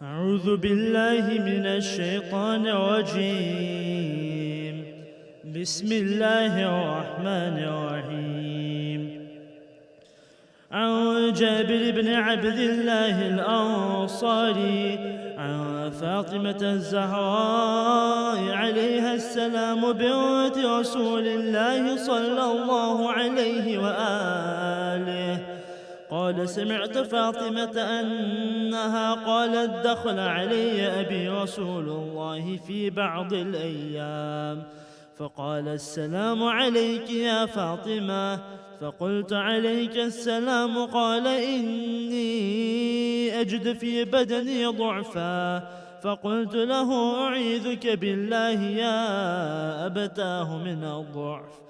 أعوذ بالله من الشيطان الرجيم. بسم الله الرحمن الرحيم. عن جابر بن عبد الله الأنصاري عن فاطمة الزهراء عليها السلام بنت رسول الله صلى الله عليه وآله قال: سمعت فاطمة أنها قالت: دخل علي أبي رسول الله في بعض الأيام فقال: السلام عليك يا فاطمة. فقلت: عليك السلام. قال: إني أجد في بدني ضعفا. فقلت له: أعيذك بالله يا أبتاه من الضعف.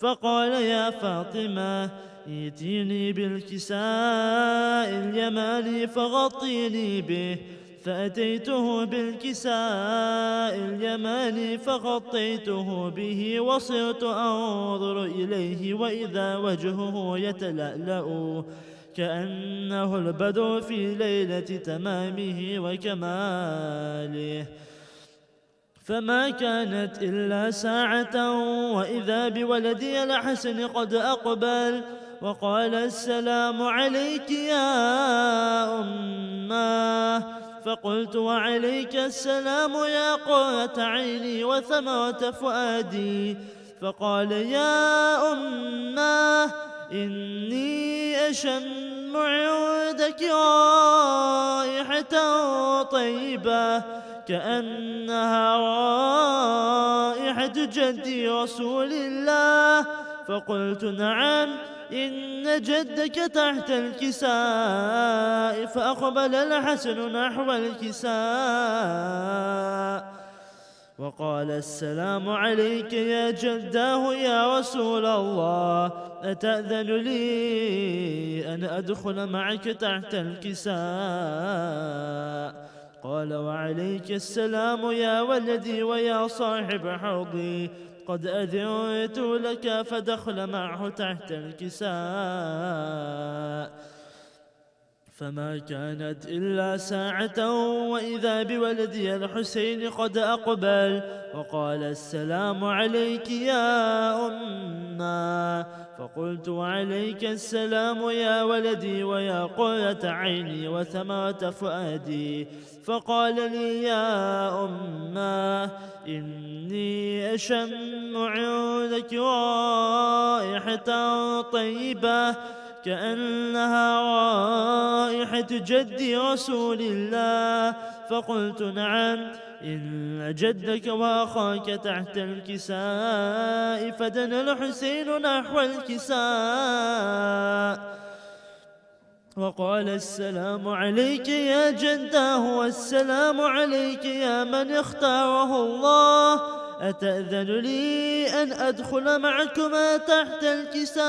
فقال: يا فاطمة ائتيني بالكساء اليماني فغطيني به. فأتيته بالكساء اليماني فغطيته به وصرت أنظر إليه وإذا وجهه يتلألأ كأنه البدر في ليلة تمامه وكماله. فما كانت إلا ساعة وإذا بولدي الحسن قد أقبل وقال: السلام عليك يا أماه. فقلت: وعليك السلام يا قرة عيني وثمرة فؤادي. فقال: يا أماه إني أشم عندك رائحة طيبة كأنها رائحة جدي رسول الله. فقلت: نعم، إن جدك تحت الكساء. فأقبل الحسن نحو الكساء وقال: السلام عليك يا جداه يا رسول الله، أتأذن لي أن أدخل معك تحت الكساء؟ قال: وعليك السلام يا ولدي ويا صاحب حوضي، قد أذنت لك. فدخل معه تحت الكساء. فما كانت إلا ساعة وإذا بولدي الحسين قد أقبل وقال: السلام عليك يا أمّا. فقلت: وعليك السلام يا ولدي ويا قرة عيني وثمرة فؤادي. فقال لي: يا أمّا إني أشم عندك رائحة طيبة كأنها رائحة جد رسول الله. فقلت: نعم، إن جدك وأخاك تحت الكساء. فدنا الحسين نحو الكساء وقال: السلام عليك يا جداه والسلام عليك يا من اختاره الله، أتأذن لي أن أدخل معكما تحت الكساء؟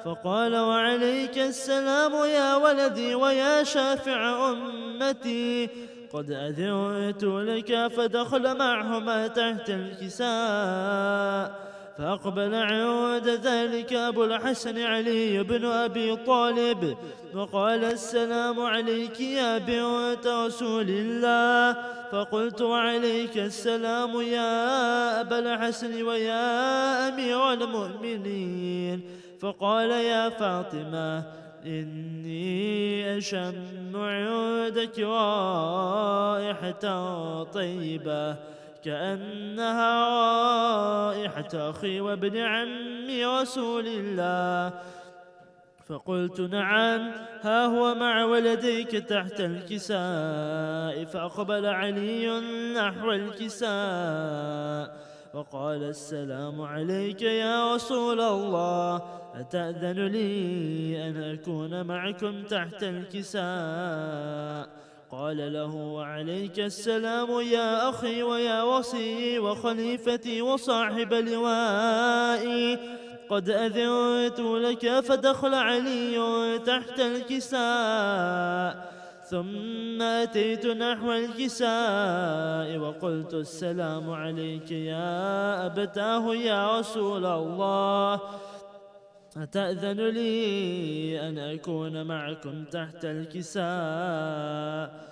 فقال: وعليك السلام يا ولدي ويا شافع أمتي، قد أذنت لك. فدخل معهما تحت الكساء. فأقبل عند ذلك أبو الحسن علي بن أبي طالب وقال: السلام عليك يا بنت رسول الله. فقلت: وعليك السلام يا أبا الحسن ويا أمير المؤمنين. فقال: يا فاطمة إني أشم عندك رائحة طيبة كأنها رائحة أخي وابن عمي رسول الله. فقلت: نعم، ها هو مع ولديك تحت الكساء. فأقبل علي نحو الكساء وقال: السلام عليك يا رسول الله، أتأذن لي أن أكون معكم تحت الكساء؟ قال له: وعليك السلام يا أخي ويا وصي وخليفتي وصاحب لوائي، قد أذنت لك. فدخل علي تحت الكساء ثم أتيت نحو الكساء وقلت السلام عليك يا أبتاه يا رسول الله، أتأذن لي أن أكون معكم تحت الكساء؟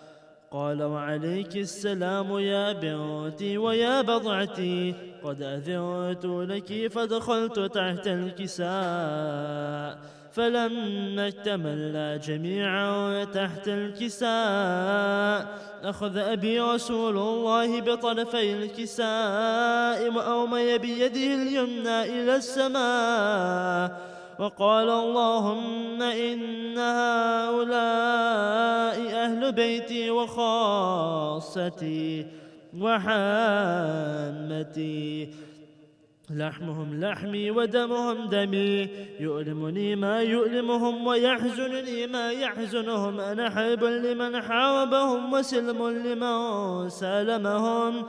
قال وعليك السلام يا بنتي ويا بضعتي، قد أذنت لك فدخلت تحت الكساء، فلما اكتملنا جميعا تحت الكساء أخذ أبي رسول الله بطرفي الكساء وأومي بيده اليمنى إلى السماء وقال اللهم إن هؤلاء أهل بيتي وخاصتي وحامتي، لحمهم لحمي ودمهم دمي، يؤلمني ما يؤلمهم ويحزنني ما يحزنهم، أنا حرب لمن حاربهم وسلم لمن سالمهم،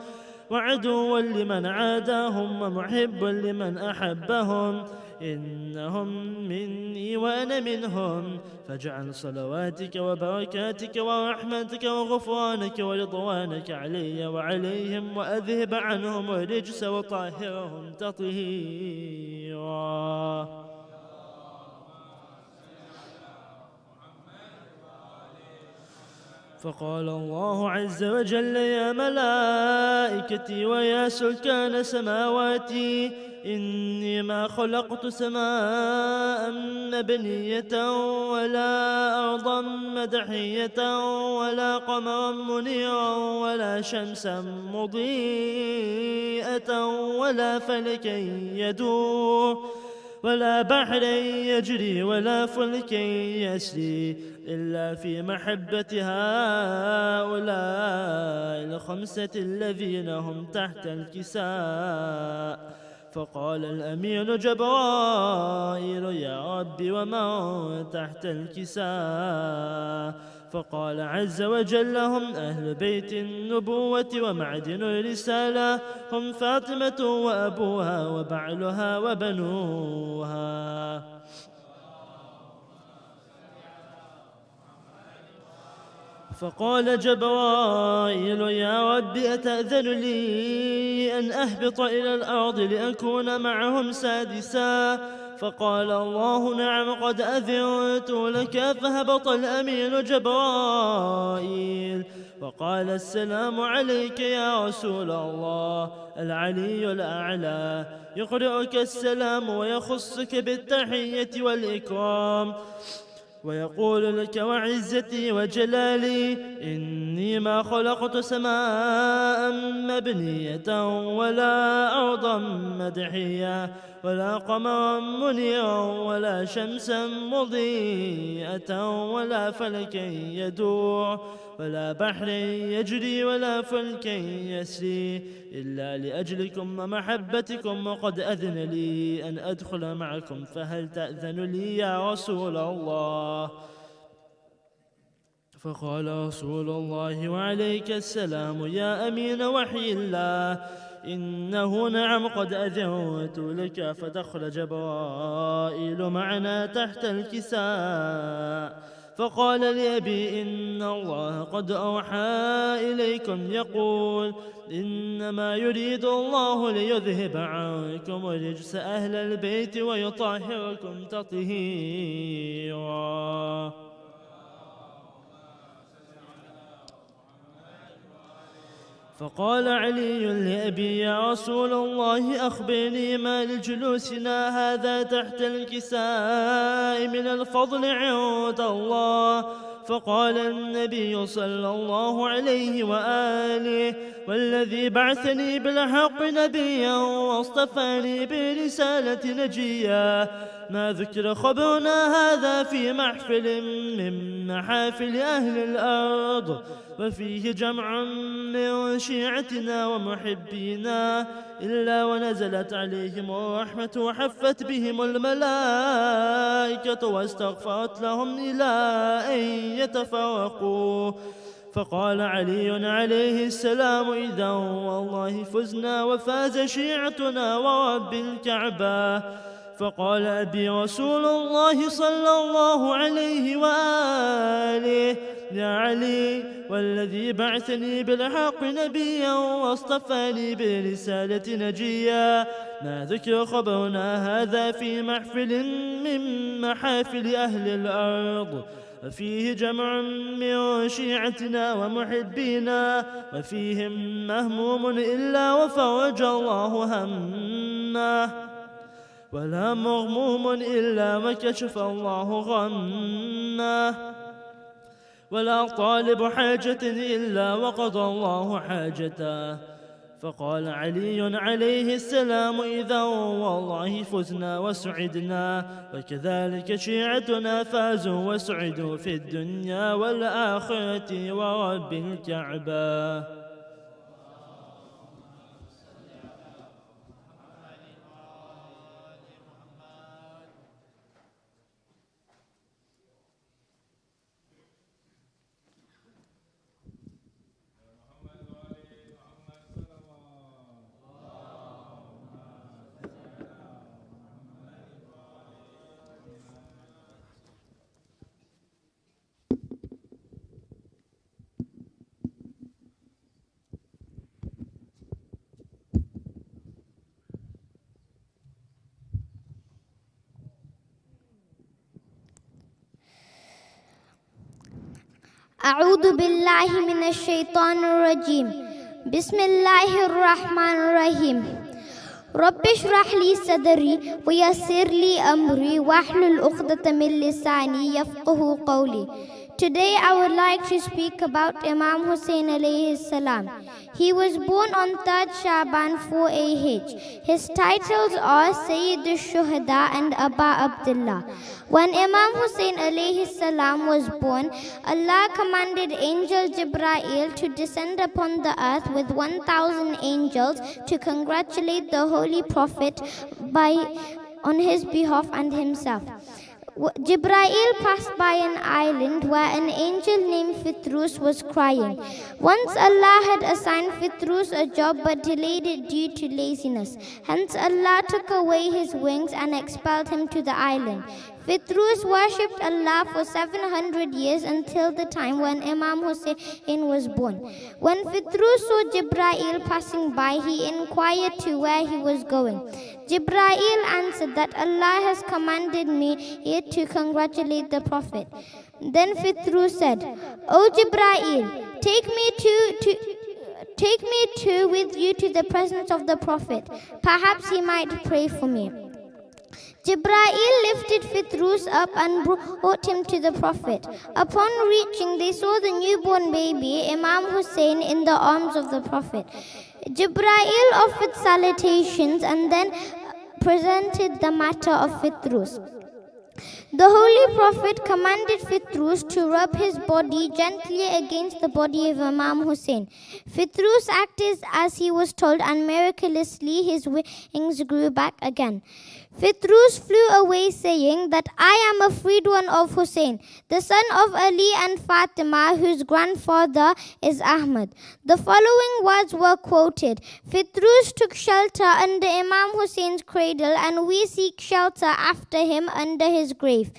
وعدو لمن عاداهم ومحب لمن أحبهم، إنهم مني وأنا منهم، فاجعل صلواتك وبركاتك ورحمتك وغفرانك ورضوانك علي وعليهم، وأذهب عنهم الرجس وطهرهم تطهيرا. فقال الله عز وجل يا ملائكتي ويا سكان سماواتي، إني ما خلقت سماء مبنية ولا أرضا مدحية ولا قمرا منيرا ولا شمسا مضيئة ولا فلكا يدور ولا بحر يجري ولا فلك يسري إلا في محبة هؤلاء الخمسة الذين هم تحت الكساء. فقال الأمين جبرائيل يا رب ومن تحت الكساء؟ فقال عز وجل هم أهل بيت النبوة ومعدن الرسالة، هم فاطمة وأبوها وبعلها وبنوها. فقال جبرائيل يا رب أتأذن لي أن أهبط إلى الأرض لأكون معهم سادسا؟ فقال الله نعم قد أذنت لك. فهبط الأمين جبرائيل وقال السلام عليك يا رسول الله. العلي الأعلى يقرئك السلام ويخصك بالتحية والإكرام ويقول لك وعزتي وجلالي إني ما خلقت سماء مبنية ولا أرضا مدحية ولا قمرا منيرا ولا شمسا مضيئة ولا فلكا يدور ولا بحر يجري ولا فلك يسري إلا لأجلكم ومحبتكم، وقد أذن لي أن أدخل معكم، فهل تأذن لي يا رسول الله؟ فقال رسول الله وعليك السلام يا أمين وحي الله إنه نعم قد أذنت لك. فدخل جبرائيل معنا تحت الكساء فقال لأبي إن الله قد أوحى إليكم يقول إنما يريد الله ليذهب عنكم رجس أهل البيت ويطهركم تطهيرا. فقال علي لأبي يا رسول الله أخبرني ما لجلوسنا هذا تحت الكساء من الفضل عند الله. فقال النبي صلى الله عليه وآله والذي بعثني بالحق نبيا واصطفاني برسالة نجيا ما ذكر خبرنا هذا في محفل من محافل أهل الأرض وفيه جمع من شيعتنا ومحبينا إلا ونزلت عليهم الرحمة وحفت بهم الملائكة واستغفرت لهم إلى أن يتفرقوا. فقال علي عليه السلام إذا والله فزنا وفاز شيعتنا ورب الكعبة. فقال أبي رسول الله صلى الله عليه وآله يا علي والذي بعثني بالحق نبيا واصطفاني برسالة نجيا، ما ذكر خبرنا هذا في محفل من محافل أهل الأرض، وفيه جمع من شيعتنا ومحبينا، وفيهم مهموم إلا وفرج الله همه، ولا مغموم إلا وكشف الله غمه، ولا طالب حاجة إلا وقضى الله حاجته. فقال علي عليه السلام إذا والله فزنا وسعدنا، وكذلك شيعتنا فازوا وسعدوا في الدنيا والآخرة ورب الكعبة. أعوذ بالله من الشيطان الرجيم. بسم الله الرحمن الرحيم. رب اشرح لي صدري ويسر لي أمري واحلل عقدة من لساني يفقه قولي. Today I would like to speak about Imam Husayn alayhi salam. He was born on 3rd Shaban 4AH. His titles are Sayyid al-Shuhada and Aba Abdullah. When Imam Husayn alayhi salam was born, Allah commanded Angel Jibreel to descend upon the earth with 1,000 angels to congratulate the Holy Prophet on his behalf and himself. Jibreel passed by an island where an angel named Fitrus was crying. Once Allah had assigned Fitrus a job but delayed it due to laziness. Hence Allah took away his wings and expelled him to the island. Fitrus worshipped Allah for 700 years until the time when Imam Husayn was born. When Fitrus saw Jibreel passing by, he inquired to where he was going. Jibreel answered that Allah has commanded me here to congratulate the Prophet. Then Fitrus said, "O Jibreel, take me too with you to the presence of the Prophet. Perhaps he might pray for me." Jibreel lifted Fitrus up and brought him to the Prophet. Upon reaching, they saw the newborn baby, Imam Husayn, in the arms of the Prophet. Jibreel offered salutations and then presented the matter of Fitrus. The Holy Prophet commanded Fitrus to rub his body gently against the body of Imam Husayn. Fitrus acted as he was told, and miraculously his wings grew back again. Fitrus flew away saying that I am a freed one of Husayn, the son of Ali and Fatima, whose grandfather is Ahmad. The following words were quoted: Fitrus took shelter under Imam Husayn's cradle, and we seek shelter after him under his grave.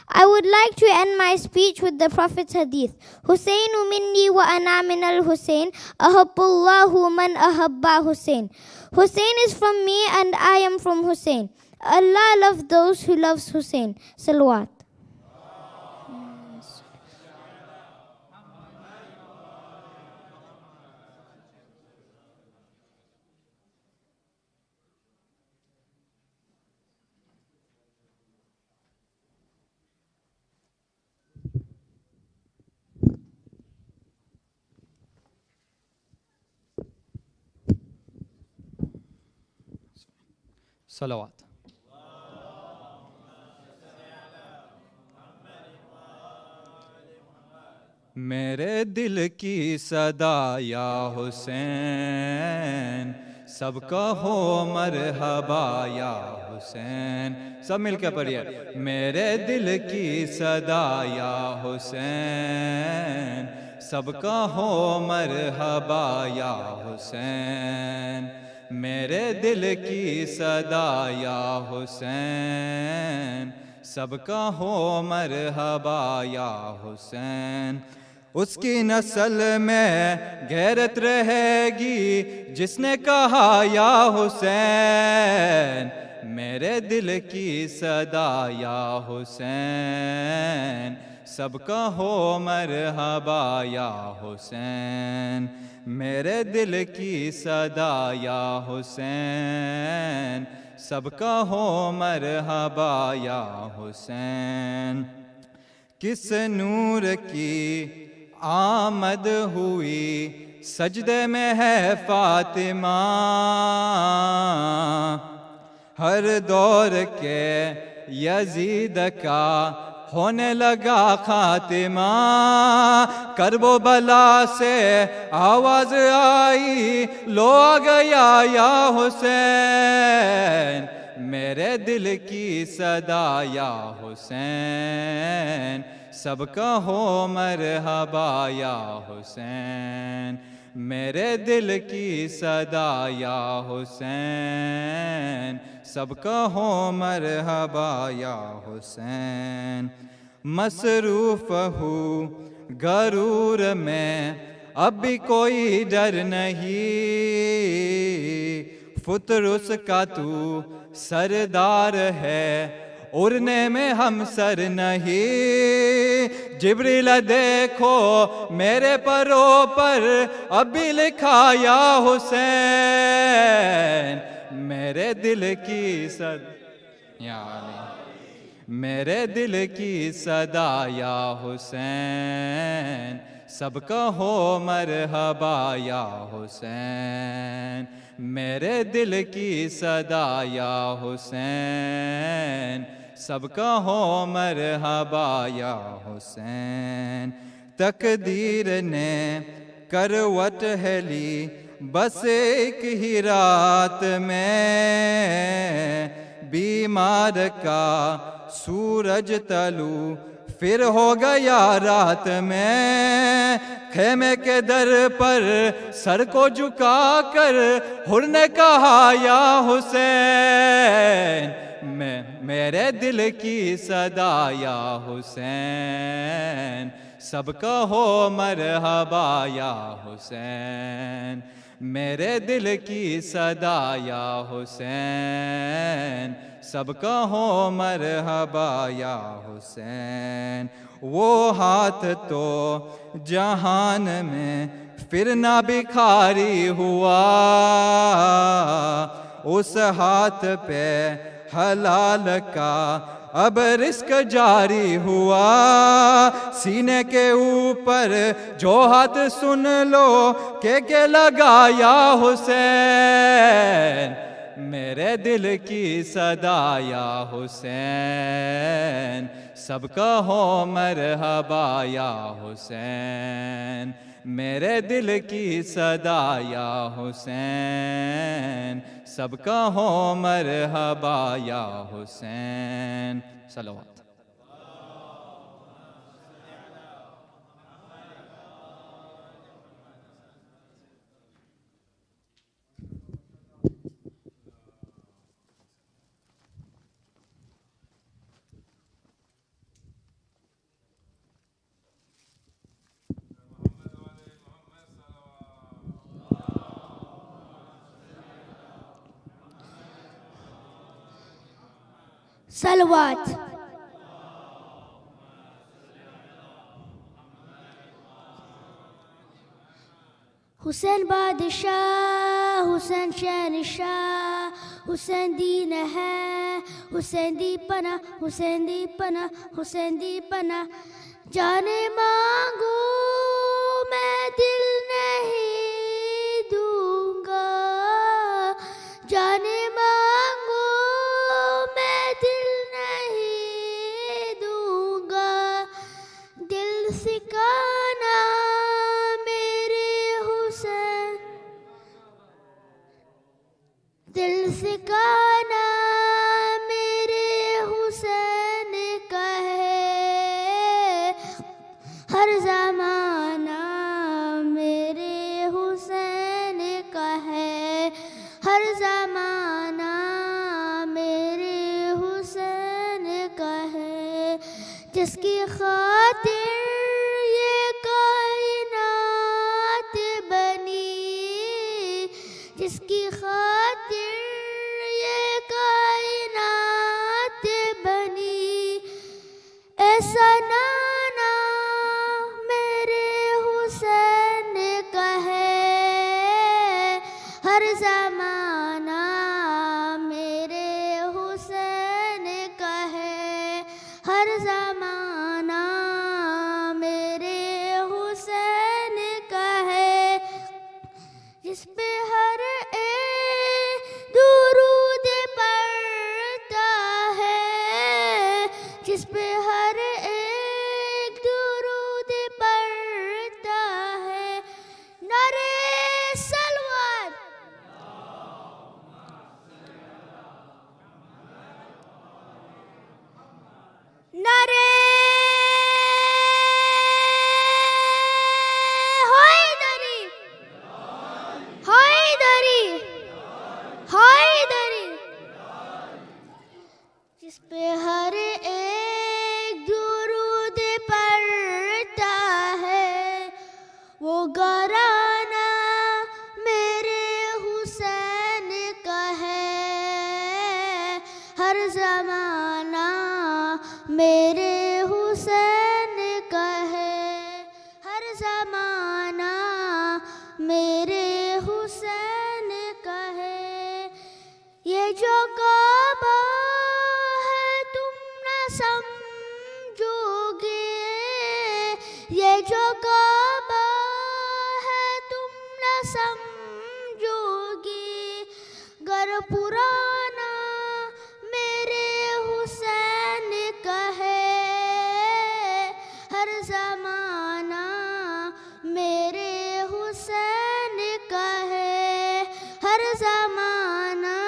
I would like to end my speech with the Prophet's hadith. Husaynu minni wa ana min al-Husayn, ahabbullahu man ahabba Husayn. Husayn is from me and I am from Husayn. Allah loves those who loves Husayn. Salawat. Salawat. मेरे दिल की सदा या हुसैन, सबका हो मरहबा या हुसैन. सब मिलकर पढ़िए. मेरे दिल की सदा या हुसैन, सबका हो मरहबा या हुसैन. मेरे दिल की सदा या हुसैन, सबका हो मरहबा या हुसैन. उसकी नस्ल में गैरत रहेगी जिसने कहा या हुसैन, मेरे दिल की सदा या हुसैन, सबका हो मरहबा या हुसैन, मेरे दिल की सदा या हुसैन, सबका हो मरहबा या हुसैन। किस नूर की आमद हुई सजदे में है फातिमा, हर दौर के यजीद का होने लगा खातिमा, करबो बला से आवाज आई लो आ गया या हुसैन, मेरे दिल की सदा या हुसैन, सबका हो मरहबा या हुसैन, मेरे दिल की सदा या हुसैन, सबका हो मरहबा या हुसैन। मसरूफ हूँ गरूर में अब भी कोई डर नहीं, फितरुस का तू सरदार है उड़ने में हम सर नहीं, जिब्रील देखो मेरे परों पर अभी लिखा या हुसैन, मेरे दिल की मेरे दिल की सदा या हुसैन, सबका हो मरहबा या हुसैन, मेरे दिल की सदा या हुसैन, सबका हो मरहबा या हुसैन। तकदीर ने करवट है ली बस एक ही रात में, बीमार का सूरज तलू फिर हो गया रात में, खेमे के दर पर सर को झुका कर हुर ने कहा या हुसैन, मेरे दिल की सदा या हुसैन, सबका हो मरहबा या हुसैन, मेरे दिल की सदा या हुसैन, सबका हो मरहबा या हुसैन। वो हाथ तो जहान में फिर ना भिखारी हुआ, उस हाथ पे हलाल का अब रिस्क जारी हुआ, सीने के ऊपर जो हाथ सुन लो के लगा या हुसैन, मेरे दिल की सदा या हुसैन, सबका हो मरहबा या हुसैन, मेरे दिल की सदा या हुसैन, सबका हो मरहबा या हुसैन। सलवात। सलवात। हुसैन बादशाह, हुसैन शहनशाह, हुसैन दीन है, हुसैन दी पना, हुसैन दी पना, हुसैन दी पना, जाने मांगू मैं दिल नहीं दूंगा, जाने मांगू मैं दिल नहीं दूंगा, दिल सिकाना मेरे हुसैन, दिल सिकाना मेरे हुसैन का है, हर ज़माना मेरे हुसैन का है, हर ज़माना मेरे हुसैन का है, जिसकी खातिर ये का जिसकी खातिर ये कायनात बनी। ऐसा नाना मेरे हुसैन का है, हर ज़माना मेरे हुसैन का है, हर ज़माना मेरे हुसैन का है। जिस पे हर एक दुरूद पढ़ता है, जिस पे हर एक दुरूद पढ़ता है। नारे सलवात, नारे हैदरी, हैदरी, हैदरी। जिस पे हर एक दुरूद पढ़ता है, वो घराना मेरे हुसैन का है, हर ज़माना मेरे हुसैन का है, हर ज़माना मेरे हुसैन का है। ये जो काबा है तुम न समझोगे, ये जो काबा है तुम न समझोगे। घर पुराना मेरे हुसैन का है, हर ज़माना मेरे हुसैन का है, हर ज़माना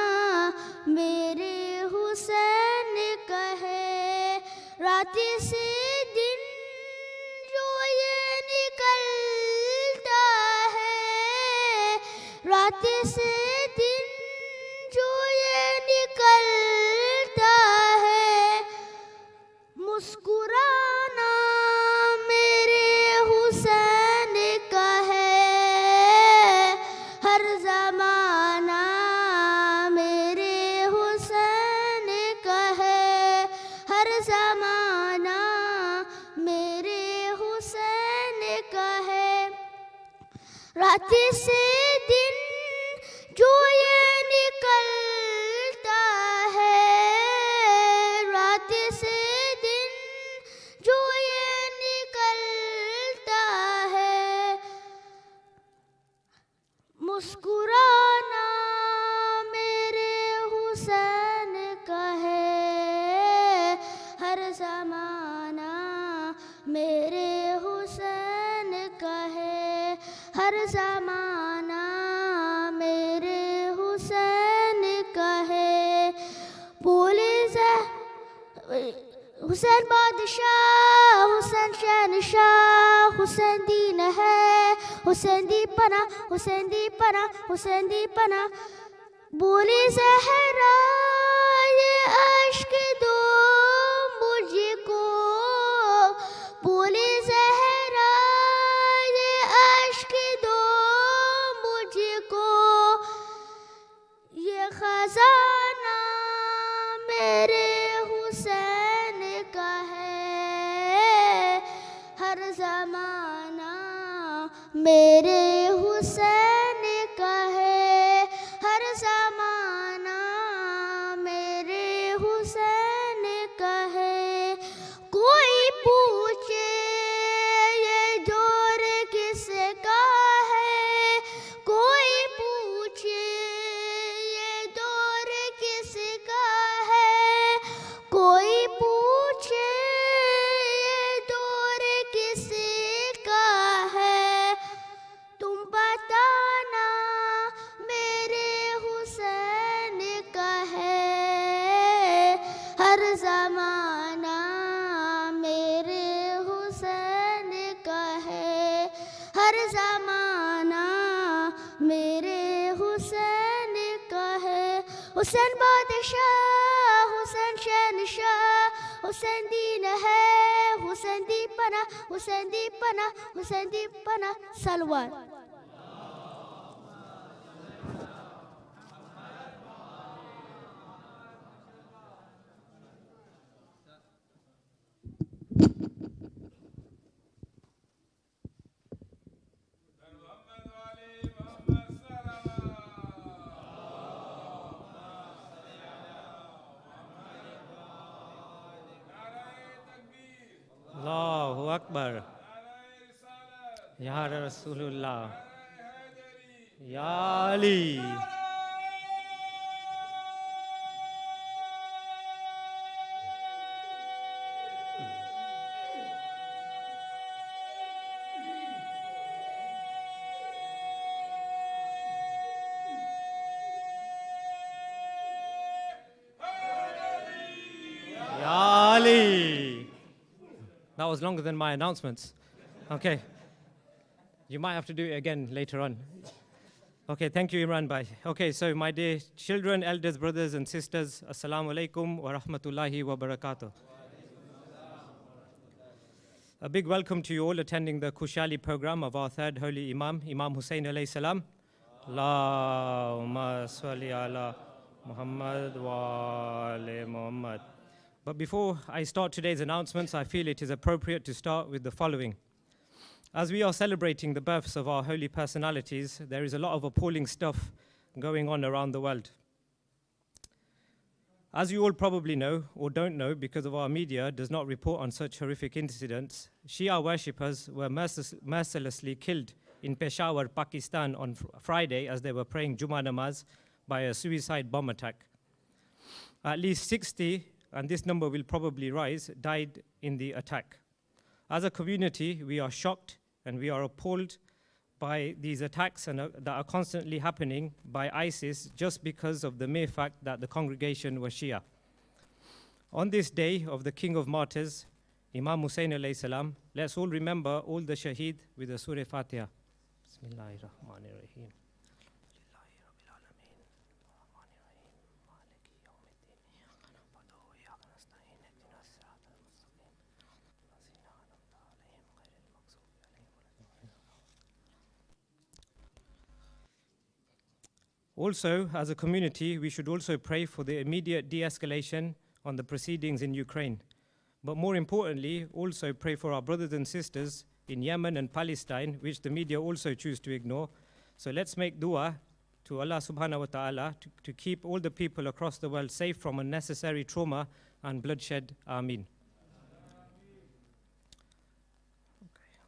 मेरे हुसैन का है। रात से दिन जो ये निकलता है, रात से दिन जो ये निकलता है। मुस्कुराना मेरे हुसैन का है, हर ज़माना मेरे हुसैन का है, हर ज़माना मेरे हुसैन का है। रात से दिन जो ये निकलता है, रात से दिन जो ये निकलता है। मुस्कुराना मेरे हुसैन का है, हर ज़माना मेरे हुसैन का है, हर ज़माना मेरे हुसैन का है। बोले हुसैन बादशाह, हुसैन शहनशाह, हुसैन दीन है, हुसैन दीपना, हुसैन दीपना, हुसैन दीपना। बोले ज़हरा ये अश्क दो मुझको, बोले ज़हरा ये अश्क दो मुझको। ये खजाना मेरे हुसैन का है, हर ज़माना मेरे हुसैन का है, हर ज़माना मेरे हुसैन का है। कोई पूछे ये दौर किसका है, कोई पूछे ये दौर किसका है, कोई पूछे ये दौर किसका है। तुम बताना मेरे हुसैन का है, हर ज़माना मेरे हुसैन का है, हर ज़माना मेरे हुसैन का है। हुसैन बादशाह, हुसैन शहनशाह, हुसैन दीन है, Hussain दीपना, Hussain दीपना, Hussain दीपना। सलवात। Akbar. Ya Rasulullah. Ya Ali. Ya Ali. That was longer than my announcements. Okay. You might have to do it again later on. Okay, thank you, Imran Bhai. Okay, so my dear children, elders, brothers and sisters, Assalamu alaikum wa rahmatullahi wa barakatuh. A big welcome to you all attending the Khushali program of our third holy Imam, Imam Husayn alayhi salam. Allahumma salli ala Muhammad wa ali Muhammad. But before I start today's announcements, I feel it is appropriate to start with the following. As we are celebrating the births of our holy personalities, there is a lot of appalling stuff going on around the world. As you all probably know or don't know, because of our media does not report on such horrific incidents, Shia worshippers were mercilessly killed in Peshawar, Pakistan on Friday as they were praying Jummah namaz by a suicide bomb attack. At least 60, and this number will probably rise, died in the attack. As a community, we are shocked and we are appalled by these attacks that are constantly happening by ISIS just because of the mere fact that the congregation was Shia. On this day of the King of Martyrs, Imam Husayn alayhi salam, let's all remember all the shaheed with the Surah Fatiha. Bismillahirrahmanirrahim. Also, as a community, we should also pray for the immediate de-escalation on the proceedings in Ukraine. But more importantly, also pray for our brothers and sisters in Yemen and Palestine, which the media also choose to ignore. So let's make dua to Allah subhanahu wa ta'ala to keep all the people across the world safe from unnecessary trauma and bloodshed. Ameen.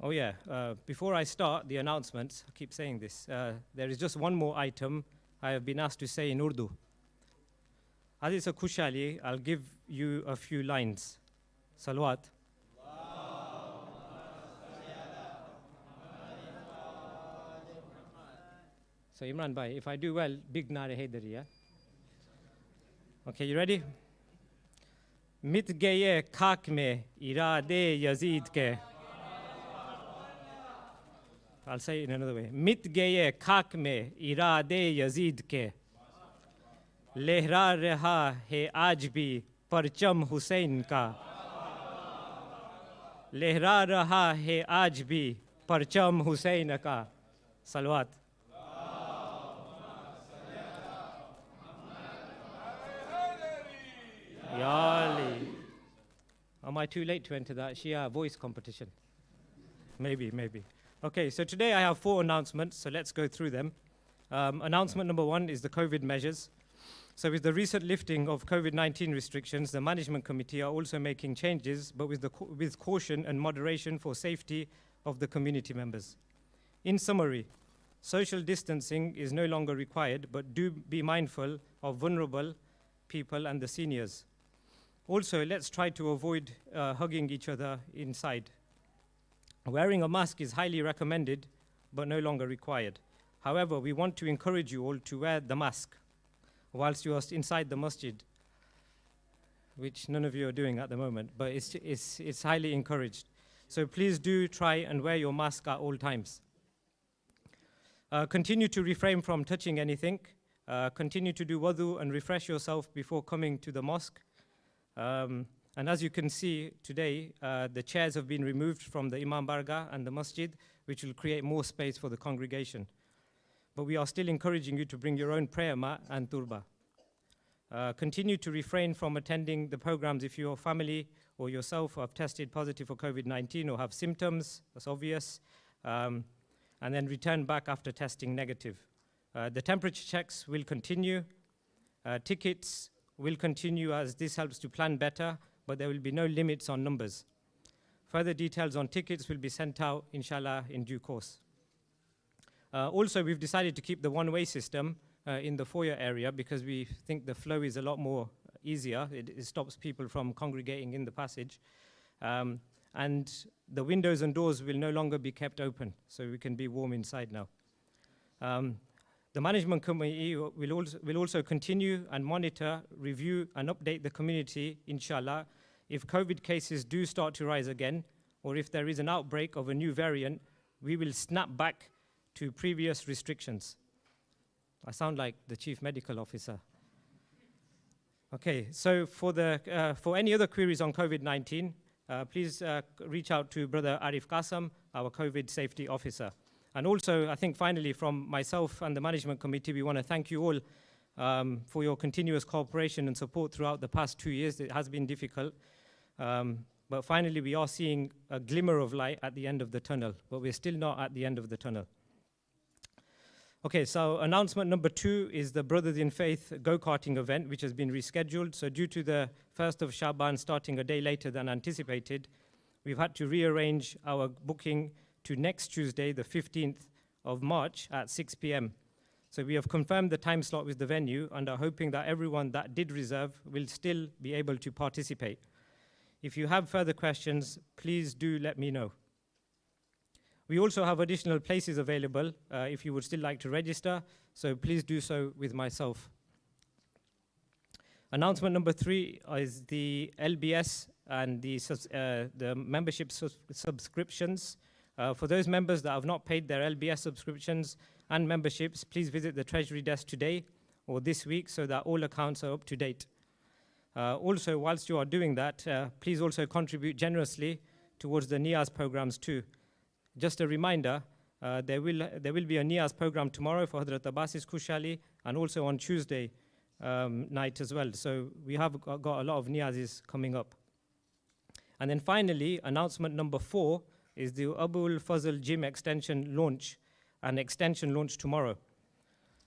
Oh yeah, before I start the announcements, I keep saying this, there is just one more item I have been asked to say in Urdu. As it's a Khushali, I'll give you a few lines. Salawat. So Imran Bhai, if I do well, big Nare Haidari, yeah? Okay, you ready? Mit gaye khak mein irade Yazid ke. I'll say it in another way. Mit gaye khak mein irade Yazid ke. Lehra raha hai aaj bhi parcham Husayn ka. Lehra raha hai aaj bhi parcham Husayn ka. Salawat. Ya Ali. Am I too late to enter that Shia voice competition? Maybe. Okay, so today I have 4 announcements, so let's go through them. Announcement number 1 is the COVID measures. So with the recent lifting of COVID-19 restrictions, the management committee are also making changes, but with caution and moderation for safety of the community members. In summary, social distancing is no longer required, but do be mindful of vulnerable people and the seniors. Also, let's try to avoid hugging each other inside. Wearing a mask is highly recommended, but no longer required. However, we want to encourage you all to wear the mask whilst you are inside the masjid, which none of you are doing at the moment, but it's highly encouraged. So please do try and wear your mask at all times. Continue to refrain from touching anything. Continue to do wudu and refresh yourself before coming to the mosque. And as you can see today, the chairs have been removed from the Imam Bargah and the Masjid, which will create more space for the congregation. But we are still encouraging you to bring your own prayer mat and turba. Continue to refrain from attending the programs if your family or yourself have tested positive for COVID-19 or have symptoms, that's obvious, and then return back after testing negative. The temperature checks will continue. Tickets will continue as this helps to plan better, but there will be no limits on numbers. Further details on tickets will be sent out, inshallah, in due course. Also, we've decided to keep the one-way system in the foyer area because we think the flow is a lot more easier. It stops people from congregating in the passage. And the windows and doors will no longer be kept open, so we can be warm inside now. The management committee will also continue and monitor, review, and update the community, inshallah, if COVID cases do start to rise again, or if there is an outbreak of a new variant, we will snap back to previous restrictions. I sound like the chief medical officer. Okay, so for any other queries on COVID-19, please reach out to Brother Arif Qasem, our COVID safety officer. And also, I think finally, from myself and the management committee, we want to thank you all for your continuous cooperation and support throughout the past 2 years. It has been difficult. But finally, we are seeing a glimmer of light at the end of the tunnel, but we're still not at the end of the tunnel. Okay, so announcement number 2 is the Brothers in Faith go-karting event, which has been rescheduled. So due to the 1st of Shaban starting a day later than anticipated, we've had to rearrange our booking to next Tuesday, the 15th of March at 6 p.m. So we have confirmed the time slot with the venue and are hoping that everyone that did reserve will still be able to participate. If you have further questions, please do let me know. We also have additional places available if you would still like to register, so please do so with myself. Announcement number 3 is the LBS and the membership subscriptions. For those members that have not paid their LBS subscriptions and memberships, please visit the Treasury desk today or this week so that all accounts are up to date. Also, whilst you are doing that, please also contribute generously towards the Niyaz programs too. Just a reminder, there will be a Niyaz program tomorrow for Hazrat Abbasis Kushali and also on Tuesday night as well. So we have got a lot of Niyazis coming up. And then finally, announcement number 4 is the Abul Fazl Gym extension launch and extension launch tomorrow.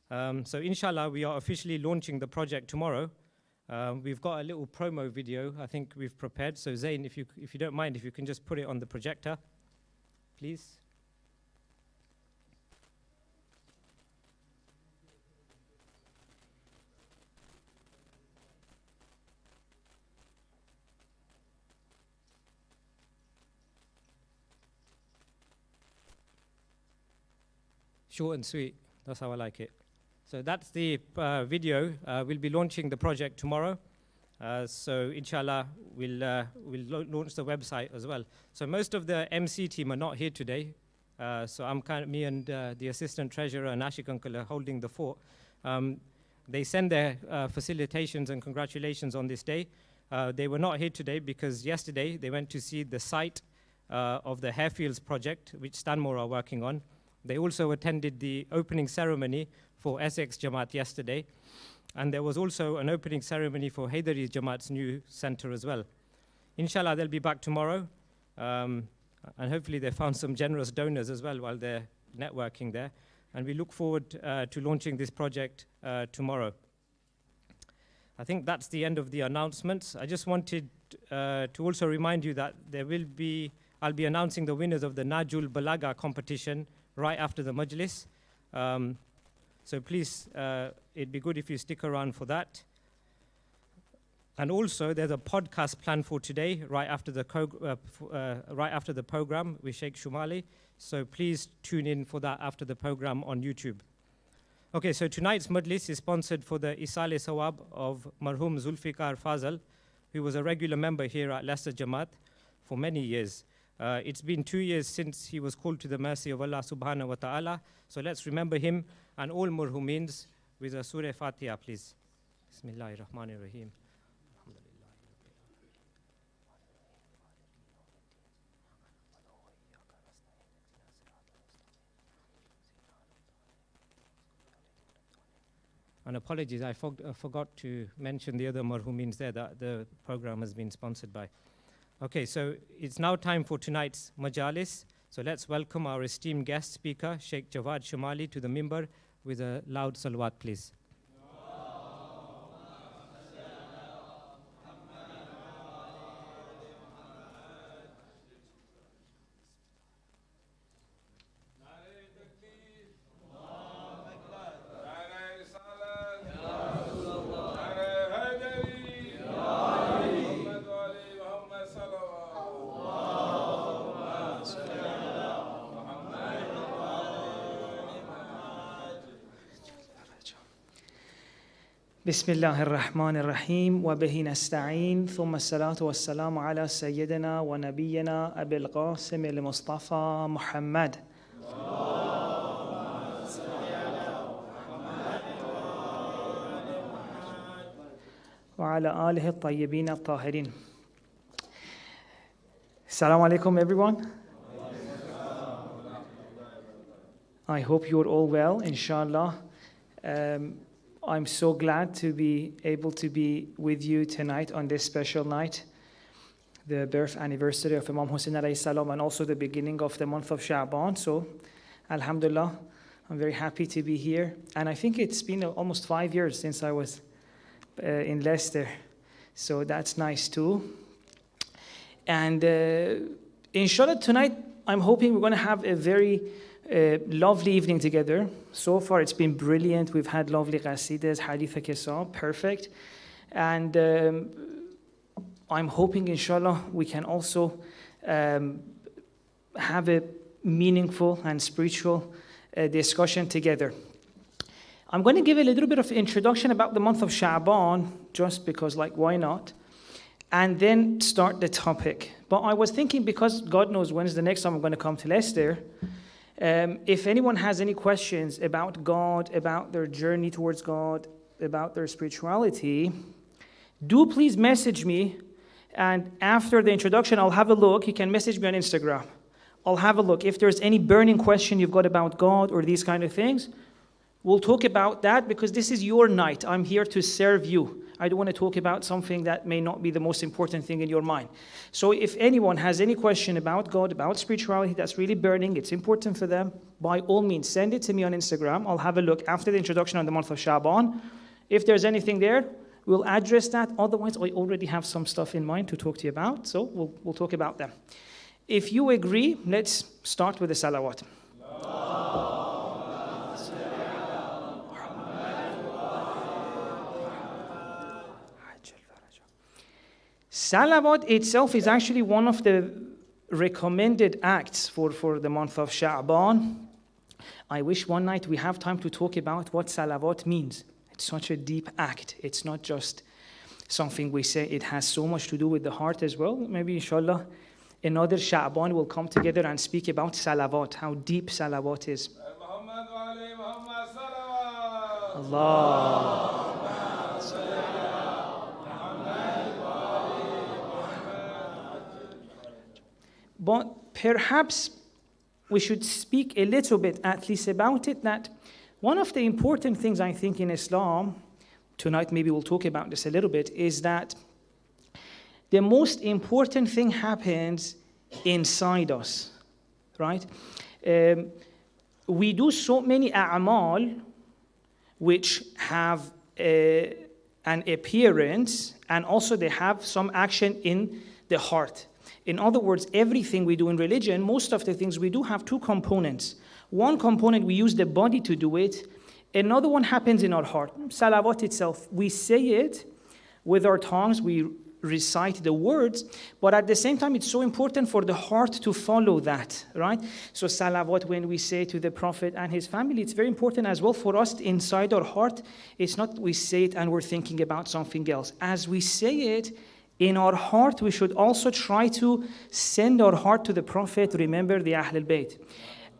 So inshallah, we are officially launching the project tomorrow. We've got a little promo video I think we've prepared. So Zain, if you don't mind, if you can just put it on the projector, please. Short and sweet, that's how I like it. So that's the video. We'll be launching the project tomorrow. So inshallah, we'll launch the website as well. So most of the MC team are not here today. So me and the assistant treasurer and Ashik uncle are holding the fort. They send their facilitations and congratulations on this day. They were not here today because yesterday they went to see the site of the Harefields project, which Stanmore are working on. They also attended the opening ceremony for Essex Jamaat yesterday. And there was also an opening ceremony for Haydari Jamaat's new center as well. Inshallah, they'll be back tomorrow. And hopefully they found some generous donors as well while they're networking there. And we look forward to launching this project tomorrow. I think that's the end of the announcements. I just wanted to also remind you that I'll be announcing the winners of the Najul Balaga competition right after the Majlis. So please, it'd be good if you stick around for that. And also, there's a podcast planned for today, right after the program with Sheikh Shomali. So please tune in for that after the program on YouTube. Okay, so tonight's Majlis is sponsored for the Isale Sawab of Marhum Zulfikar Fazal, who was a regular member here at Leicester Jamaat for many years. It's been 2 years since he was called to the mercy of Allah subhanahu wa ta'ala. So let's remember him and all marhumeens with a Surah Fatiha, please. Bismillahir Rahmanir Rahim. And apologies, I forgot to mention the other marhumeens there that the program has been sponsored by. Okay, so it's now time for tonight's majalis. So let's welcome our esteemed guest speaker, Sheikh Jawad Shomali, to the mimbar with a loud salawat, please. بسم الله الرحمن الرحيم وبه نستعين ثم الصلاة والسلام على سيدنا ونبينا أبي القاسم المصطفى محمد وعلى آله الطيبين الطاهرين. Assalamu alaikum everyone. I hope you're all well, inshallah. I'm so glad to be able to be with you tonight on this special night, the birth anniversary of Imam Husayn alayhi salam, and also the beginning of the month of Sha'ban. So, alhamdulillah, I'm very happy to be here. And I think it's been almost 5 years since I was in Leicester. So that's nice too. And inshallah, tonight, I'm hoping we're going to have a very lovely evening together. So far, it's been brilliant. We've had lovely qasidas, hadith kisab, perfect. And I'm hoping, inshallah, we can also have a meaningful and spiritual discussion together. I'm going to give a little bit of introduction about the month of Sha'ban, just because, why not? And then start the topic. But I was thinking, because God knows when's the next time I'm going to come to Leicester, if anyone has any questions about God, about their journey towards God, about their spirituality, do please message me. And after the introduction, I'll have a look. You can message me on Instagram. I'll have a look. If there's any burning question you've got about God or these kind of things, we'll talk about that, because this is your night. I'm here to serve you. I don't want to talk about something that may not be the most important thing in your mind. So if anyone has any question about God, about spirituality that's really burning, it's important for them, by all means, send it to me on Instagram. I'll have a look after the introduction on the month of Sha'ban. If there's anything there, we'll address that. Otherwise, I already have some stuff in mind to talk to you about, so we'll talk about them. If you agree, let's start with the salawat. Salawat itself is actually one of the recommended acts for the month of Sha'ban. I wish one night we have time to talk about what salawat means. It's such a deep act. It's not just something we say. It has so much to do with the heart as well. Maybe inshallah, another Sha'ban will come together and speak about salawat, how deep salawat is. Allah. But perhaps we should speak a little bit, at least, about it, that one of the important things I think in Islam, tonight maybe we'll talk about this a little bit, is that the most important thing happens inside us, right? We do so many a'mal which have an appearance, and also they have some action in the heart. In other words, everything we do in religion, most of the things we do have two components. One component, we use the body to do it. Another one happens in our heart. Salawat itself, we say it with our tongues, we recite the words, but at the same time, it's so important for the heart to follow that, right? So salawat, when we say to the Prophet and his family, it's very important as well for us inside our heart. It's not we say it and we're thinking about something else. As we say it, in our heart, we should also try to send our heart to the Prophet, remember the Ahlul Bayt.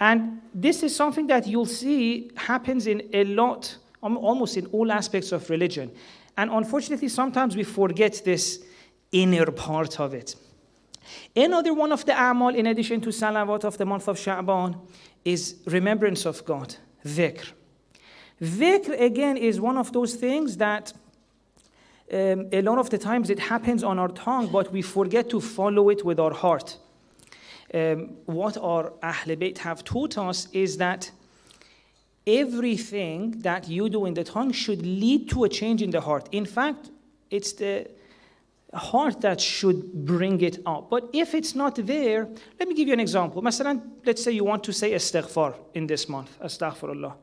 And this is something that you'll see happens in a lot, almost in all aspects of religion. And unfortunately, sometimes we forget this inner part of it. Another one of the a'mal, in addition to salawat of the month of Sha'ban, is remembrance of God, dhikr. Dhikr, again, is one of those things that a lot of the times it happens on our tongue, but we forget to follow it with our heart. What our Ahl Bayt have taught us is that everything that you do in the tongue should lead to a change in the heart. In fact, it's the heart that should bring it up. But if it's not there, let me give you an example. Masalan, let's say you want to say istighfar in this month, astaghfirullah.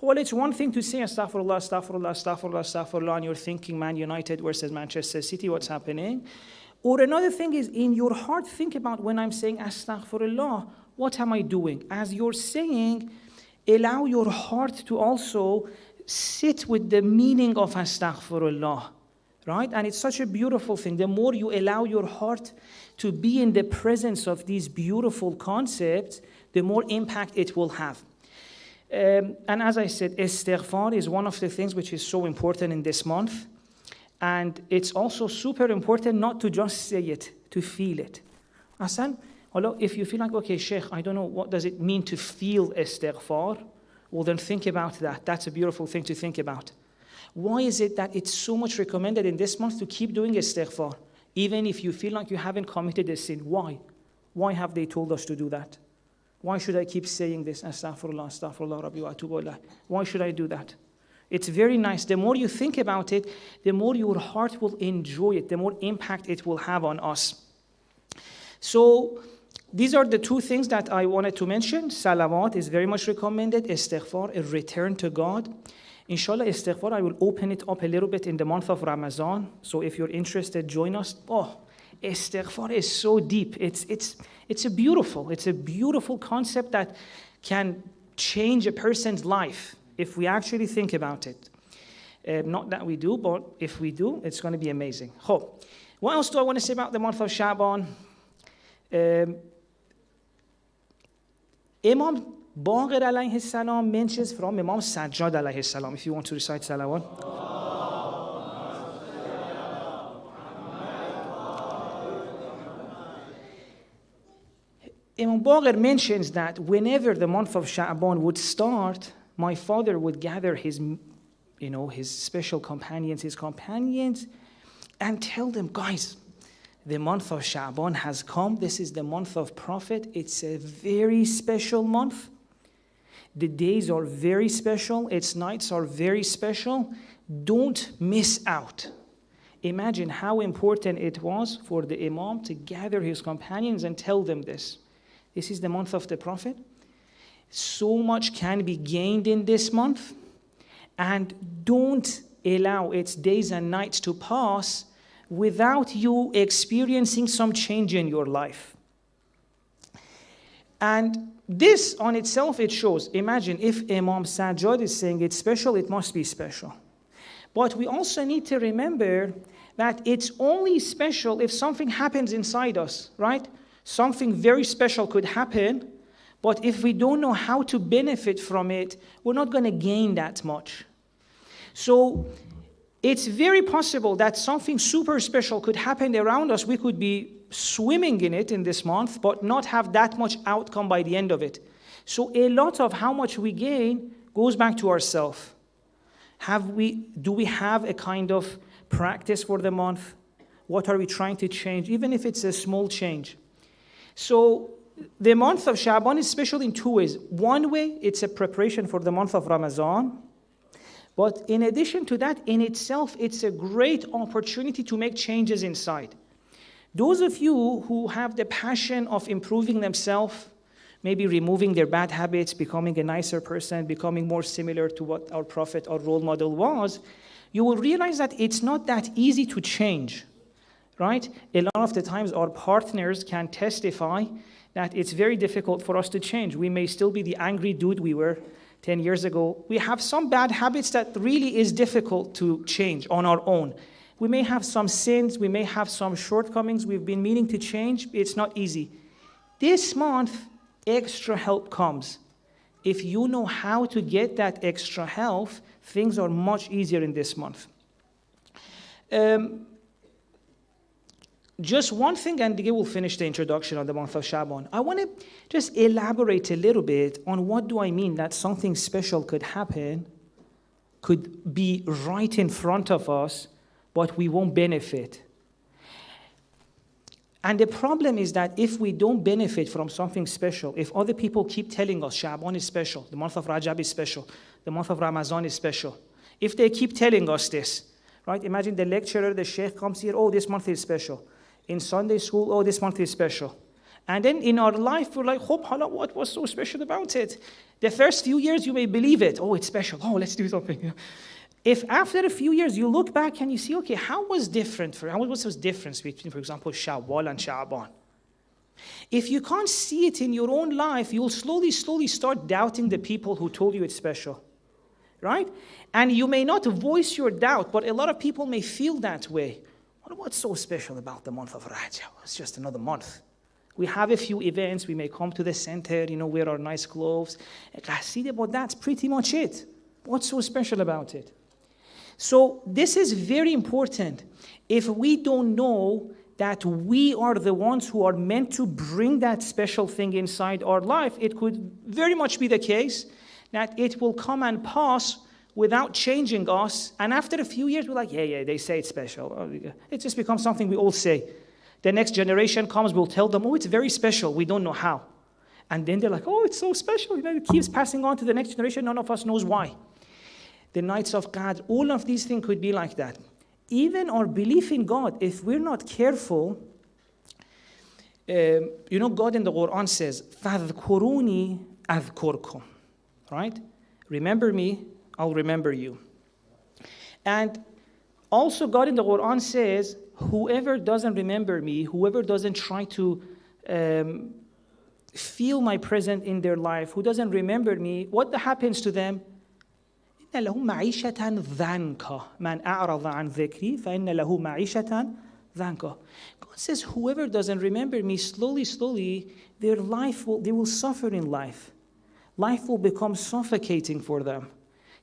Well, it's one thing to say astaghfirullah, astaghfirullah, astaghfirullah, astaghfirullah, and you're thinking Man United versus Manchester City, what's happening? Or another thing is, in your heart, think about when I'm saying astaghfirullah, what am I doing? As you're saying, allow your heart to also sit with the meaning of astaghfirullah, right? And it's such a beautiful thing. The more you allow your heart to be in the presence of these beautiful concepts, the more impact it will have. And as I said, istighfar is one of the things which is so important in this month. And it's also super important not to just say it, to feel it. Asan, if you feel like, okay, Sheikh, I don't know, what does it mean to feel istighfar? Well, then think about that. That's a beautiful thing to think about. Why is it that it's so much recommended in this month to keep doing istighfar, even if you feel like you haven't committed a sin? Why? Why have they told us to do that? Why should I keep saying this? Astaghfirullah, astaghfirullah, Rabbi wa atubu ilayh. Why should I do that? It's very nice. The more you think about it, the more your heart will enjoy it, the more impact it will have on us. So these are the two things that I wanted to mention. Salawat is very much recommended. Istighfar, a return to God. Inshallah, istighfar, I will open it up a little bit in the month of Ramadan. So if you're interested, join us. Oh, istighfar is so deep. It's a beautiful concept that can change a person's life if we actually think about it. Not that we do, but if we do, it's going to be amazing. What else do I want to say about the month of Sha'ban? Imam Baqir alayhi salam mentions from Imam Sajjad alayhi salam. If you want to recite salawat. Imam Baqir mentions that whenever the month of Sha'ban would start, my father would gather his special companions, and tell them, guys, the month of Sha'ban has come. This is the month of Prophet. It's a very special month. The days are very special. Its nights are very special. Don't miss out. Imagine how important it was for the Imam to gather his companions and tell them this. This is the month of the Prophet. So much can be gained in this month. And don't allow its days and nights to pass without you experiencing some change in your life. And this on itself, it shows. Imagine if Imam Sajjad is saying it's special, it must be special. But we also need to remember that it's only special if something happens inside us, right? Something very special could happen, but if we don't know how to benefit from it, we're not going to gain that much. So it's very possible that something super special could happen around us. We could be swimming in it in this month, but not have that much outcome by the end of it. So a lot of how much we gain goes back to ourselves. Do we have a kind of practice for the month? What are we trying to change, even if it's a small change? So the month of Sha'ban is special in two ways. One way, it's a preparation for the month of Ramadan. But in addition to that, in itself, it's a great opportunity to make changes inside. Those of you who have the passion of improving themselves, maybe removing their bad habits, becoming a nicer person, becoming more similar to what our Prophet, our role model was, you will realize that it's not that easy to change, right? A lot of the times our partners can testify that it's very difficult for us to change. We may still be the angry dude we were 10 years ago. We have some bad habits that really is difficult to change on our own. We may have some sins, we may have some shortcomings we've been meaning to change. It's not easy. This month, extra help comes. If you know how to get that extra help, things are much easier in this month. Just one thing, and then we'll finish the introduction on the month of Sha'ban. I want to just elaborate a little bit on what do I mean that something special could happen, could be right in front of us, but we won't benefit. And the problem is that if we don't benefit from something special, if other people keep telling us Sha'ban is special, the month of Rajab is special, the month of Ramadan is special, if they keep telling us this, right? Imagine the lecturer, the Sheikh comes here, oh, this month is special. In Sunday school, oh, this month is special. And then in our life, we're like, what was so special about it? The first few years, you may believe it. Oh, it's special. Oh, let's do something. If after a few years, you look back and you see, okay, what's the difference between, for example, Shawwal and Sha'ban? If you can't see it in your own life, you'll slowly start doubting the people who told you it's special. right? And you may not voice your doubt, but a lot of people may feel that way. What's so special about the month of Rajab? It's just another month. We have a few events. We may come to the center, wear our nice clothes. But that's pretty much it. What's so special about it? So this is very important. If we don't know that we are the ones who are meant to bring that special thing inside our life, it could very much be the case that it will come and pass without changing us. And after a few years, we're like, yeah, they say it's special. It just becomes something we all say. The next generation comes, we'll tell them, it's very special. We don't know how. And then they're like, it's so special. It keeps passing on to the next generation. None of us knows why. The nights of God, all of these things could be like that. Even our belief in God, if we're not careful, God in the Quran says, فَاذْكُرُونِي أَذْكُرْكُمْ. Right? Remember me, I'll remember you. And also God in the Quran says, whoever doesn't remember me, whoever doesn't try to feel my presence in their life, who doesn't remember me, what happens to them? إِنَّ لَهُ مَعِيشَةً ضَنْكَ مَنْ أَعْرَضَ عَنْ ذِكْرِي فَإِنَّ لَهُ مَعِيشَةً ضَنْكَ. God says, whoever doesn't remember me, slowly, they will suffer in life. Life will become suffocating for them.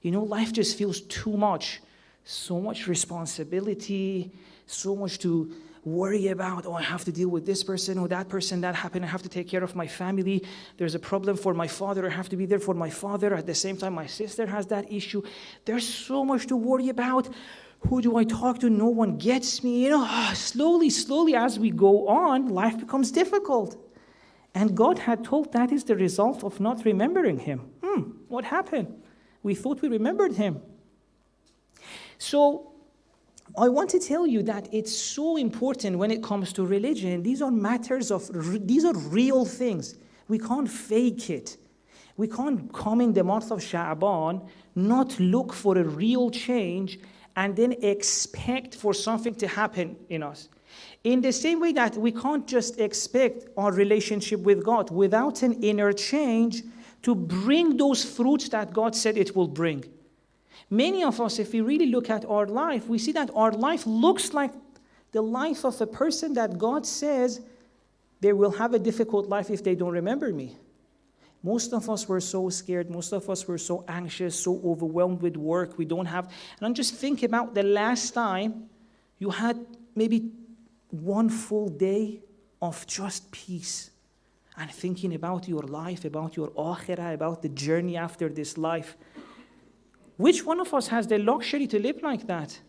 Life just feels too much. So much responsibility, so much to worry about. I have to deal with this person or that person, that happened. I have to take care of my family. There's a problem for my father. I have to be there for my father. At the same time, my sister has that issue. There's so much to worry about. Who do I talk to? No one gets me. Slowly, as we go on, life becomes difficult. And God had told that is the result of not remembering Him. What happened? We thought we remembered Him. So, I want to tell you that it's so important when it comes to religion. These are real things. We can't fake it. We can't come in the month of Sha'ban, not look for a real change, and then expect for something to happen in us. In the same way that we can't just expect our relationship with God without an inner change to bring those fruits that God said it will bring. Many of us, if we really look at our life, we see that our life looks like the life of a person that God says they will have a difficult life if they don't remember me. Most of us were so scared. Most of us were so anxious, so overwhelmed with work. We don't have... And just think about the last time you had maybe one full day of just peace and thinking about your life, about your akhirah, about the journey after this life. Which one of us has the luxury to live like that?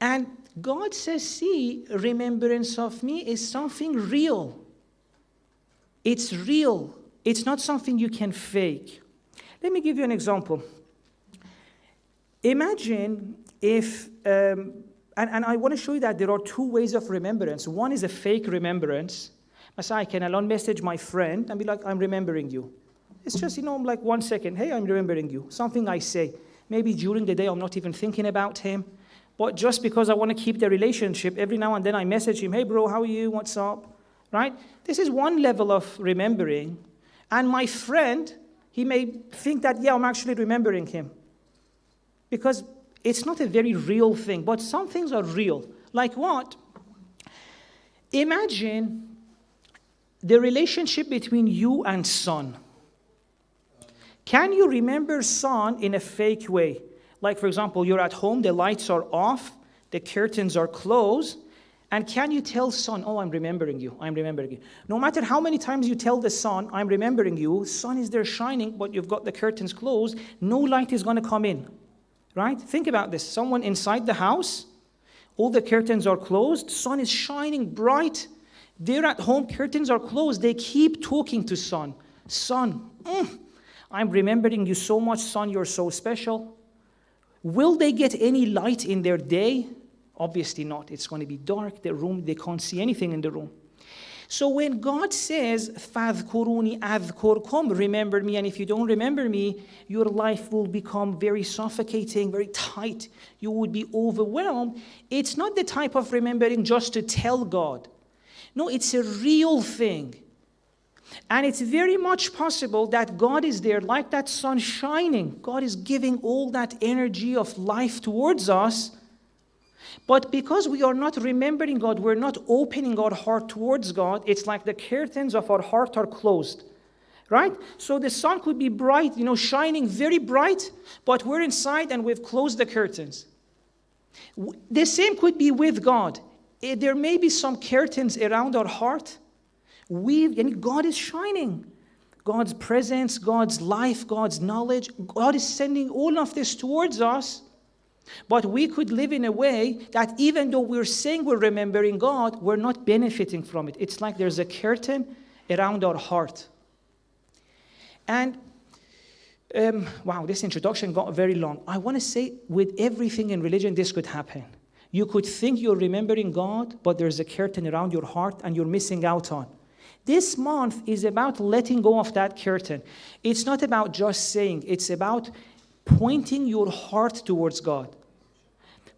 And God says, see, remembrance of me is something real. It's real. It's not something you can fake. Let me give you an example. Imagine if, and I want to show you that there are two ways of remembrance. One is a fake remembrance. I can alone message my friend and be like, I'm remembering you. It's just, like 1 second. Hey, I'm remembering you. Something I say. Maybe during the day I'm not even thinking about him. But just because I want to keep the relationship, every now and then I message him. Hey, bro, how are you? What's up? Right? This is one level of remembering. And my friend, he may think that, I'm actually remembering him. Because it's not a very real thing. But some things are real. Like what? Imagine the relationship between you and son. Can you remember son in a fake way? Like, for example, you're at home, the lights are off, the curtains are closed, and can you tell son, I'm remembering you, I'm remembering you. No matter how many times you tell the son, I'm remembering you, sun is there shining, but you've got the curtains closed, no light is going to come in, right? Think about this. Someone inside the house, all the curtains are closed, sun is shining bright, they're at home, curtains are closed, they keep talking to son. Son, I'm remembering you so much, son, you're so special. Will they get any light in their day? Obviously not. It's going to be dark, the room, they can't see anything in the room. So when God says, فَاذْكُرُونِي أَذْكُرْكُمْ, remember me, and if you don't remember me, your life will become very suffocating, very tight. You would be overwhelmed. It's not the type of remembering just to tell God. No, it's a real thing. And it's very much possible that God is there like that sun shining. God is giving all that energy of life towards us. But because we are not remembering God, we're not opening our heart towards God, it's like the curtains of our heart are closed. Right? So the sun could be bright, shining very bright, but we're inside and we've closed the curtains. The same could be with God. There may be some curtains around our heart. And God is shining. God's presence, God's life, God's knowledge. God is sending all of this towards us. But we could live in a way that even though we're saying we're remembering God, we're not benefiting from it. It's like there's a curtain around our heart. And, wow, this introduction got very long. I want to say with everything in religion, this could happen. You could think you're remembering God, but there's a curtain around your heart and you're missing out on. This month is about letting go of that curtain. It's not about just saying, it's about pointing your heart towards God.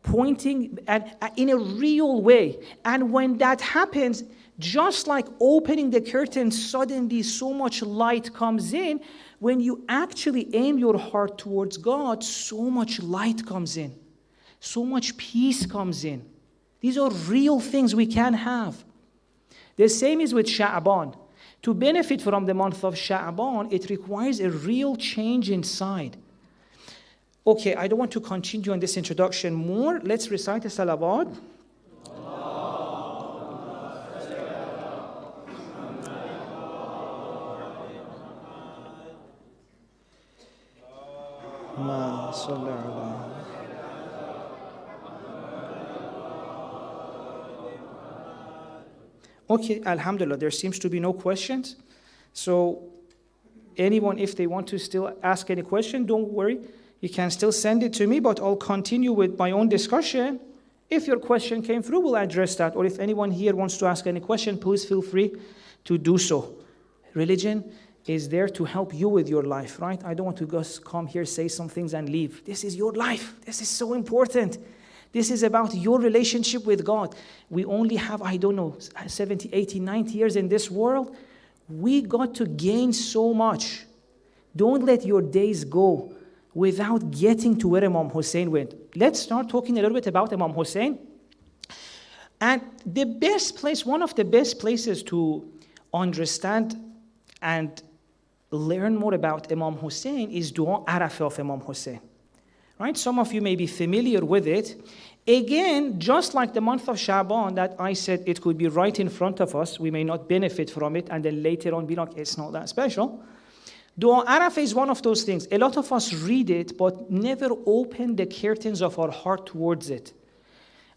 Pointing in a real way. And when that happens, just like opening the curtain, suddenly so much light comes in. When you actually aim your heart towards God, so much light comes in. So much peace comes in. These are real things we can have. The same is with Sha'ban. To benefit from the month of Sha'ban, it requires a real change inside. Okay, I don't want to continue on this introduction more. Let's recite the salawat. Okay, alhamdulillah, there seems to be no questions. So anyone, if they want to still ask any question, don't worry. You can still send it to me, but I'll continue with my own discussion. If your question came through, we'll address that. Or if anyone here wants to ask any question, please feel free to do so. Religion is there to help you with your life, right? I don't want to just come here, say some things and leave. This is your life. This is so important. This is about your relationship with God. We only have, 70, 80, 90 years in this world. We got to gain so much. Don't let your days go without getting to where Imam Husayn went. Let's start talking a little bit about Imam Husayn. And the best place, one of the best places to understand and learn more about Imam Husayn is Dua Arafah of Imam Husayn. Right? Some of you may be familiar with it. Again, just like the month of Sha'ban that I said it could be right in front of us, we may not benefit from it, and then later on be like, it's not that special. Dua Arafah is one of those things. A lot of us read it, but never open the curtains of our heart towards it.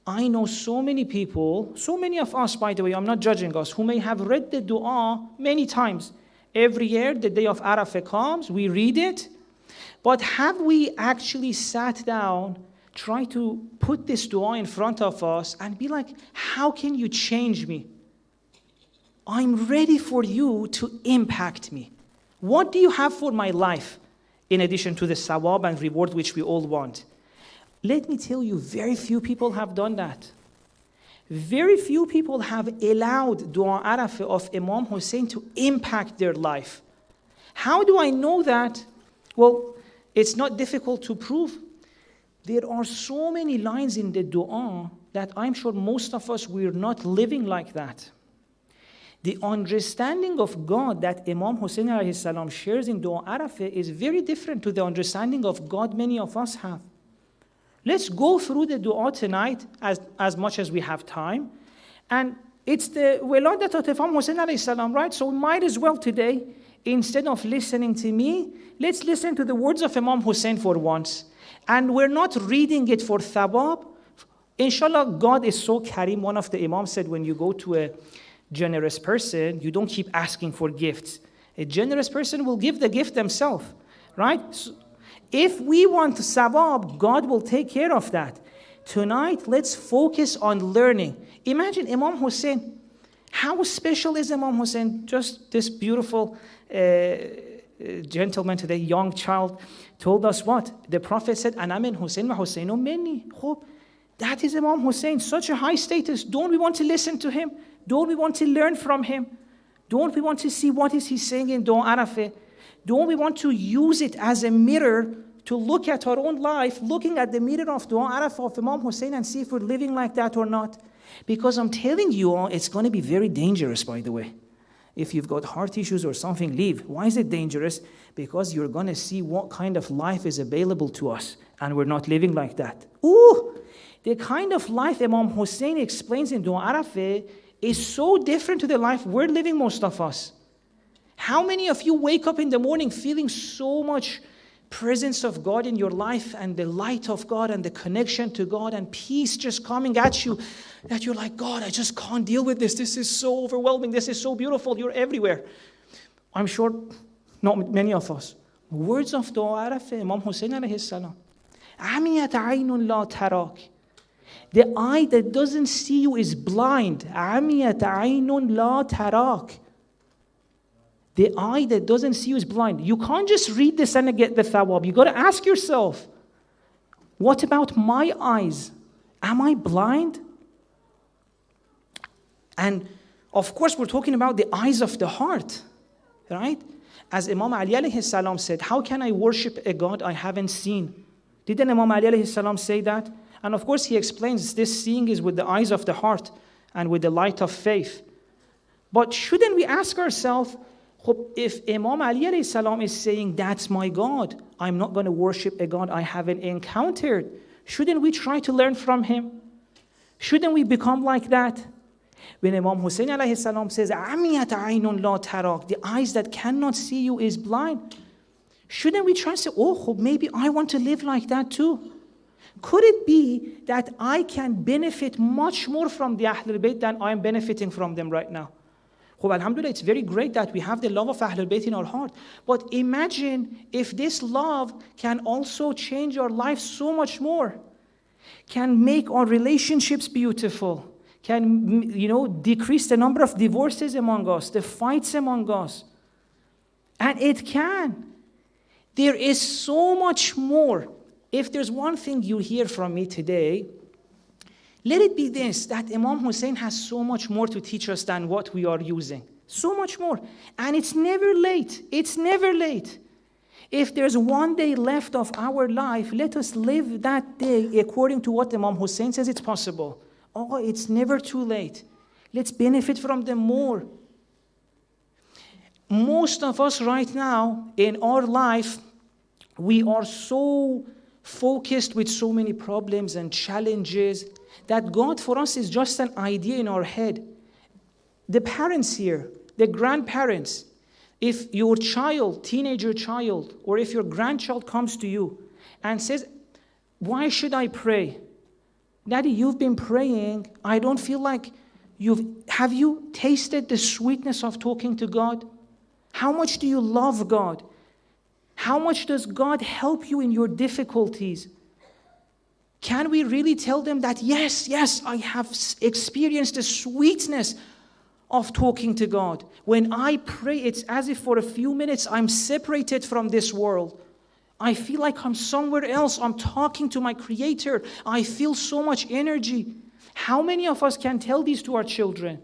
I know so many people, so many of us, by the way, I'm not judging us, who may have read the dua many times. Every year, the day of Arafah comes, we read it. But have we actually sat down, try to put this dua in front of us and be like, how can you change me? I'm ready for you to impact me. What do you have for my life in addition to the sawab and reward which we all want? Let me tell you, very few people have done that. Very few people have allowed Dua Arafah of Imam Husayn to impact their life. How do I know that? Well, it's not difficult to prove. There are so many lines in the dua that I'm sure most of us, we're not living like that. The understanding of God that Imam Husayn alayhi salam shares in Dua Arafah is very different to the understanding of God many of us have. Let's go through the dua tonight as much as we have time. And it's the wiladat of Imam Husayn alayhi salam, right? So we might as well today, instead of listening to me, let's listen to the words of Imam Husayn for once. And we're not reading it for thawab. Inshallah, God is so kareem. One of the imams said, when you go to a generous person, you don't keep asking for gifts. A generous person will give the gift themselves, right? So if we want thawab, God will take care of that. Tonight, let's focus on learning. Imagine Imam Husayn. How special is Imam Husayn? Just this beautiful gentleman today, young child, told us what? The Prophet said, Ana min Husayn wa Husaynu minni. That is Imam Husayn, such a high status. Don't we want to listen to him? Don't we want to learn from him? Don't we want to see what is he saying in Dua Arafah? Don't we want to use it as a mirror to look at our own life, looking at the mirror of Dua Arafah of Imam Husayn and see if we're living like that or not? Because I'm telling you all, it's going to be very dangerous, by the way. If you've got heart issues or something, leave. Why is it dangerous? Because you're going to see what kind of life is available to us, and we're not living like that. Ooh! The kind of life Imam Husayn explains in Dua Arafah is so different to the life we're living, most of us. How many of you wake up in the morning feeling so much presence of God in your life and the light of God and the connection to God and peace just coming at you, that you're like, God, I just can't deal with this. This is so overwhelming. This is so beautiful. You're everywhere. I'm sure not many of us. Words of Dua Arafah, Imam Husayn alayhi salam. عَمِيَتْ عَيْنٌ لَا تَرَاكِ. The eye that doesn't see you is blind. عَمِيَتْ عَيْنٌ لَا تَرَاكِ. The eye that doesn't see you is blind. You can't just read this and get the thawab. You got to ask yourself, what about my eyes? Am I blind? And of course, we're talking about the eyes of the heart, right? As Imam Ali alayhi salam said, how can I worship a God I haven't seen? Didn't Imam Ali alayhi salam say that? And of course, he explains this seeing is with the eyes of the heart and with the light of faith. But shouldn't we ask ourselves, if Imam Ali alayhi salam is saying, that's my God, I'm not going to worship a God I haven't encountered, shouldn't we try to learn from him? Shouldn't we become like that? When Imam Husayn alayhi salam says, عَمِيَتْ عَيْنٌ لَا تَرَاكِ, the eyes that cannot see you is blind, shouldn't we try to say, oh, maybe I want to live like that too? Could it be that I can benefit much more from the Ahlul Bayt than I am benefiting from them right now? Alhamdulillah, it's very great that we have the love of Ahlul Bayt in our heart. But imagine if this love can also change our life so much more, can make our relationships beautiful, can, decrease the number of divorces among us, the fights among us. And it can. There is so much more. If there's one thing you hear from me today, let it be this, that Imam Husayn has so much more to teach us than what we are using. So much more. And it's never late. It's never late. If there's one day left of our life, let us live that day according to what Imam Husayn says it's possible. Oh, it's never too late. Let's benefit from them more. Most of us right now in our life, we are so focused with so many problems and challenges that God for us is just an idea in our head. The parents here, the grandparents, if your child, teenager child, or if your grandchild comes to you and says, why should I pray? Daddy, you've been praying. I don't feel like have you tasted the sweetness of talking to God? How much do you love God? How much does God help you in your difficulties? Can we really tell them that, yes, I have experienced the sweetness of talking to God. When I pray, it's as if for a few minutes I'm separated from this world. I feel like I'm somewhere else. I'm talking to my Creator. I feel so much energy. How many of us can tell these to our children?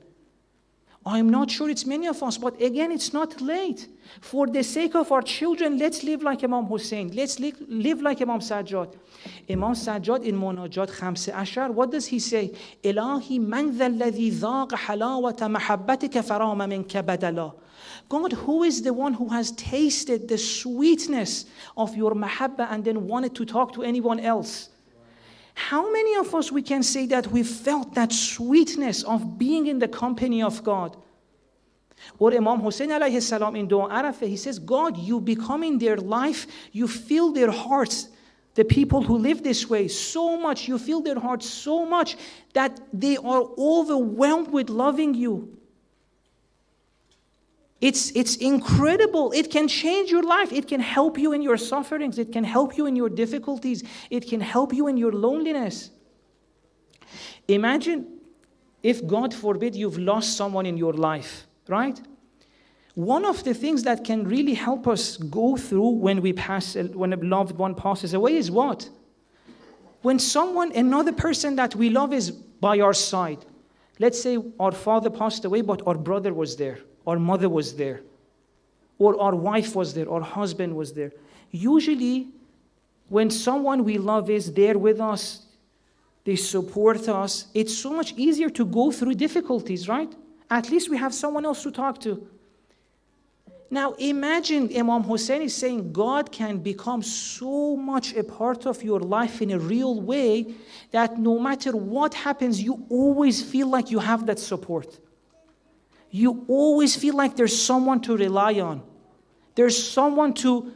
I'm not sure it's many of us, but again, it's not late. For the sake of our children, let's live like Imam Husayn. Let's live like Imam Sajjad. Imam Sajjad in Munajat 15, what does he say? Ilahi man dha alladhi dhaqa halawata mahabbatika farama minka badala. God, who is the one who has tasted the sweetness of your mahabba and then wanted to talk to anyone else? How many of us we can say that we felt that sweetness of being in the company of God? Or Imam Husayn alayhi salam in Dua Arafah, he says, God, you become in their life, you fill their hearts, the people who live this way, so much, you fill their hearts so much that they are overwhelmed with loving you. It's incredible. It can change your life. It can help you in your sufferings. It can help you in your difficulties. It can help you in your loneliness. Imagine if, God forbid, you've lost someone in your life, right? One of the things that can really help us go through when a loved one passes away is what? When another person that we love is by our side. Let's say our father passed away, but our brother was there. our mother was there, or our wife was there, our husband was there. Usually, when someone we love is there with us, they support us, it's so much easier to go through difficulties, right? At least we have someone else to talk to. Now imagine Imam Husayn is saying God can become so much a part of your life in a real way that no matter what happens, you always feel like you have that support. You always feel like there's someone to rely on. There's someone to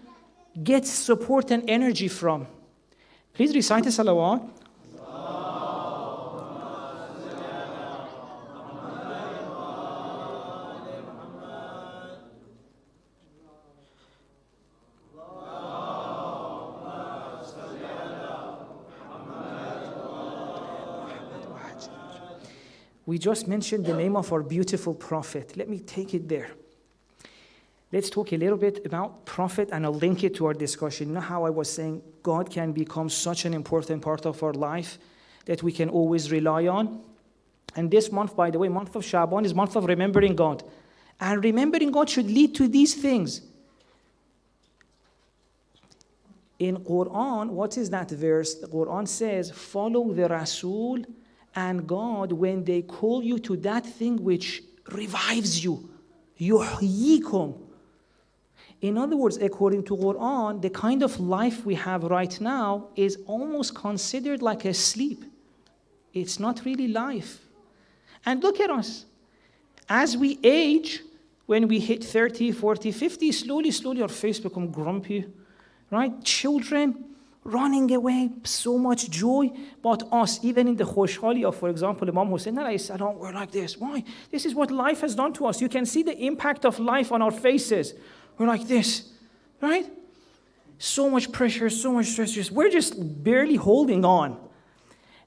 get support and energy from. Please recite the salawat. We just mentioned the name of our beautiful Prophet. Let me take it there. Let's talk a little bit about Prophet and I'll link it to our discussion. You know how I was saying God can become such an important part of our life that we can always rely on? And this month, by the way, month of Shaban is month of remembering God. And remembering God should lead to these things. In Quran, what is that verse? The Quran says, follow the Rasul and God when they call you to that thing which revives you. Yuhyikum. In other words, according to Quran, the kind of life we have right now is almost considered like a sleep. It's not really life. And look at us. As we age, when we hit 30, 40, 50, slowly our face becomes grumpy, right? Children running away, so much joy. But us, even in the khoshhali of, for example, Imam Husayn alayhi salam, we're like this. Why? This is what life has done to us. You can see the impact of life on our faces. We're like this, right? So much pressure, so much stress. We're just barely holding on.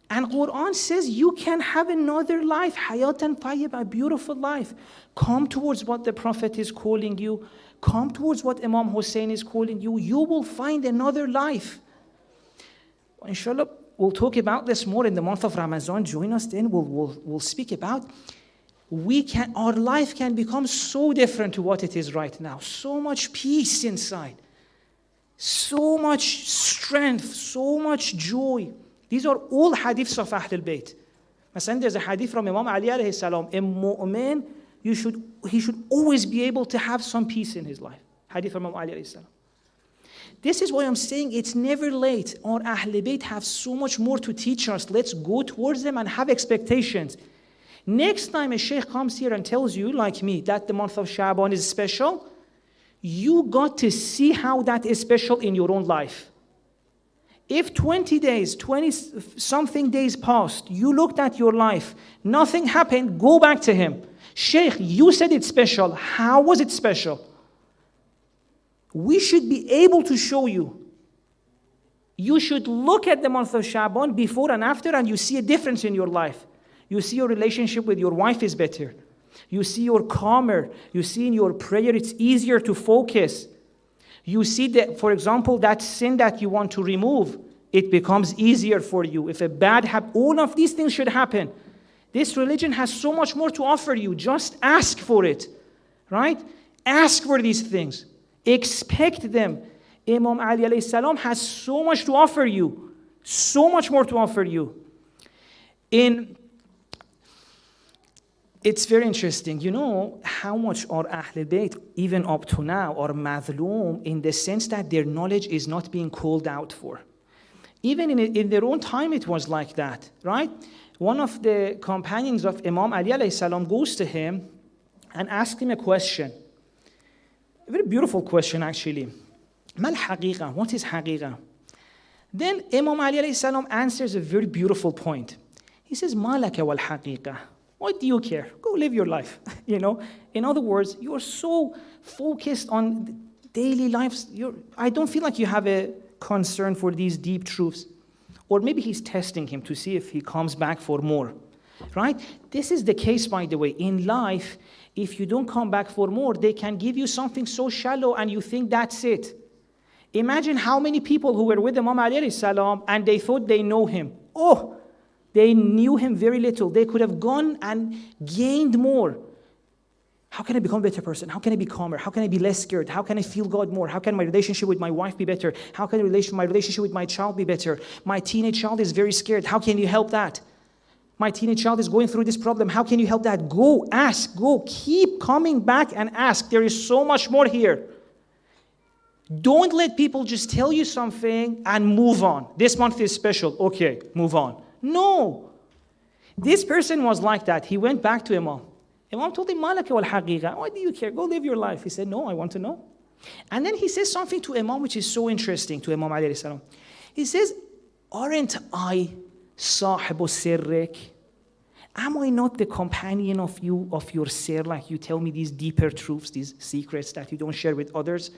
And Quran says you can have another life, hayatan tayyib, a beautiful life. Come towards what the Prophet is calling you. Come towards what Imam Husayn is calling you. You will find another life. Inshallah, we'll talk about this more in the month of Ramadan. Join us then. We'll speak about. Our life can become so different to what it is right now. So much peace inside. So much strength. So much joy. These are all hadiths of Ahlul Bayt. مثلا, there's a hadith from Imam Ali alayhi salam. A mu'min, he should always be able to have some peace in his life. Hadith from Imam Ali alayhi salam. This is why I'm saying it's never late. Our Ahlul Bayt have so much more to teach us. Let's go towards them and have expectations. Next time a sheikh comes here and tells you, like me, that the month of Shaban is special, you got to see how that is special in your own life. If 20 days, 20-something days passed, you looked at your life, nothing happened, go back to him. Sheikh, you said it's special. How was it special? We should be able to show you. You should look at the month of Shaban before and after, and you see a difference in your life. You see your relationship with your wife is better. You see you're calmer. You see in your prayer it's easier to focus. You see that, for example, that sin that you want to remove, it becomes easier for you. If a bad habit, all of these things should happen. This religion has so much more to offer you. Just ask for it, right? Ask for these things. Expect them. Imam Ali alayhi salam has so much to offer you. So much more to offer you. It's very interesting. You know how much our Ahlul Bayt, even up to now, are madhloom in the sense that their knowledge is not being called out for. Even in their own time, it was like that, right? One of the companions of Imam Ali alayhi salam goes to him and asks him a question. A very beautiful question, actually. Mal haqiqa? What is haqiqa? Then Imam Ali alayhi salam answers a very beautiful point. He says, Malaka wal haqiqa. What do you care? Go live your life. You know. In other words, you're so focused on daily lives. I don't feel like you have a concern for these deep truths. Or maybe he's testing him to see if he comes back for more. Right? This is the case, by the way. In life, if you don't come back for more, they can give you something so shallow and you think that's it. Imagine how many people who were with Imam Ali alayhi salam and they thought they know him. Oh, they knew him very little. They could have gone and gained more. How can I become a better person? How can I be calmer? How can I be less scared? How can I feel God more? How can my relationship with my wife be better? How can my relationship with my child be better? My teenage child is very scared. How can you help that? My teenage child is going through this problem. How can you help that? Go, ask, go. Keep coming back and ask. There is so much more here. Don't let people just tell you something and move on. This month is special. Okay, move on. No. This person was like that. He went back to Imam. Imam told him, Malaka wal haqiqa. Why do you care? Go live your life. He said, no, I want to know. And then he says something to Imam which is so interesting to Imam alayhi salam. He says, aren't I sahibu sirrik? Am I not the companion of your sir? Like you tell me these deeper truths, these secrets that you don't share with others.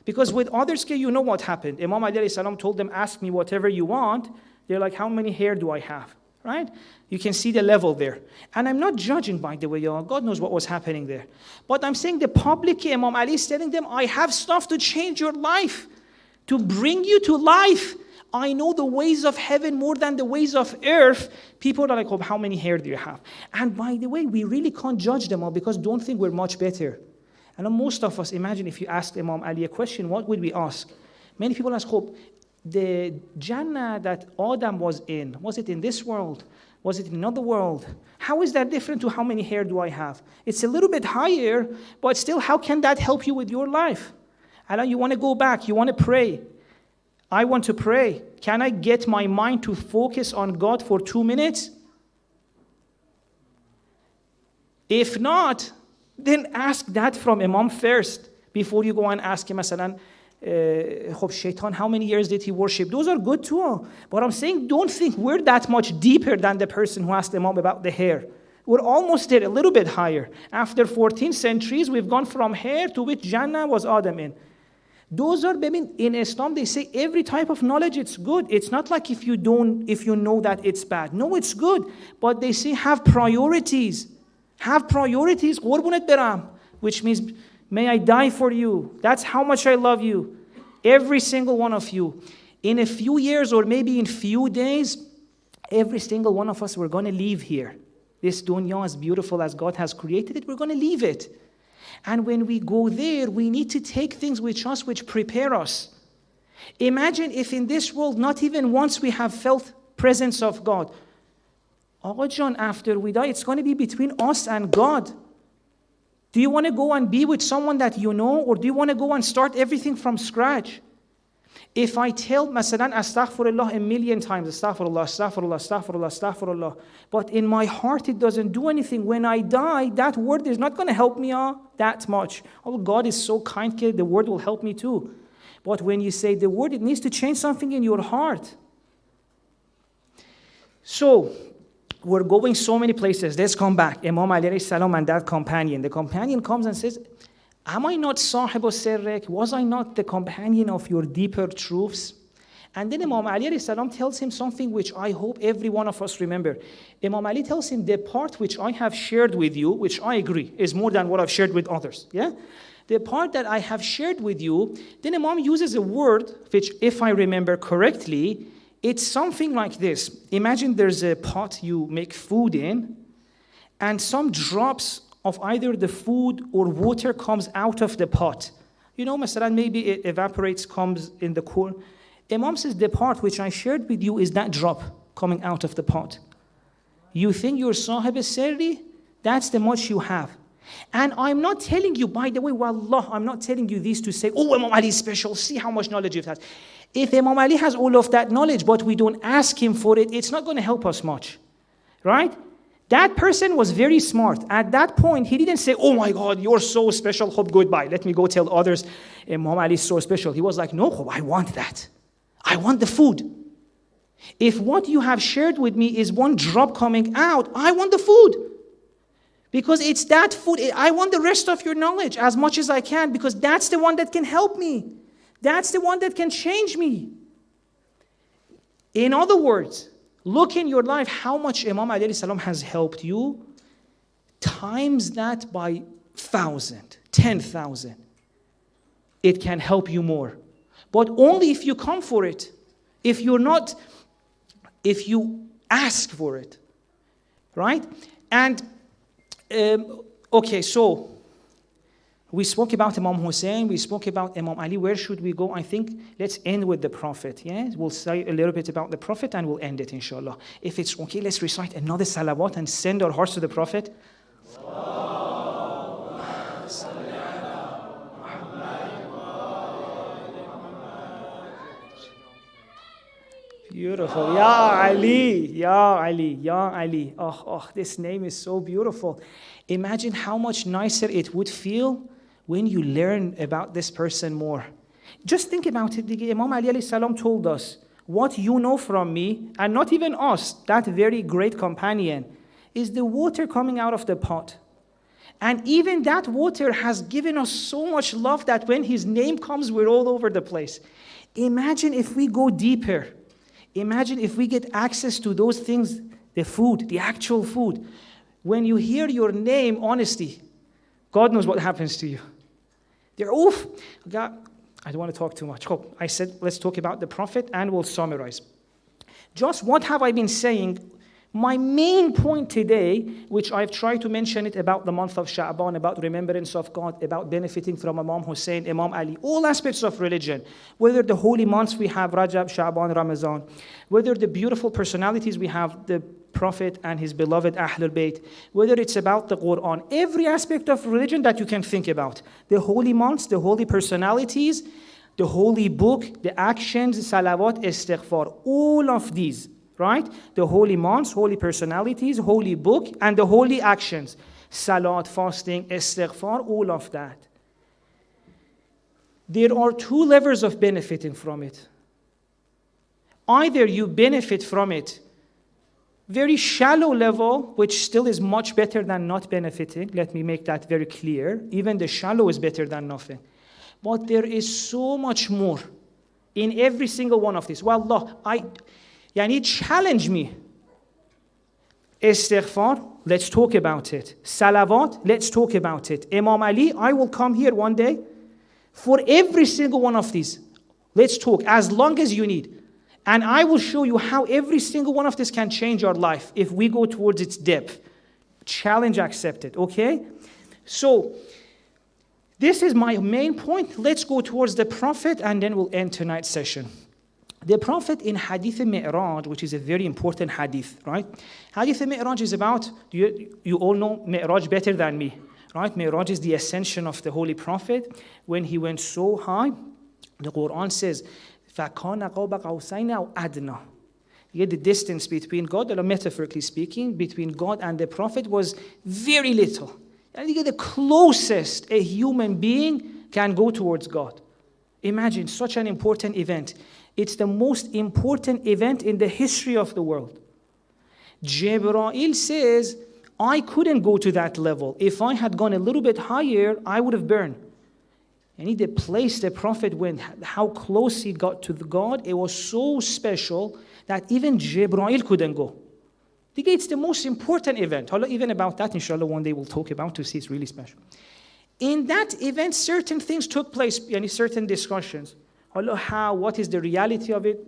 Because with others, you know what happened. Imam alayhi salam told them, ask me whatever you want. They're like, how many hair do I have? Right? You can see the level there. And I'm not judging, by the way, God knows what was happening there. But I'm saying the public, Imam Ali is telling them, I have stuff to change your life, to bring you to life. I know the ways of heaven more than the ways of earth. People are like, oh, how many hair do you have? And by the way, we really can't judge them all because don't think we're much better. And most of us, imagine if you asked Imam Ali a question, what would we ask? Many people ask, hope, the Jannah that Adam was it in this world? Was it in another world? How is that different to how many hair do I have? It's a little bit higher, but still, how can that help you with your life? Allah, you want to go back, you want to pray. I want to pray. Can I get my mind to focus on God for 2 minutes? If not, then ask that from Imam first before you go and ask him, masalan, Shaitan, how many years did he worship? Those are good too. But I'm saying, don't think we're that much deeper than the person who asked Imam about the hair. We're almost there, a little bit higher. After 14 centuries, we've gone from hair to which Jannah was Adam in. Those are, in Islam, they say every type of knowledge, it's good. It's not like if you know that it's bad. No, it's good. But they say have priorities. Have priorities. قربونت برم, which means may I die for you. That's how much I love you. Every single one of you. In a few years or maybe in few days, every single one of us, we're going to leave here. This dunya, as beautiful as God has created it, we're going to leave it. And when we go there, we need to take things with us which prepare us. Imagine if in this world, not even once we have felt presence of God. Agha John, after we die, it's going to be between us and God. Do you want to go and be with someone that you know, or do you want to go and start everything from scratch? If I tell, masalan, astaghfirullah a million times, astaghfirullah, astaghfirullah, astaghfirullah, astaghfirullah, but in my heart it doesn't do anything, when I die, that word is not going to help me that much. Oh, God is so kind, kid, the word will help me too. But when you say the word, it needs to change something in your heart. So, we're going so many places. Let's come back. Imam Ali alayhi salam and that companion. The companion comes and says, am I not sahibu sirrik? Was I not the companion of your deeper truths? And then Imam Ali alayhi salam tells him something which I hope every one of us remember. Imam Ali tells him, the part which I have shared with you, which I agree is more than what I've shared with others. Yeah? The part that I have shared with you, then Imam uses a word which, if I remember correctly, it's something like this. Imagine there's a pot you make food in, and some drops of either the food or water comes out of the pot. You know, masalan, maybe it evaporates, comes in the core. Imam says, the part which I shared with you is that drop coming out of the pot. You think you're sahib sirri? That's the much you have. And I'm not telling you, by the way, wallah, I'm not telling you this to say, oh, Imam Ali is special, see how much knowledge you've had. If Imam Ali has all of that knowledge, but we don't ask him for it, it's not going to help us much. Right? That person was very smart. At that point, he didn't say, oh my God, you're so special, hope goodbye. Let me go tell others, Imam Ali is so special. He was like, no, hope, I want that. I want the food. If what you have shared with me is one drop coming out, I want the food. Because it's that food. I want the rest of your knowledge as much as I can, because that's the one that can help me. That's the one that can change me. In other words, look in your life how much Imam Ali salam has helped you. Times that by 1,000, 10,000. It can help you more. But only if you come for it. If you ask for it. Right? And, okay, so We spoke about Imam Husayn, we spoke about Imam Ali. Where should we go? I think let's end with the Prophet. Yeah? We'll say a little bit about the Prophet and we'll end it, inshallah. If it's okay, let's recite another salawat and send our hearts to the Prophet. Beautiful. Ya Ali, Ya Ali, Ya Ali. Oh, this name is so beautiful. Imagine how much nicer it would feel when you learn about this person more. Just think about it. Imam Ali alayhi salam told us, what you know from me, and not even us, that very great companion, is the water coming out of the pot. And even that water has given us so much love that when his name comes, we're all over the place. Imagine if we go deeper. Imagine if we get access to those things, the food, the actual food. When you hear your name, honestly, God knows what happens to you. They're oof. God, I don't want to talk too much. Oh, I said, let's talk about the Prophet and we'll summarize. Just what have I been saying? My main point today, which I've tried to mention it about the month of Sha'ban, about remembrance of God, about benefiting from Imam Husayn, Imam Ali, all aspects of religion, whether the holy months we have, Rajab, Sha'ban, Ramadan, whether the beautiful personalities we have, the Prophet and his beloved Ahlul Bayt, whether it's about the Quran, every aspect of religion that you can think about, the holy months, the holy personalities, the holy book, the actions, salawat, istighfar, all of these, right? The holy months, holy personalities, holy book, and the holy actions, salat, fasting, istighfar, all of that. There are two levels of benefiting from it. Either you benefit from it very shallow level, which still is much better than not benefiting. Let me make that very clear. Even the shallow is better than nothing. But there is so much more in every single one of these. Wallah, challenge me. Istighfar, let's talk about it. Salawat, let's talk about it. Imam Ali, I will come here one day for every single one of these. Let's talk as long as you need. And I will show you how every single one of this can change our life if we go towards its depth. Challenge accepted, okay? So, this is my main point. Let's go towards the Prophet and then we'll end tonight's session. The Prophet in Hadith Mi'raj, which is a very important hadith, right? Hadith Mi'raj is about, you all know Mi'raj better than me, right? Mi'raj is the ascension of the Holy Prophet. When he went so high, the Quran says, فَكَانَ قَوْبَ قَوْسَيْنِ أَوْ أَدْنَى. The distance between God, or metaphorically speaking, between God and the Prophet was very little. And the closest a human being can go towards God. Imagine such an important event. It's the most important event in the history of the world. Jibreel says, I couldn't go to that level. If I had gone a little bit higher, I would have burned. And the place the Prophet went, how close he got to God, it was so special that even Jibreel couldn't go. It's the most important event. Even about that, inshallah, one day we'll talk about to see it's really special. In that event, certain things took place, certain discussions. What is the reality of it?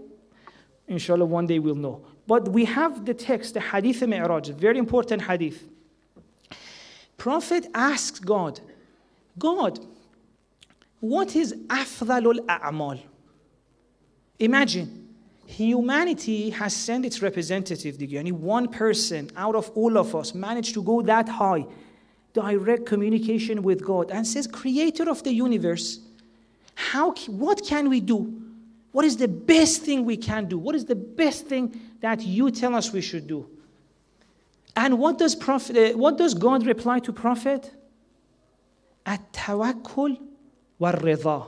Inshallah, one day we'll know. But we have the text, the Hadith Mi'raj, very important hadith. Prophet asks God, what is afdalul a'mal? Imagine, humanity has sent its representative, one person out of all of us managed to go that high, direct communication with God, and says, Creator of the universe, what can we do? What is the best thing we can do? What is the best thing that you tell us we should do? And what does God reply to Prophet? At-tawakkul wa-rida.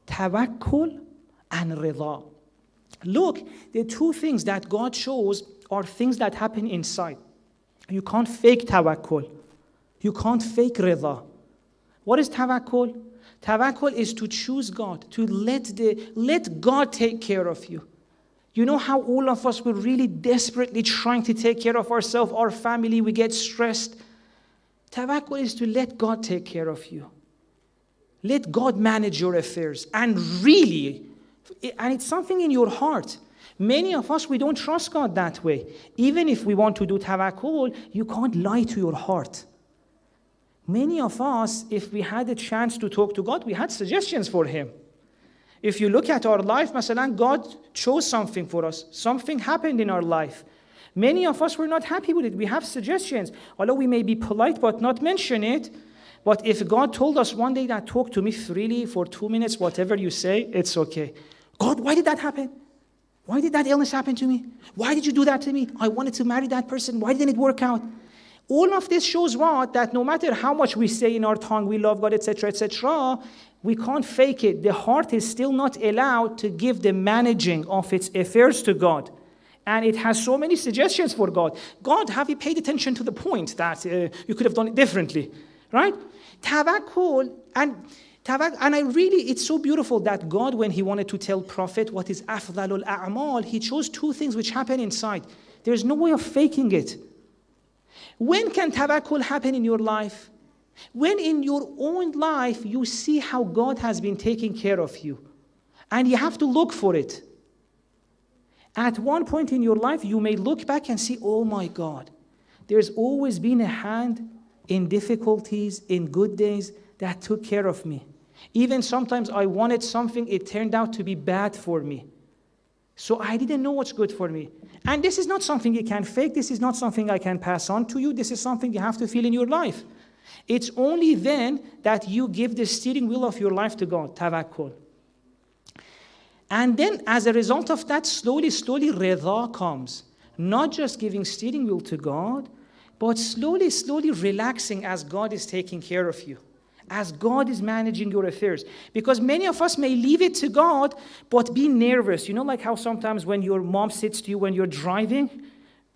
Tawakkul and rida. Look, the two things that God shows are things that happen inside. You can't fake tawakkul. You can't fake rida. What is tawakkul? Tawakkul is to choose God, to let God take care of you. You know how all of us were really desperately trying to take care of ourselves, our family, we get stressed. Tawakkul is to let God take care of you. Let God manage your affairs. And it's something in your heart. Many of us, we don't trust God that way. Even if we want to do tawakkul, you can't lie to your heart. Many of us, if we had a chance to talk to God, we had suggestions for Him. If you look at our life, Masalan, God chose something for us. Something happened in our life. Many of us were not happy with it. We have suggestions. Although we may be polite but not mention it, but if God told us one day that talk to me freely for 2 minutes, whatever you say, it's okay. God, why did that happen? Why did that illness happen to me? Why did you do that to me? I wanted to marry that person. Why didn't it work out? All of this shows what? That no matter how much we say in our tongue, we love God, etc., we can't fake it. The heart is still not allowed to give the managing of its affairs to God. And it has so many suggestions for God. God, have you paid attention to the point that you could have done it differently? Right? Tawakkul, and I really, it's so beautiful that God, when He wanted to tell Prophet what is afdalul a'mal, He chose two things which happen inside. There's no way of faking it. When can tawakkul happen in your life? When in your own life you see how God has been taking care of you. And you have to look for it. At one point in your life, you may look back and see, oh my God, there's always been a hand in difficulties, in good days, that took care of me. Even sometimes I wanted something, it turned out to be bad for me. So I didn't know what's good for me. And this is not something you can fake. This is not something I can pass on to you. This is something you have to feel in your life. It's only then that you give the steering wheel of your life to God, tawakkul. And then as a result of that, slowly, rida comes. Not just giving steering wheel to God, but slowly, relaxing as God is taking care of you. As God is managing your affairs. Because many of us may leave it to God, but be nervous. You know, like how sometimes when your mom sits to you when you're driving,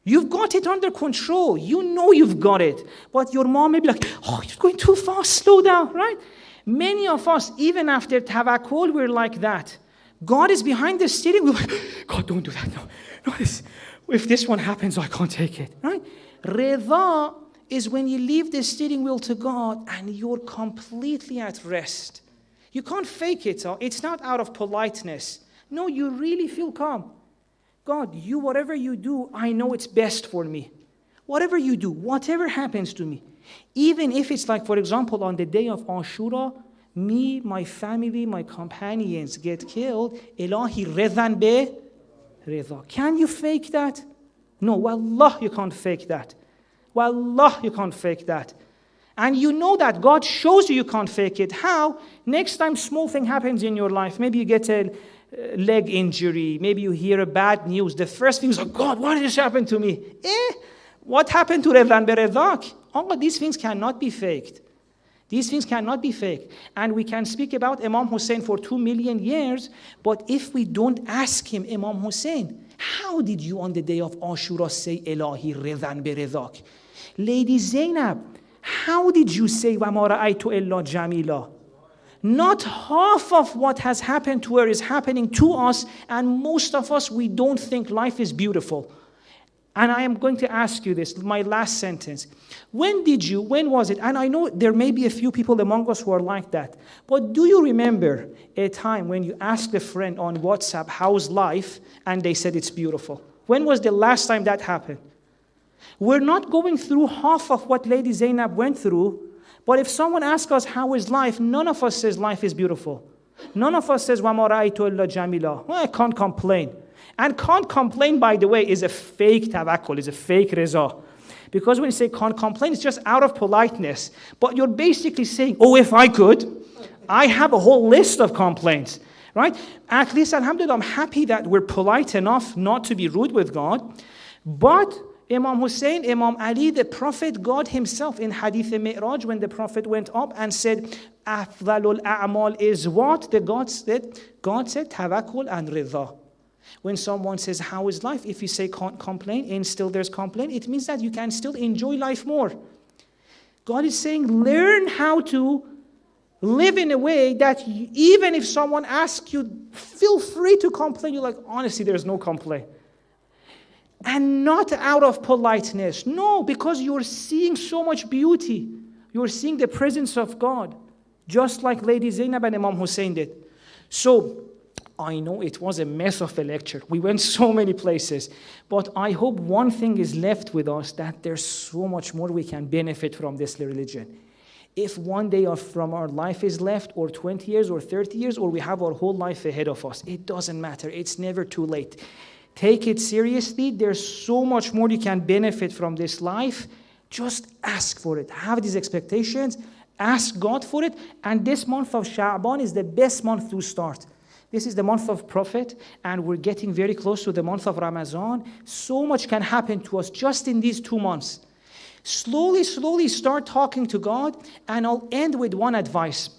you've got it under control. You know you've got it. But your mom may be like, oh, you're going too fast, slow down, right? Many of us, even after tawakkul, we're like that. God is behind the steering wheel. God, don't do that. No, if this one happens, I can't take it, right? Rida is when you leave the steering wheel to God and you're completely at rest. You can't fake it. It's not out of politeness. No, you really feel calm. God, whatever you do, I know it's best for me. Whatever you do, whatever happens to me. Even if it's like, for example, on the day of Ashura, me, my family, my companions get killed. Ilahi ridan be rida. Can you fake that? No, wallah, you can't fake that. Wallah, you can't fake that. And you know that God shows you can't fake it. How? Next time small thing happens in your life, maybe you get a leg injury, maybe you hear a bad news. The first thing is, oh God, why did this happen to me? What happened to ridan be ridak? All of these things cannot be faked. These things cannot be faked. And we can speak about Imam Husayn for 2 million years, but if we don't ask him, Imam Husayn, how did you on the day of Ashura say, Ilahi ridan be ridak? Lady Zainab, how did you say, وَمَا رَأَيْتُ إِلَّا جَمِيلًا? Not half of what has happened to her is happening to us, and most of us, we don't think life is beautiful. And I am going to ask you this, my last sentence. When was it? And I know there may be a few people among us who are like that, but do you remember a time when you asked a friend on WhatsApp, how's life? And they said it's beautiful. When was the last time that happened? We're not going through half of what Lady Zainab went through, but if someone asks us how is life, none of us says life is beautiful. None of us says, وَمَا رَأَيْتُ إِلَّا جَمِيلًا. Well, I can't complain. And can't complain, by the way, is a fake tawakkul, is a fake reza. Because when you say can't complain, it's just out of politeness. But you're basically saying, oh, if I could, I have a whole list of complaints. Right? At least, alhamdulillah, I'm happy that we're polite enough not to be rude with God. But Imam Husayn, Imam Ali, the Prophet, God himself in Hadith Mi'raj, when the Prophet went up and said, Afdalul a'mal is what? God said, tawakkul and rida. When someone says, how is life? If you say can't complain and still there's complaint, it means that you can still enjoy life more. God is saying, learn how to live in a way that even if someone asks you, feel free to complain. You're like, honestly, there's no complaint. And not out of politeness. No, because you're seeing so much beauty. You're seeing the presence of God. Just like Lady Zainab and Imam Husayn did. So, I know it was a mess of a lecture. We went so many places. But I hope one thing is left with us, that there's so much more we can benefit from this religion. if one day from our life is left, or 20 years, or 30 years, or we have our whole life ahead of us. It doesn't matter. It's never too late. Take it seriously. There's so much more you can benefit from this life. Just ask for it. Have these expectations. Ask God for it. And this month of Sha'ban is the best month to start. This is the month of Prophet, and we're getting very close to the month of Ramadan. So much can happen to us just in these 2 months. Slowly start talking to God, and I'll end with one advice.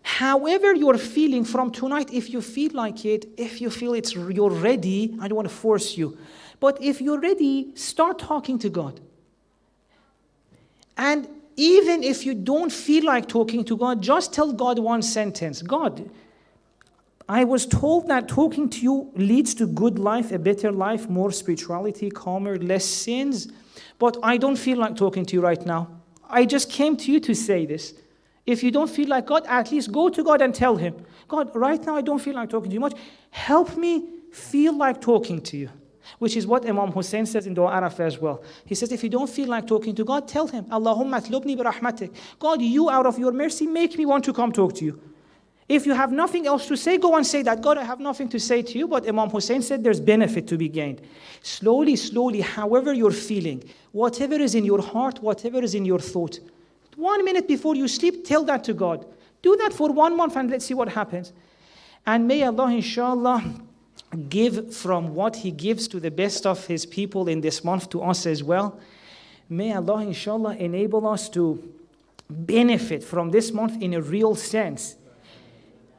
However you're feeling from tonight, if you feel like it, if you feel you're ready, I don't want to force you. But if you're ready, start talking to God. And even if you don't feel like talking to God, just tell God one sentence. God, I was told that talking to you leads to good life, a better life, more spirituality, calmer, less sins. But I don't feel like talking to you right now. I just came to you to say this. If you don't feel like God, at least go to God and tell Him, God, right now I don't feel like talking to you much. Help me feel like talking to you. Which is what Imam Husayn says in Dua Arafah as well. He says, if you don't feel like talking to God, tell Him, Allahumma atlubni bi rahmatik. God, you out of your mercy, make me want to come talk to you. If you have nothing else to say, go and say that. God, I have nothing to say to you, but Imam Husayn said there's benefit to be gained. Slowly, however you're feeling, whatever is in your heart, whatever is in your thought, 1 minute before you sleep, tell that to God. Do that for 1 month and let's see what happens. And may Allah, inshallah, give from what He gives to the best of His people in this month to us as well. May Allah, inshallah, enable us to benefit from this month in a real sense.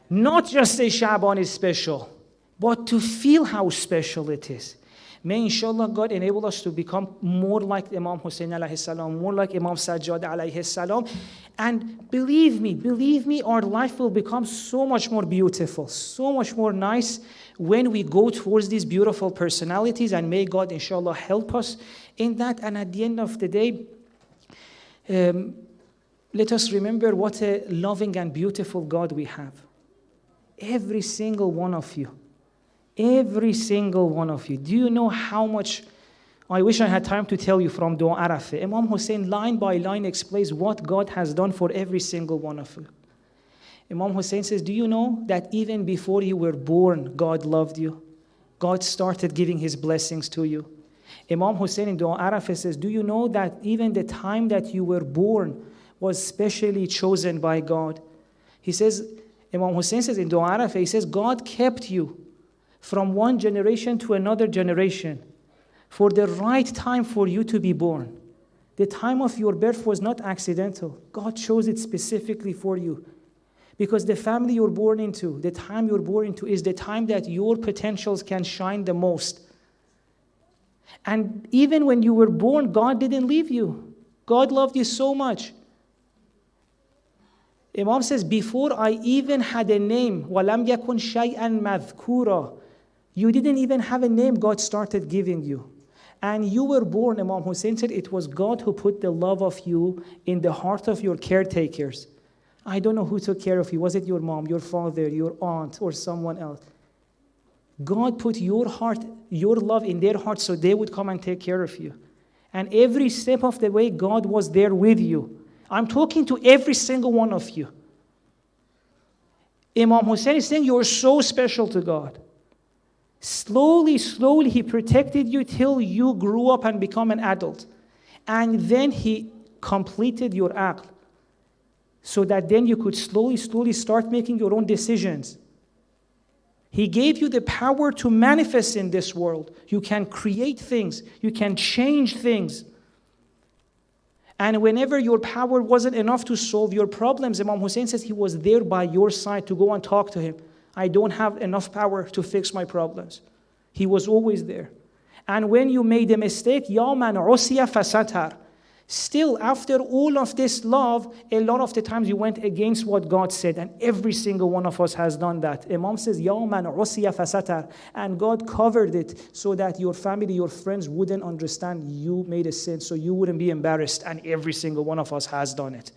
Not just say Sha'ban is special, but to feel how special it is. May inshallah God enable us to become more like Imam Husayn alayhi salam, more like Imam Sajjad alayhi salam. And believe me, our life will become so much more beautiful, so much more nice when we go towards these beautiful personalities. And may God inshallah help us in that. And at the end of the day, let us remember what a loving and beautiful God we have. Every single one of you. Every single one of you. Do you know how much? I wish I had time to tell you from Dua Arafah. Imam Husayn line by line explains what God has done for every single one of you. Imam Husayn says, do you know that even before you were born, God loved you? God started giving His blessings to you. Imam Husayn in Dua Arafah says, do you know that even the time that you were born was specially chosen by God? He says, Imam Husayn says in Dua Arafah, he says, God kept you from one generation to another generation for the right time for you to be born. The time of your birth was not accidental. God chose it specifically for you. Because the family you're born into, the time you're born into is the time that your potentials can shine the most. And even when you were born, God didn't leave you. God loved you so much. Imam says, before I even had a name, وَلَمْ يَكُنْ شَيْئًا مَذْكُورًا, you didn't even have a name, God started giving you. And you were born, Imam Husayn said, it was God who put the love of you in the heart of your caretakers. I don't know who took care of you. Was it your mom, your father, your aunt, or someone else? God put your heart, your love in their heart so they would come and take care of you. And every step of the way, God was there with you. I'm talking to every single one of you. Imam Husayn is saying you're so special to God. Slowly, He protected you till you grew up and become an adult. And then He completed your aql. So that then you could slowly start making your own decisions. He gave you the power to manifest in this world. You can create things. You can change things. And whenever your power wasn't enough to solve your problems, Imam Husayn says He was there by your side to go and talk to Him. I don't have enough power to fix my problems. He was always there. And when you made a mistake, Ya man usiya fasatar. Still, after all of this love, a lot of the times you went against what God said, and every single one of us has done that. Imam says, Ya man usiya fasatar, and God covered it so that your family, your friends wouldn't understand you made a sin, so you wouldn't be embarrassed, and every single one of us has done it.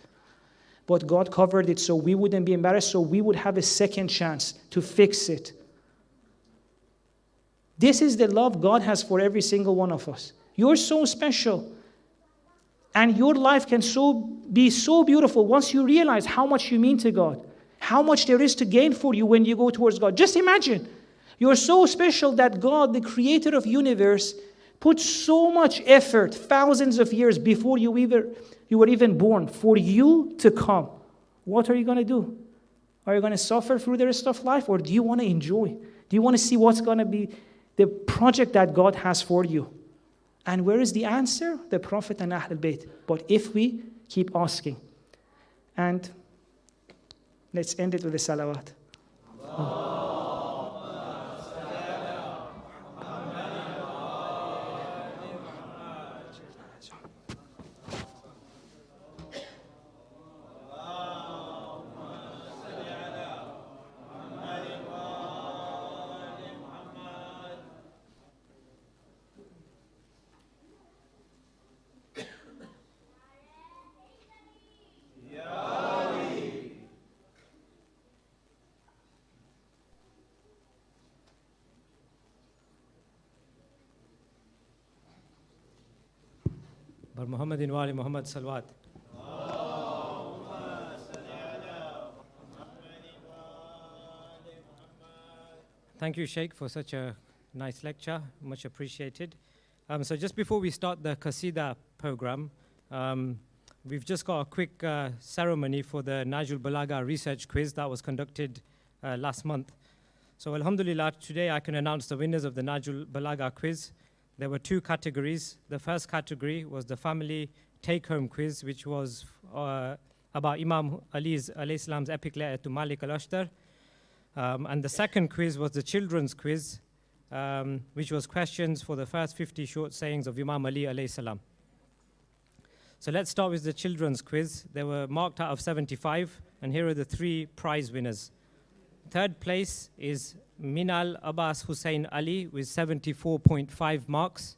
But God covered it so we wouldn't be embarrassed, so we would have a second chance to fix it. This is the love God has for every single one of us. You're so special. And your life can be so beautiful once you realize how much you mean to God, how much there is to gain for you when you go towards God. Just imagine, you're so special that God, the creator of universe, put so much effort, thousands of years before you were even born, for you to come. What are you going to do? Are you going to suffer through the rest of life, or do you want to enjoy? Do you want to see what's going to be the project that God has for you? And where is the answer? The Prophet and Ahlul Bayt. But if we keep asking. And let's end it with the salawat. Bar Muhammadin wa ali Muhammad salawat. Thank you, Sheikh, for such a nice lecture. Much appreciated. So just before we start the Qasida program, we've just got a quick ceremony for the Najul Balagha research quiz that was conducted last month. So alhamdulillah, today I can announce the winners of the Najul Balagha quiz. There were two categories. The first category was the family take-home quiz, which was about Imam Ali's alayhi salam's epic letter to Malik al-Ashtar. And the second quiz was the children's quiz, which was questions for the first 50 short sayings of Imam Ali alayhi salam. So let's start with the children's quiz. They were marked out of 75, and here are the three prize winners. Third place is Minal Abbas Husayn Ali with 74.5 marks.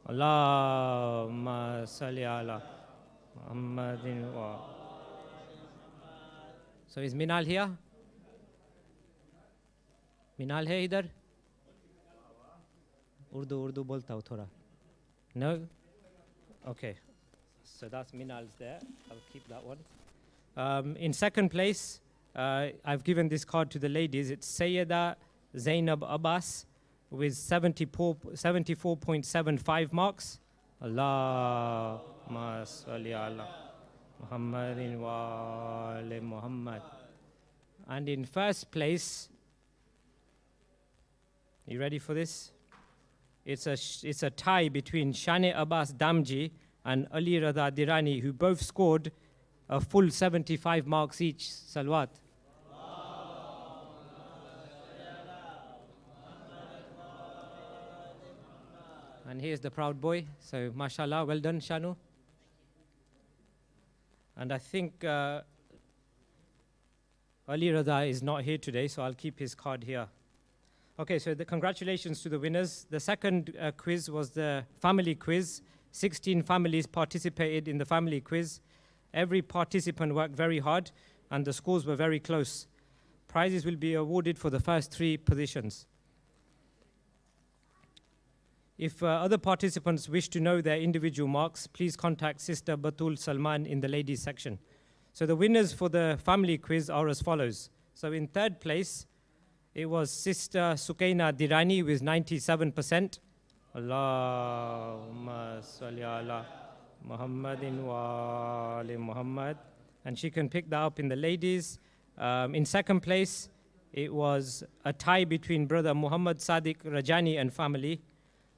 Allahumma salli ala Muhammadin wa. So is Minal here? Minal hai idhar? Urdu bolta ho thoda. No? Okay. So that's Minal's there. I'll keep that one. In second place, I've given this card to the ladies. It's Sayyida Zainab Abbas with 74.75 marks. Allahumma salli ala Muhammadin wa ali Muhammad. And in first place, you ready for this? It's a tie between Shane Abbas Damji and Ali Rada Dirani, who both scored a full 75 marks each. Salwat. And here's the proud boy. So, mashallah, well done, Shanu. And I think Ali Rada is not here today, so I'll keep his card here. Okay, so congratulations to the winners. The second quiz was the family quiz. 16 families participated in the family quiz. Every participant worked very hard, and the scores were very close. Prizes will be awarded for the first three positions. If other participants wish to know their individual marks, please contact Sister Batul Salman in the ladies section. So the winners for the family quiz are as follows. So in third place, it was Sister Sukaina Dirani with 97%. Allahumma salli ala Muhammadin wa ali Muhammad. And she can pick that up in the ladies. In second place, it was a tie between brother Muhammad Sadiq Rajani and family,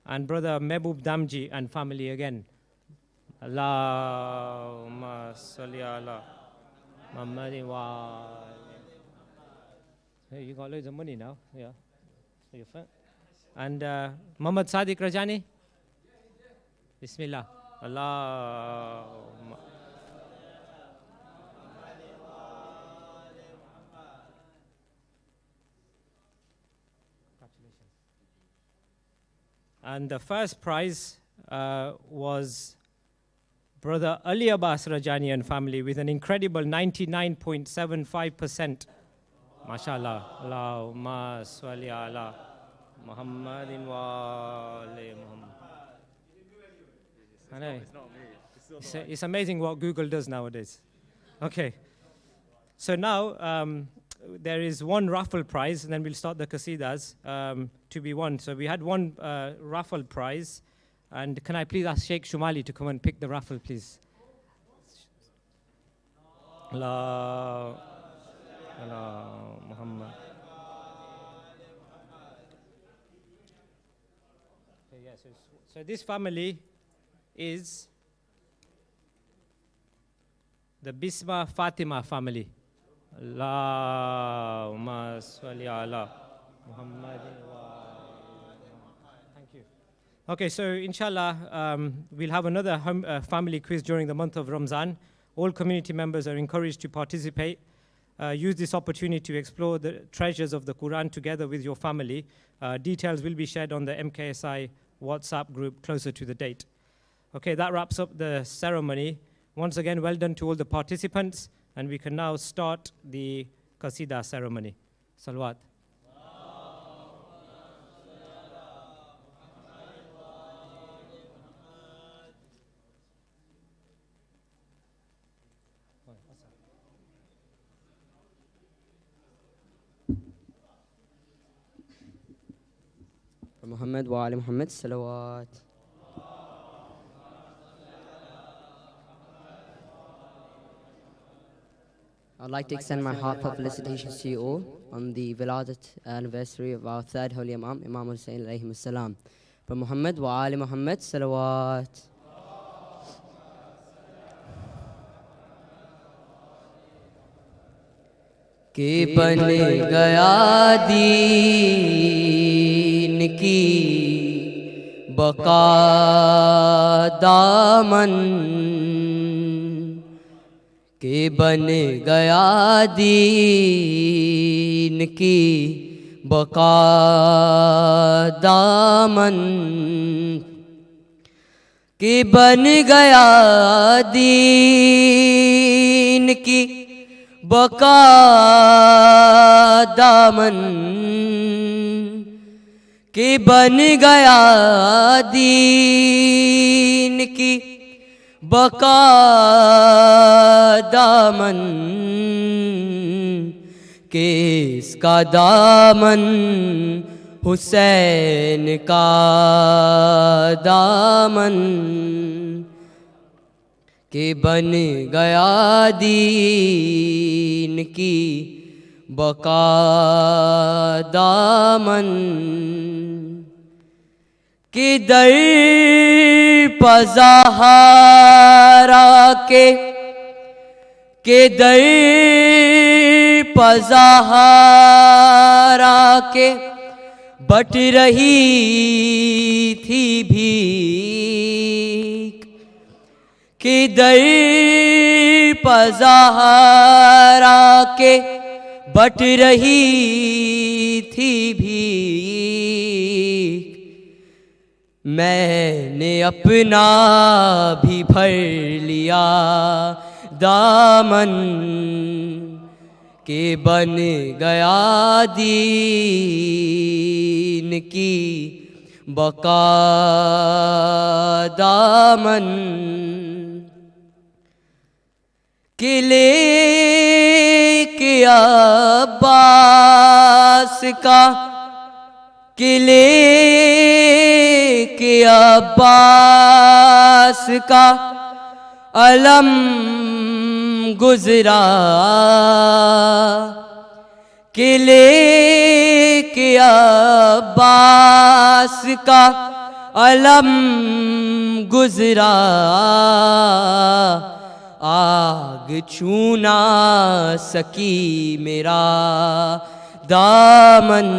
and brother Mehboob Damji and family again. Allahumma salli ala Muhammadin wa ali. Hey, you got loads of money now. Yeah. So you're fine. And Muhammad Sadiq Rajani? Bismillah. Allahumma. Congratulations. And the first prize was brother Ali Abbas Rajani and family with an incredible 99.75%. MashaAllah. Allahumma salli ala Muhammadin wa ali Muhammad. I know. It's not me. It's It's amazing what Google does nowadays. Okay. So now there is one raffle prize, and then we'll start the qasidas to be won. So we had one raffle prize, and can I please ask Sheikh Shomali to come and pick the raffle, please? Allah, Allah, Muhammad. Okay, yeah, so this family is the Bisma Fatima family. Allahumma salli ala Muhammadin wa Thank you. Okay, so inshallah, we'll have another family quiz during the month of Ramzan. All community members are encouraged to participate. Use this opportunity to explore the treasures of the Quran together with your family. Details will be shared on the MKSI WhatsApp group closer to the date. Okay, that wraps up the ceremony. Once again, well done to all the participants, and we can now start the qasida ceremony. Salawat. Muhammad wa ali Muhammad, salawat. I'd like to extend my heartfelt felicitations to you all on the Wiladat anniversary of our third holy Imam, Imam Husayn alayhi salam. From Muhammad wa ali Muhammad, salawat. के बन गया दीन की बका दामन के बन गया दीन की बका दामन के बन गया दीन की बका दामन के बन गया दीन की बका दामन के इसका दामन हुसैन का दामन के बन गया दीन की बका दामन के दर पज़ाहरा के दर पज़ाहरा के बट रही थी भीख कि दर पज़ाहरा के बट रही थी भीख मैंने अपना भी भर लिया दामन के बन गया दीन की बका दामन किले के अब्बास का किले के अब्बास का अलम गुजरा किले के अब्बास का अलम गुजरा आग छू ना सकी मेरा दामन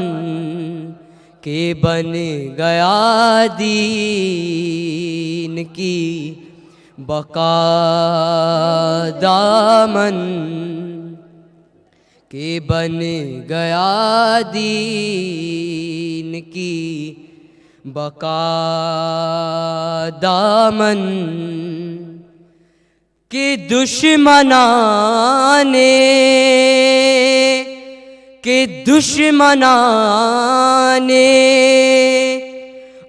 के बन गया दीन की बका दामन के बन गया दीन की बका दामन के दुश्मनाने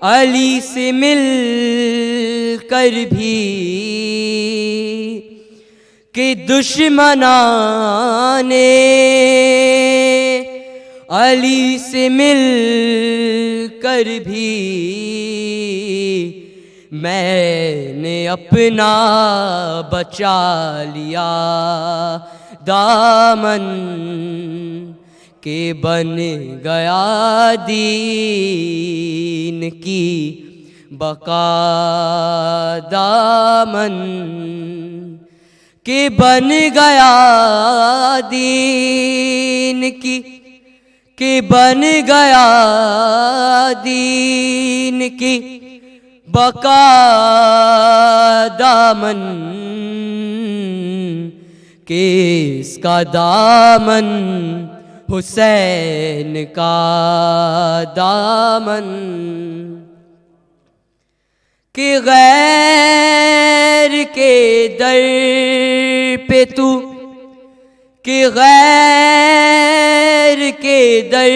अली से मिल कर भी कि दुश्मनाने अली से मिल कर भी मैंने अपना बचा लिया दामन के बन गया दीन की बका दामन के बन गया दीन की के बन गया दीन की बका दामन के इसका दामन हुसैन का दामन कि गैर के दर पे तू कि गैर के दर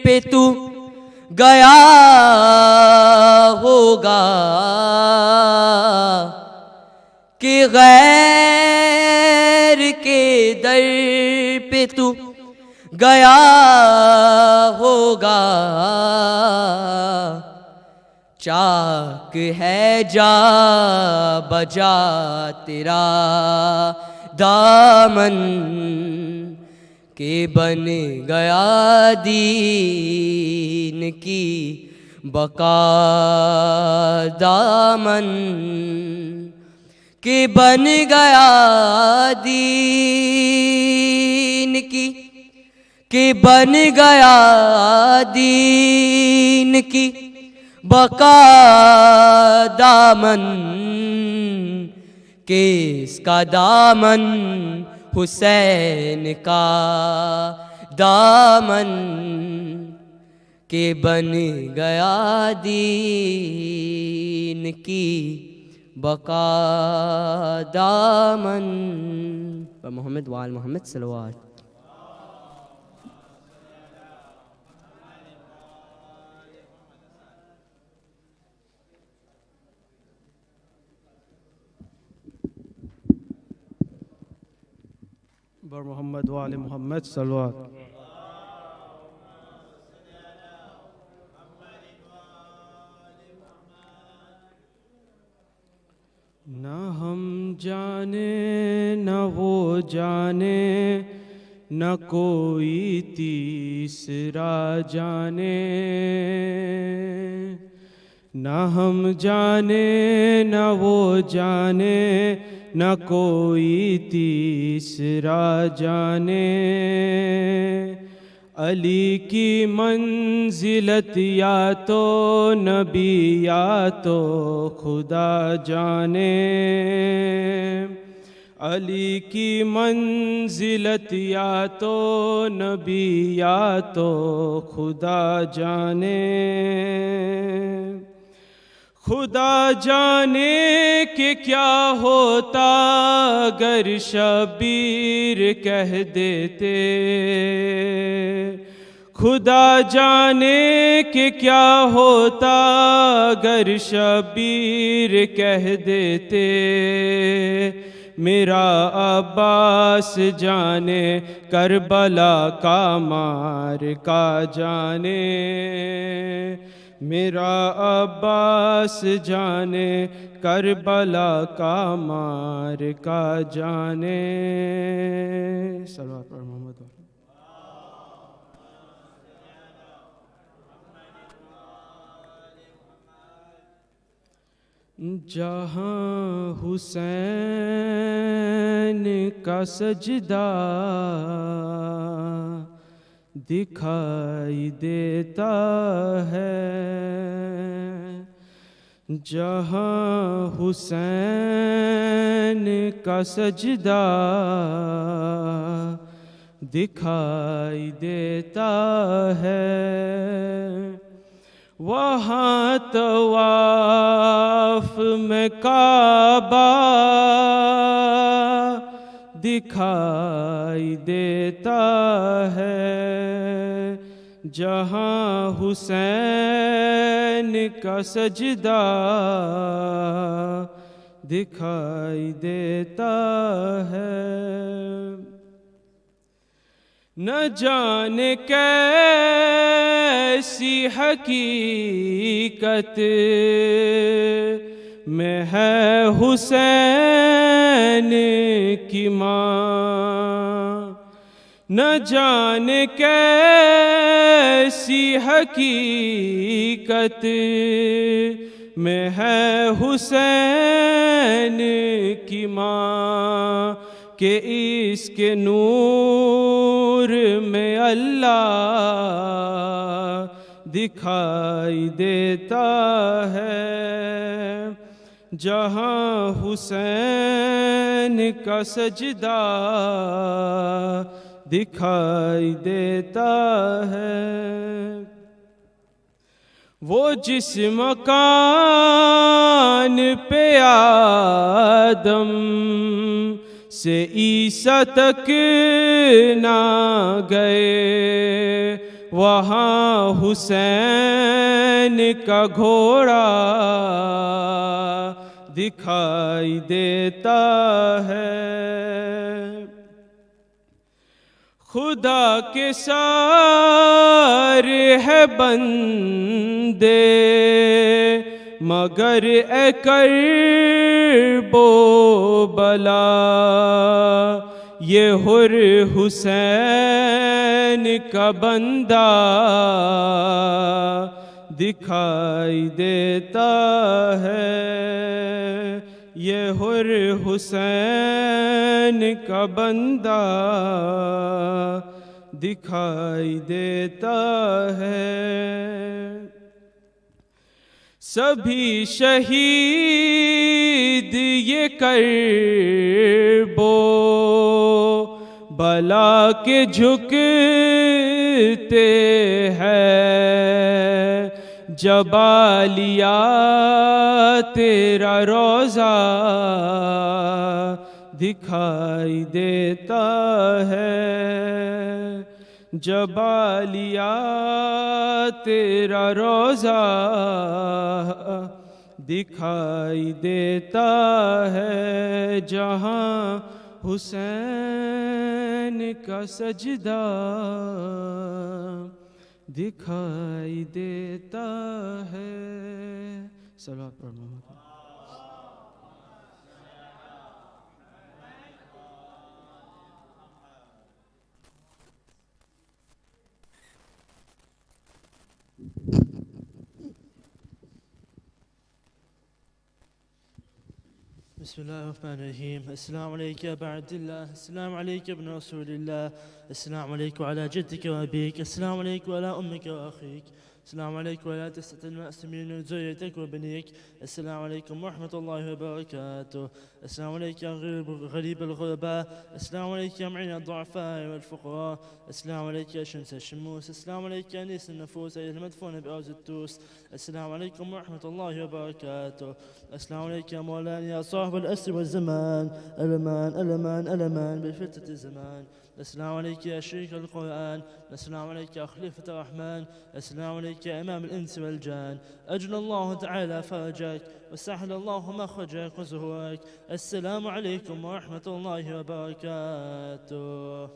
पे तू गया होगा कि गैर के दर पे तू गया होगा चाक है जा बजा तेरा दामन के बन गया दीन की बका दामन के बन गया दीन की के बन गया दीन की बका दामन के इसका दामन हुसैन का दामन के बन गया दीन की बका दामन मोहम्मद वाल मोहम्मद सल्लल्लाहु बर मोहम्मद वाले मोहम्मद सल्लल्लाहु न हम जाने न वो जाने न कोई तीसरा जाने न हम जाने न वो जाने न कोई तीसरा जाने अली की मंजिलत या तो नबी या तो खुदा जाने अली की मंजिलत या तो नबी या तो खुदा जाने खुदा जाने कि क्या होता अगर शबीर कह देते खुदा जाने कि क्या होता अगर शबीर कह देते मेरा अब्बास जाने करबला का मार का जाने मेरा अब्बास जाने करबला का मार का जाने सल्लल्लाहु अलैहि मोहम्मद जहाँ हुसैन का सजदा दिखाई देता है जहाँ हुसैन का सजदा दिखाई देता है वहाँ तवाफ में काबा दिखाई देता है जहाँ हुसैन का सजदा दिखाई देता है। न जाने कैसी हकीकत में है हुसैन की माँ, न जाने कैसी हकीकत में है हुसैन की माँ, कि इसके नूर में अल्लाह दिखाई देता है। जहाँ हुसैन का सजदा दिखाई देता है। वो जिस मकान पे आदम से ईसा तक ना गए, वहाँ हुसैन का घोड़ा दिखाई देता है। खुदा के सारे है बंदे मगर ए करबो बला, ये हुर हुसैन का बंदा दिखाई देता है। ये हुर हुसैन का बंदा दिखाई देता है। सभी शहीद ये करबो बला के झुकते हैं, जबालिया तेरा रोज़ा दिखाई देता है। जबालिया तेरा रोज़ा दिखाई देता है। जहाँ हुसैन का सजदा दिखाई देता है। सलात पढ़ Mohammad. بسم الله الرحمن الرحيم. السلام عليك يا أبا عبد الله، السلام عليك يا ابن رسول الله، السلام عليك وعلى جدك وأبيك، السلام عليك وعلى أمك وأخيك، السلام عليك وعلى تسعة المأسومين وزوجتك وبنيك، السلام عليكم ورحمة الله وبركاته. السلام عليك يا غريب الغرباء، السلام عليك يا معين الضعفاء والفقراء، السلام عليك يا شمس الشموس، السلام عليك يا أنيس النفوس أي المدفون بأرض التوس، السلام عليكم ورحمة الله وبركاته. السلام عليك يا مولانا يا صاحب الأسر والزمان، الأمان الأمان الأمان بفترة الزمان. السلام عليك يا شيخ القرآن، السلام عليك يا خليفة الرحمن، السلام عليك يا إمام الإنس والجان، أجل الله تعالى فرجك وسهل الله مخرجك وزهورك. السلام عليكم ورحمة الله وبركاته.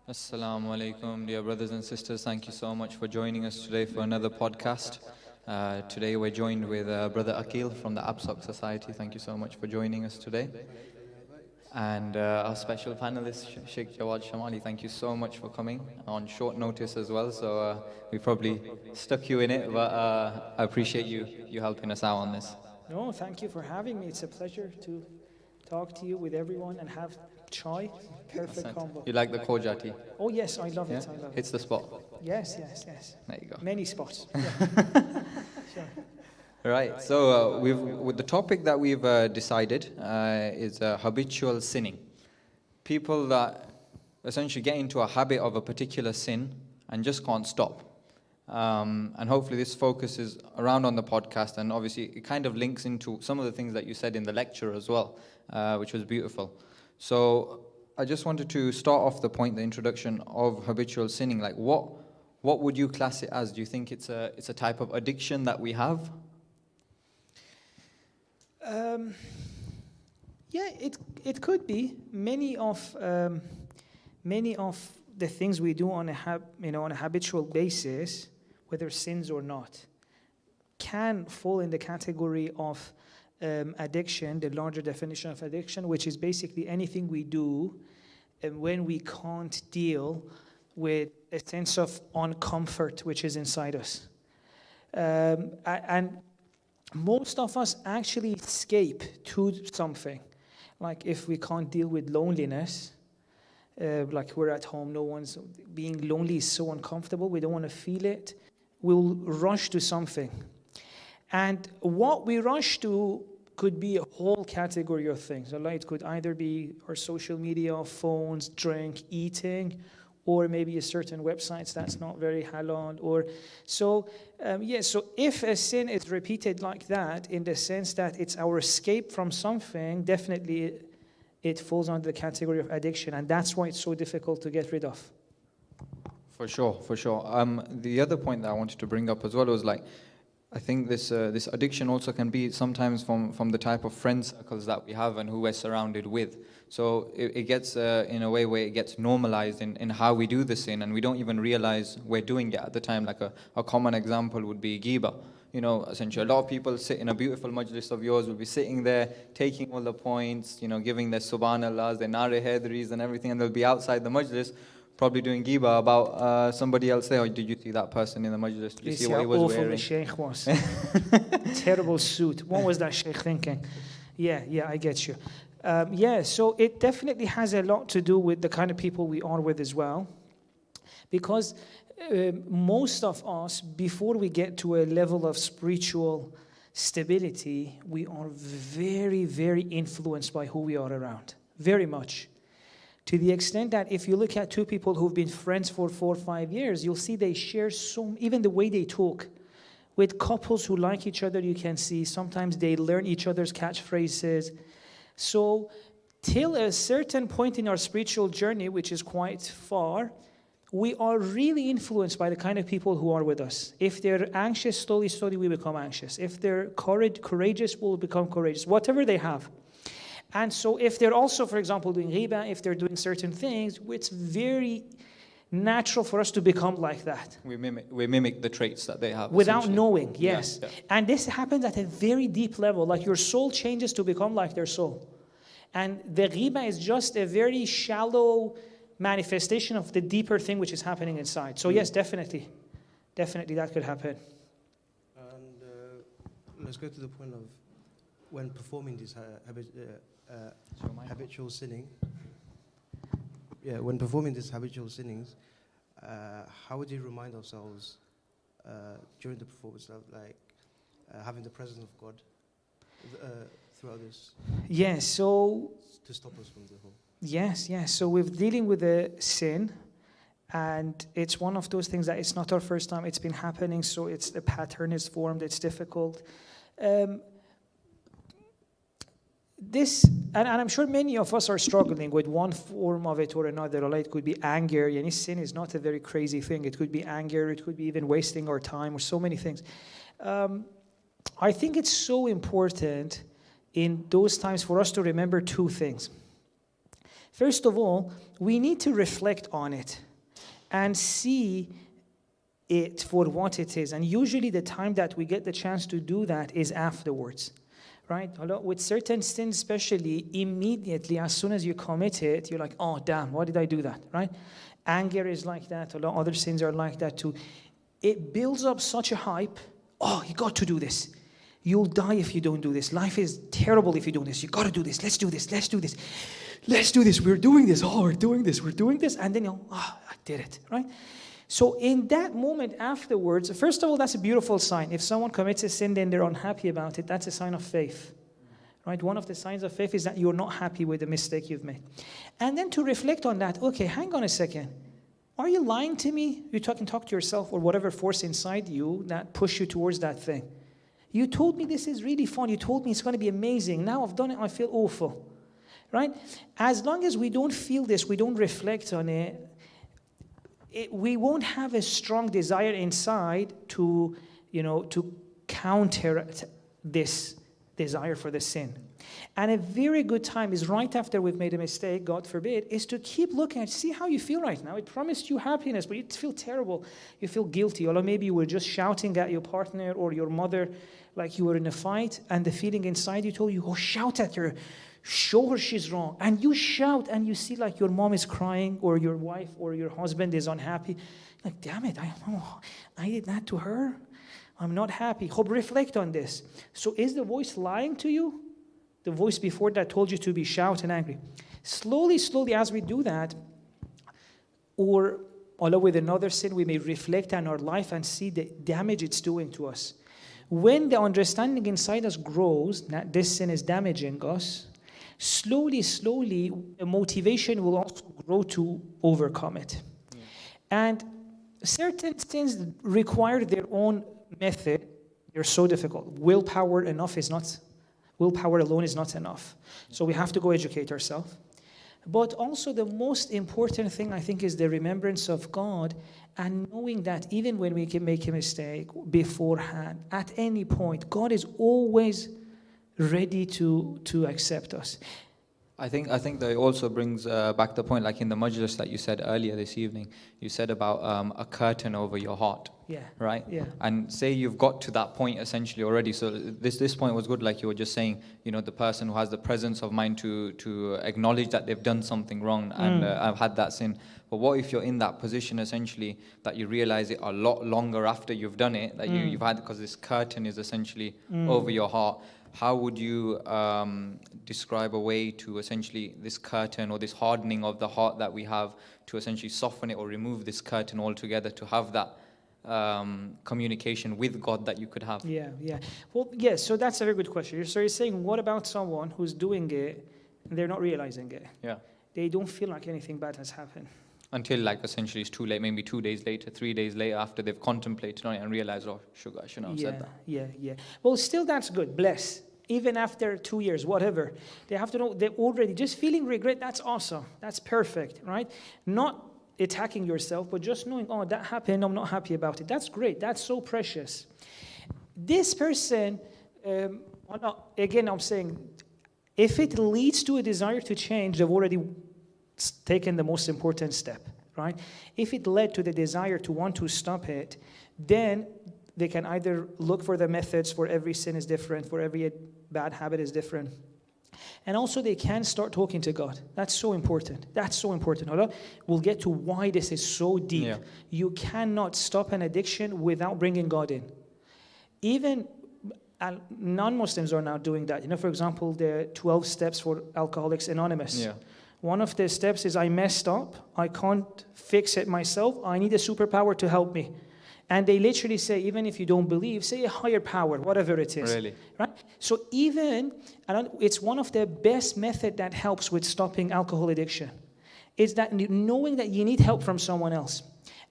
Assalamu alaikum, dear brothers and sisters. Thank you so much for joining us today for another podcast. Today we're joined with Brother Akil from the APSOC Society. Thank you so much for joining us today. And our special panelist, Sheikh Shomali, thank you so much for coming on short notice as well. So we probably stuck you in it, but I appreciate you helping us out on this. No, thank you for having me. It's a pleasure to talk to you with everyone and have chai. Perfect combo. You like the koja tea? Oh yes, I love it. Yeah? I love It's it. the spot. Yes. There you go. Many spots. Sure. Right, so with the topic that we've decided is habitual sinning. People that essentially get into a habit of a particular sin and just can't stop. And hopefully this focuses around on the podcast, and obviously it kind of links into some of the things that you said in the lecture as well, which was beautiful. So I just wanted to start off the point, the introduction of habitual sinning. Like what would you class it as? Do you think it's a type of addiction that we have? Yeah, it could be. Many of the things we do on a habitual basis, whether sins or not, can fall in the category of addiction, the larger definition of addiction, which is basically anything we do when we can't deal with a sense of uncomfort which is inside us. And most of us actually escape to something. Like if we can't deal with loneliness, like we're at home, being lonely is so uncomfortable, we don't want to feel it, we'll rush to something. And what we rush to could be a whole category of things. It could either be our social media, phones, drink, eating, or maybe a certain websites that's not very halal. So if a sin is repeated like that, in the sense that it's our escape from something, definitely it falls under the category of addiction, and that's why it's so difficult to get rid of. For sure. The other point that I wanted to bring up as well was I think this addiction also can be sometimes from the type of friend circles that we have and who we're surrounded with. So it gets in a way where it gets normalized in how we do the sin, and we don't even realize we're doing it at the time. Like a common example would be ghiba. Essentially a lot of people sit in a beautiful majlis of yours, will be sitting there taking all the points, giving their subhanallahs, their nare hedris and everything, and they'll be outside the majlis probably doing ghiba about somebody else there. Or did you see that person in the majlis? Did you see what he was wearing? The Sheikh was. Terrible suit. What was that Sheikh thinking? Yeah, I get you. So it definitely has a lot to do with the kind of people we are with as well. Because most of us, before we get to a level of spiritual stability, we are very, very influenced by who we are around. Very much. To the extent that if you look at two people who've been friends for 4 or 5 years, you'll see they share even the way they talk. With couples who like each other, you can see sometimes they learn each other's catchphrases. So till a certain point in our spiritual journey, which is quite far, we are really influenced by the kind of people who are with us. If they're anxious, slowly we become anxious. If they're courageous, we'll become courageous. Whatever they have. And so if they're also, for example, doing riba, if they're doing certain things, it's very natural for us to become like that. We mimic the traits that they have. Without knowing, yes. Yeah. And this happens at a very deep level, like your soul changes to become like their soul. And the riba is just a very shallow manifestation of the deeper thing which is happening inside. So yes, definitely that could happen. And let's go to the point of when performing this habitual sinning. Yeah, when performing these habitual sinnings, how would you remind ourselves during the performance of having the presence of God throughout this? Yes, so to stop us from the whole. Yes. So we're dealing with a sin, and it's one of those things that it's not our first time. It's been happening, so it's the pattern is formed. It's difficult. And I'm sure many of us are struggling with one form of it or another. It could be anger. Sin is not a very crazy thing. It could be anger. It could be even wasting our time, or so many things. I think it's so important in those times for us to remember two things. First of all, we need to reflect on it and see it for what it is. And usually the time that we get the chance to do that is afterwards, right? With certain sins especially, immediately as soon as you commit it, you're like, oh damn, why did I do that, right? Anger is like that. A lot of other sins are like that too. It builds up such a hype. Oh, you got to do this. You'll die if you don't do this. Life is terrible if you don't do this. You got to do this. Let's do this. Let's do this. Let's do this. We're doing this. Oh, we're doing this. We're doing this. And then I did it, right? So in that moment afterwards, first of all, that's a beautiful sign. If someone commits a sin, then they're unhappy about it. That's a sign of faith, right? One of the signs of faith is that you're not happy with the mistake you've made. And then to reflect on that, okay, hang on a second. Are you lying to me? You talk to yourself or whatever force inside you that push you towards that thing. You told me this is really fun. You told me it's going to be amazing. Now I've done it, I feel awful, right? As long as we don't feel this, we don't reflect on it, we won't have a strong desire inside to counter this desire for the sin. And a very good time is right after we've made a mistake, God forbid, is to keep looking at, see how you feel right now. It promised you happiness, but you feel terrible. You feel guilty. Or maybe you were just shouting at your partner or your mother like you were in a fight, and the feeling inside you told you, oh, shout at her. Show her she's wrong. And you shout, and you see like your mom is crying, or your wife or your husband is unhappy. Like, damn it, I did that to her. I'm not happy. Hope reflect on this. So is the voice lying to you? The voice before that told you to be shout and angry. Slowly, as we do that, or along with another sin, we may reflect on our life and see the damage it's doing to us. When the understanding inside us grows that this sin is damaging us, slowly, the motivation will also grow to overcome it. Yeah. And certain sins require their own method. They're so difficult. Willpower alone is not enough. So we have to go educate ourselves. But also the most important thing, I think, is the remembrance of God and knowing that even when we can make a mistake beforehand, at any point, God is always ready to accept us. I think that it also brings back the point, like in the majlis that you said earlier this evening, you said about a curtain over your heart. Yeah. Right? Yeah. And say you've got to that point essentially already. So this point was good, like you were just saying, the person who has the presence of mind to acknowledge that they've done something wrong and I've had that sin. But what if you're in that position essentially that you realize it a lot longer after you've done it, that you've had, because this curtain is essentially over your heart. How would you describe a way to essentially this curtain or this hardening of the heart that we have to essentially soften it or remove this curtain altogether to have that communication with God that you could have? Yeah. Well, yes, so that's a very good question. So you're saying, what about someone who's doing it and they're not realizing it? Yeah. They don't feel like anything bad has happened. Until essentially it's too late, maybe 2 days later, 3 days later, after they've contemplated on it and realized, oh, sugar, I shouldn't have said that. Yeah. Well, still that's good, bless. Even after 2 years, whatever. They have to know they're already just feeling regret, that's awesome. That's perfect, right? Not attacking yourself, but just knowing, oh, that happened, I'm not happy about it. That's great, that's so precious. This person, again, I'm saying, if it leads to a desire to change, they've already taken the most important step, right? If it led to the desire to want to stop it, then they can either look for the methods, for every sin is different, for every bad habit is different. And also they can start talking to God. That's so important. We'll get to why this is so deep. Yeah. You cannot stop an addiction without bringing God in. Even non-Muslims are now doing that. For example, the 12 steps for Alcoholics Anonymous. Yeah. One of the steps is, I messed up. I can't fix it myself. I need a superpower to help me. And they literally say, even if you don't believe, say a higher power, whatever it is. Really? Right? So it's one of the best methods that helps with stopping alcohol addiction. It's that knowing that you need help from someone else.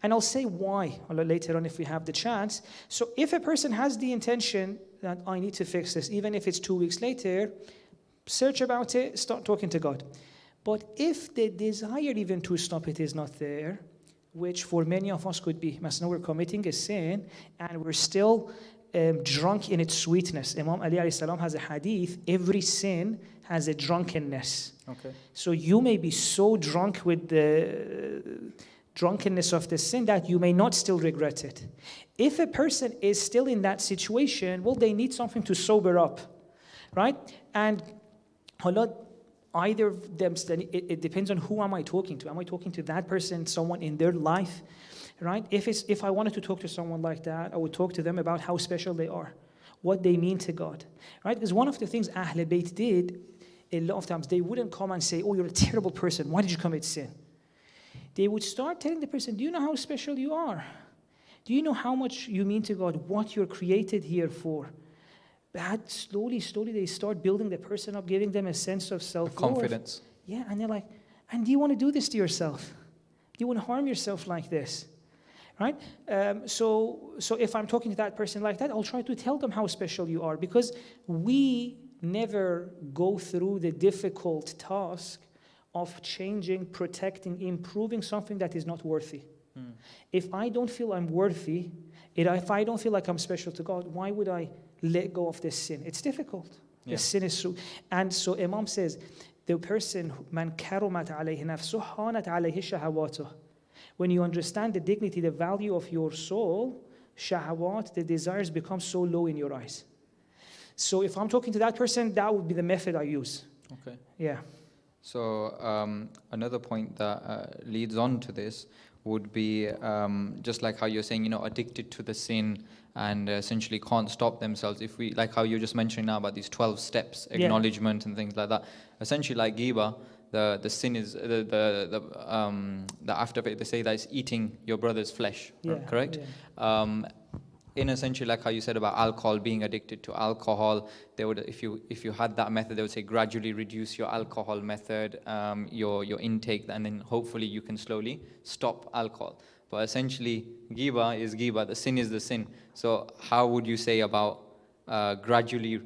And I'll say why later on if we have the chance. So if a person has the intention that I need to fix this, even if it's 2 weeks later, search about it, start talking to God. But if the desire even to stop it is not there, which for many of us could be, we're committing a sin and we're still drunk in its sweetness. Imam Ali alayhi salam has a hadith, every sin has a drunkenness. Okay. So you may be so drunk with the drunkenness of the sin that you may not still regret it. If a person is still in that situation, well, they need something to sober up, right? And either of them, it depends on who am I talking to. Am I talking to that person, someone in their life, right? If I wanted to talk to someone like that, I would talk to them about how special they are, what they mean to God, right? Because one of the things Ahl Bayt did, a lot of times, they wouldn't come and say, oh, you're a terrible person, why did you commit sin? They would start telling the person, do you know how special you are? Do you know how much you mean to God, what you're created here for? But slowly, they start building the person up, giving them a sense of self-worth. Confidence. Yeah, and they're like, and do you want to do this to yourself? Do you want to harm yourself like this? Right? So if I'm talking to that person like that, I'll try to tell them how special you are, because we never go through the difficult task of changing, protecting, improving something that is not worthy. If I don't feel I'm worthy, if I don't feel like I'm special to God, why would I let go of this sin? It's difficult. Yeah. The sin is so. And so Imam says, the person, man karumat alayhi nafsuh, hanat alayhi shahawatuh. When you understand the dignity, the value of your soul, shahawat, the desires become so low in your eyes. So if I'm talking to that person, that would be the method I use. Okay. Yeah. So another point that leads on to this would be just like how you're saying, addicted to the sin and essentially can't stop themselves. If we, like how you're just mentioning now about these 12 steps, acknowledgement and things like that. Essentially, like Ghiba, the sin is the after they say that it's eating your brother's flesh, correct? Yeah. In essentially, like how you said about alcohol, being addicted to alcohol, they would, if you had that method, they would say gradually reduce your alcohol method, your intake, and then hopefully you can slowly stop alcohol. But essentially, ghiba is ghiba, the sin is the sin. So how would you say about gradually,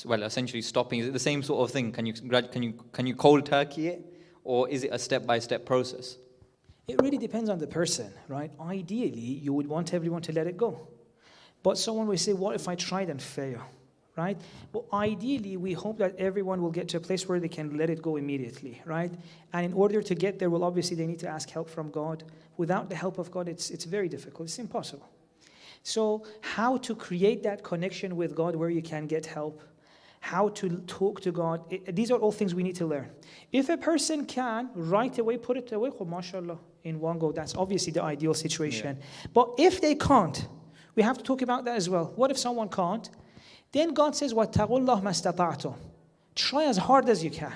well, essentially stopping? Is it the same sort of thing? Can you cold turkey it, or is it a step-by-step process? It really depends on the person, right? Ideally, you would want everyone to let it go. But someone will say, what if I tried and fail, right? Well, ideally, we hope that everyone will get to a place where they can let it go immediately, right? And in order to get there, well, obviously, they need to ask help from God. Without the help of God, it's very difficult. It's impossible. So how to create that connection with God where you can get help, how to talk to God, these are all things we need to learn. If a person can, right away, put it away, mashallah, in one go, that's obviously the ideal situation. Yeah. But if they can't, we have to talk about that as well. What if someone can't? Then God says, وَاتَّقُوا اللَّهَ مَا اسْتَطَعْتُمْ. Try as hard as you can.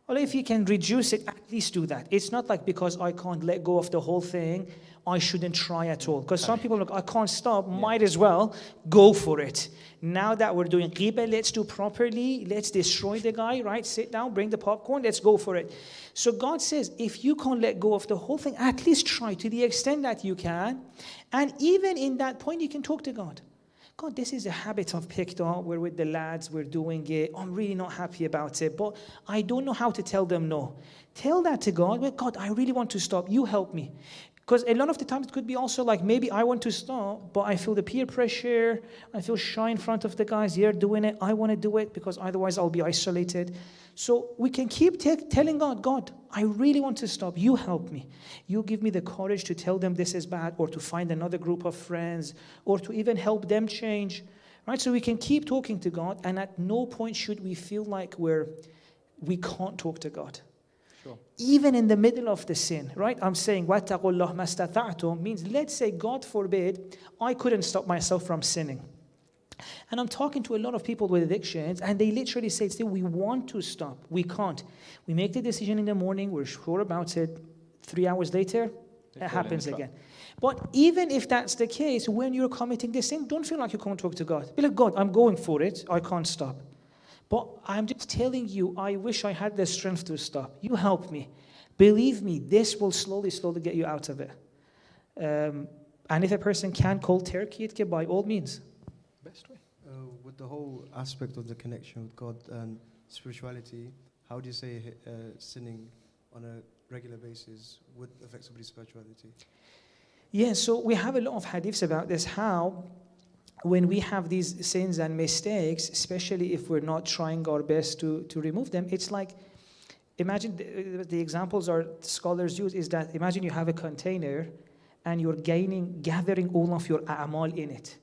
Well, if you can reduce it, at least do that. It's not like because I can't let go of the whole thing, I shouldn't try at all. Because some people are like, I can't stop, might as well go for it. Now that we're doing ghibah, let's do properly, let's destroy the guy, right? Sit down, bring the popcorn, let's go for it. So God says, if you can't let go of the whole thing, at least try to the extent that you can. And even in that point, you can talk to God. God, this is a habit I've picked up. We're with the lads, we're doing it. I'm really not happy about it, but I don't know how to tell them no. Tell that to God. Well, God, I really want to stop. You help me. Because a lot of the times it could be also like, maybe I want to stop, but I feel the peer pressure. I feel shy in front of the guys. They're doing it. I want to do it because otherwise I'll be isolated. So we can keep telling God, God, I really want to stop. You help me. You give me the courage to tell them this is bad, or to find another group of friends, or to even help them change. Right? So we can keep talking to God, and at no point should we feel like we can't talk to God. Sure. Even in the middle of the sin, right? I'm saying, وَاتَّقُوا اللَّهَ مَا اسْتَطَعْتُمْ means, let's say, God forbid, I couldn't stop myself from sinning. And I'm talking to a lot of people with addictions, and they literally say, we want to stop. We can't. We make the decision in the morning, we're sure about it. 3 hours later, it happens again. But even if that's the case, when you're committing this sin, don't feel like you can't talk to God. Be like, God, I'm going for it. I can't stop. But I'm just telling you, I wish I had the strength to stop. You help me. Believe me, this will slowly get you out of it. And if a person can cold turkey it, by all means. Best way. With the whole aspect of the connection with God and spirituality, how do you say sinning on a regular basis would affect somebody's spirituality? Yeah, so we have a lot of hadiths about this, how when we have these sins and mistakes, especially if we're not trying our best to remove them, it's like, imagine the examples our scholars use is that imagine you have a container and you're gathering all of your a'mal in it.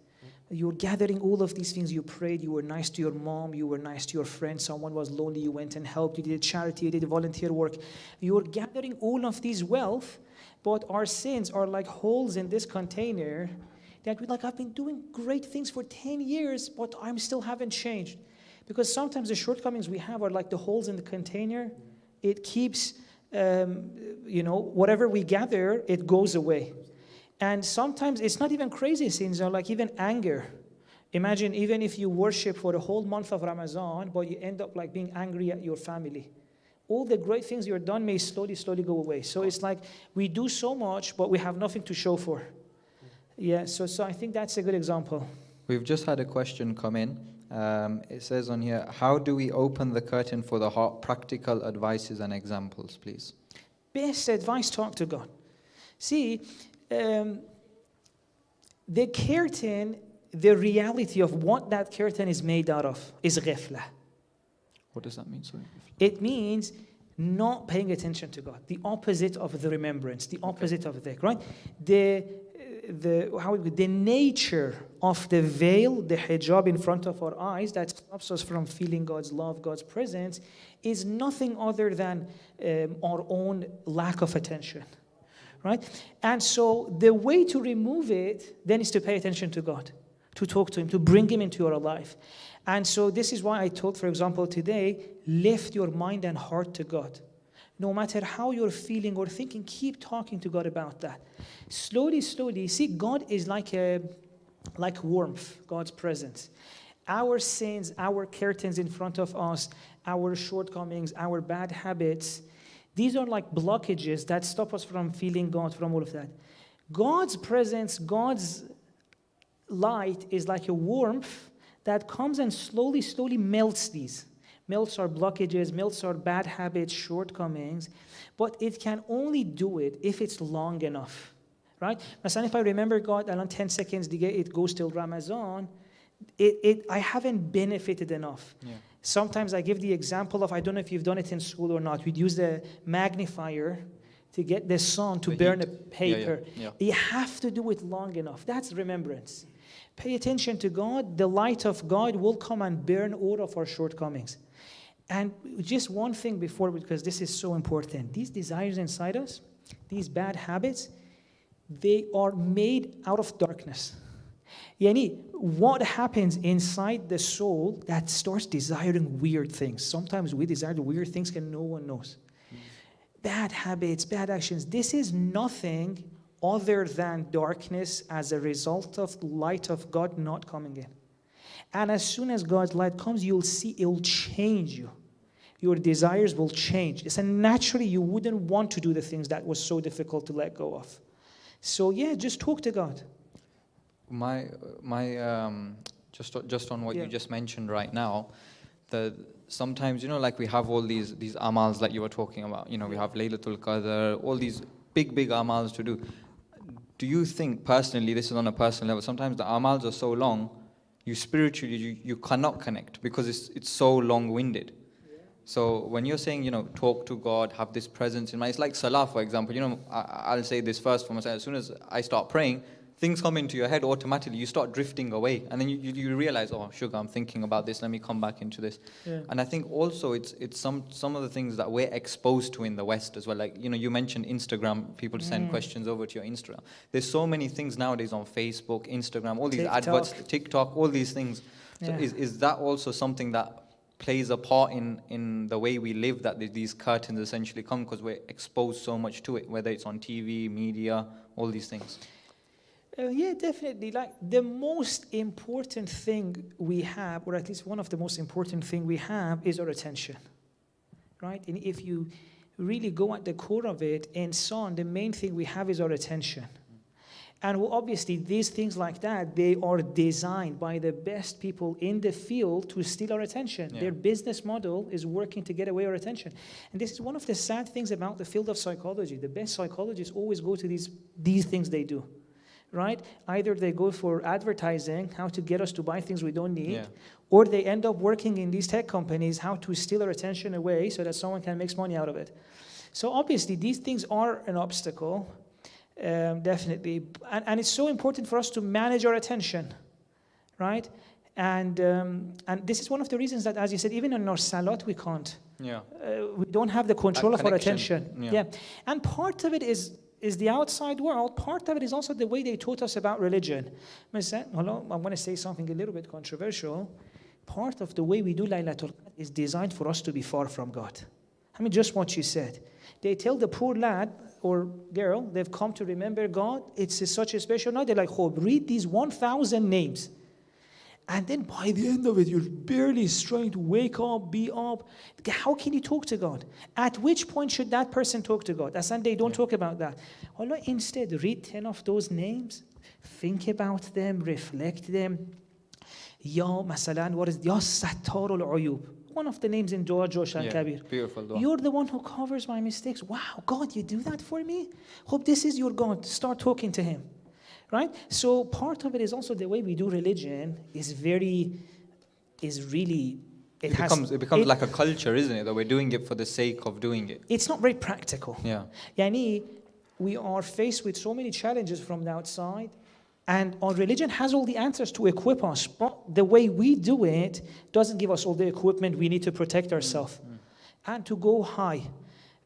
You're gathering all of these things. You prayed, you were nice to your mom, you were nice to your friend, someone was lonely, you went and helped, you did charity, you did volunteer work. You're gathering all of these wealth, but our sins are like holes in this container that we're like, I've been doing great things for 10 years, but I still haven't changed. Because sometimes the shortcomings we have are like the holes in the container. It keeps, whatever we gather, it goes away. And sometimes it's not even crazy sins, or like even anger. Imagine even if you worship for the whole month of Ramadan, but you end up like being angry at your family. All the great things you've done may slowly go away. So it's like we do so much, but we have nothing to show for. Yeah, so I think that's a good example. We've just had a question come in. It says on here, how do we open the curtain for the heart? Practical advices and examples, please. Best advice, talk to God. See, the curtain, the reality of what that curtain is made out of is ghafla. What does that mean? Sorry. It means not paying attention to God. The opposite of the remembrance, the opposite of dhikr, right? The nature of the veil, the hijab in front of our eyes that stops us from feeling God's love, God's presence, is nothing other than our own lack of attention. Right? And so the way to remove it then is to pay attention to God, to talk to Him, to bring Him into your life. And so this is why I taught, for example, today, lift your mind and heart to God. No matter how you're feeling or thinking, keep talking to God about that. Slowly, see, God is like warmth, God's presence. Our sins, our curtains in front of us, our shortcomings, our bad habits, these are like blockages that stop us from feeling God, from all of that. God's presence, God's light is like a warmth that comes and slowly melts these. Melts our blockages, melts our bad habits, shortcomings. But it can only do it if it's long enough. Right? If I remember God around 10 seconds, it goes till Ramadan, I haven't benefited enough. Yeah. Sometimes I give the example of, I don't know if you've done it in school or not, we'd use the magnifier to get the sun to burn a paper. Yeah. You have to do it long enough. That's remembrance. Pay attention to God. The light of God will come and burn all of our shortcomings. And just one thing before, because this is so important. These desires inside us, these bad habits, they are made out of darkness. Yani, what happens inside the soul that starts desiring weird things? Sometimes we desire the weird things and no one knows. Bad habits, bad actions. This is nothing other than darkness as a result of the light of God not coming in. And as soon as God's light comes, you'll see it will change you. Your desires will change. And naturally, you wouldn't want to do the things that was so difficult to let go of. So yeah, just talk to God. Just on what you just mentioned right now, sometimes, like we have all these amals that you were talking about. We have Laylatul Qadr, all these big amals to do. Do you think personally, this is on a personal level, sometimes the amals are so long, you spiritually you cannot connect because it's so long-winded. Yeah. So when you're saying, talk to God, have this presence in mind, it's like Salah, for example. I'll say this first for myself. As soon as I start praying, things come into your head automatically. You start drifting away, and then you realize, oh, sugar, I'm thinking about this. Let me come back into this. Yeah. And I think also it's some of the things that we're exposed to in the West as well. Like you mentioned Instagram. People send questions over to your Instagram. There's so many things nowadays on Facebook, Instagram, all these adverts, TikTok, all these things. So is that also something that plays a part in the way we live? That these curtains essentially come because we're exposed so much to it, whether it's on TV, media, all these things. Yeah, definitely. Like the most important thing we have, or at least one of the most important thing we have, is our attention, right? And if you really go at the core of it, in Son, the main thing we have is our attention. And obviously, these things like that, they are designed by the best people in the field to steal our attention. Yeah. Their business model is working to get away our attention. And this is one of the sad things about the field of psychology. The best psychologists always go to these things they do. right? Either they go for advertising, how to get us to buy things we don't need, Yeah. or they end up working in these tech companies, how to steal our attention away so that someone can make money out of it. So obviously, these things are an obstacle, definitely. And it's so important for us to manage our attention, right? And this is one of the reasons that, as you said, even in our salat, we can't. Yeah. We don't have the control of our connection. attention. Yeah. And part of it is the outside world. Part of it is also the way they taught us about religion. I'm going to say something a little bit controversial. Part of the way we do Laylatul Qadr is designed for us to be far from God. I mean, just what you said. They tell the poor lad or girl, they've come to remember God. It's such a special night. They're like, read these 1,000 names. And then by the end of it, you're barely trying to wake up, be up. How can you talk to God? At which point should that person talk to God? And they don't talk about that. Allah, instead, read 10 of those names, think about them, reflect them. Ya masalan, what is Ya Sattarul Uyub? One of the names in Dua Josh and Kabir. Beautiful dua. You're the one who covers my mistakes. Wow, God, you do that for me? Hope this is your God. Start talking to Him. Right? So part of it is also the way we do religion is really, it becomes like a culture, isn't it? That we're doing it for the sake of doing it. It's not very practical. Yeah. Yani, we are faced with so many challenges from the outside, and our religion has all the answers to equip us, but the way we do it doesn't give us all the equipment we need to protect ourselves and to go high.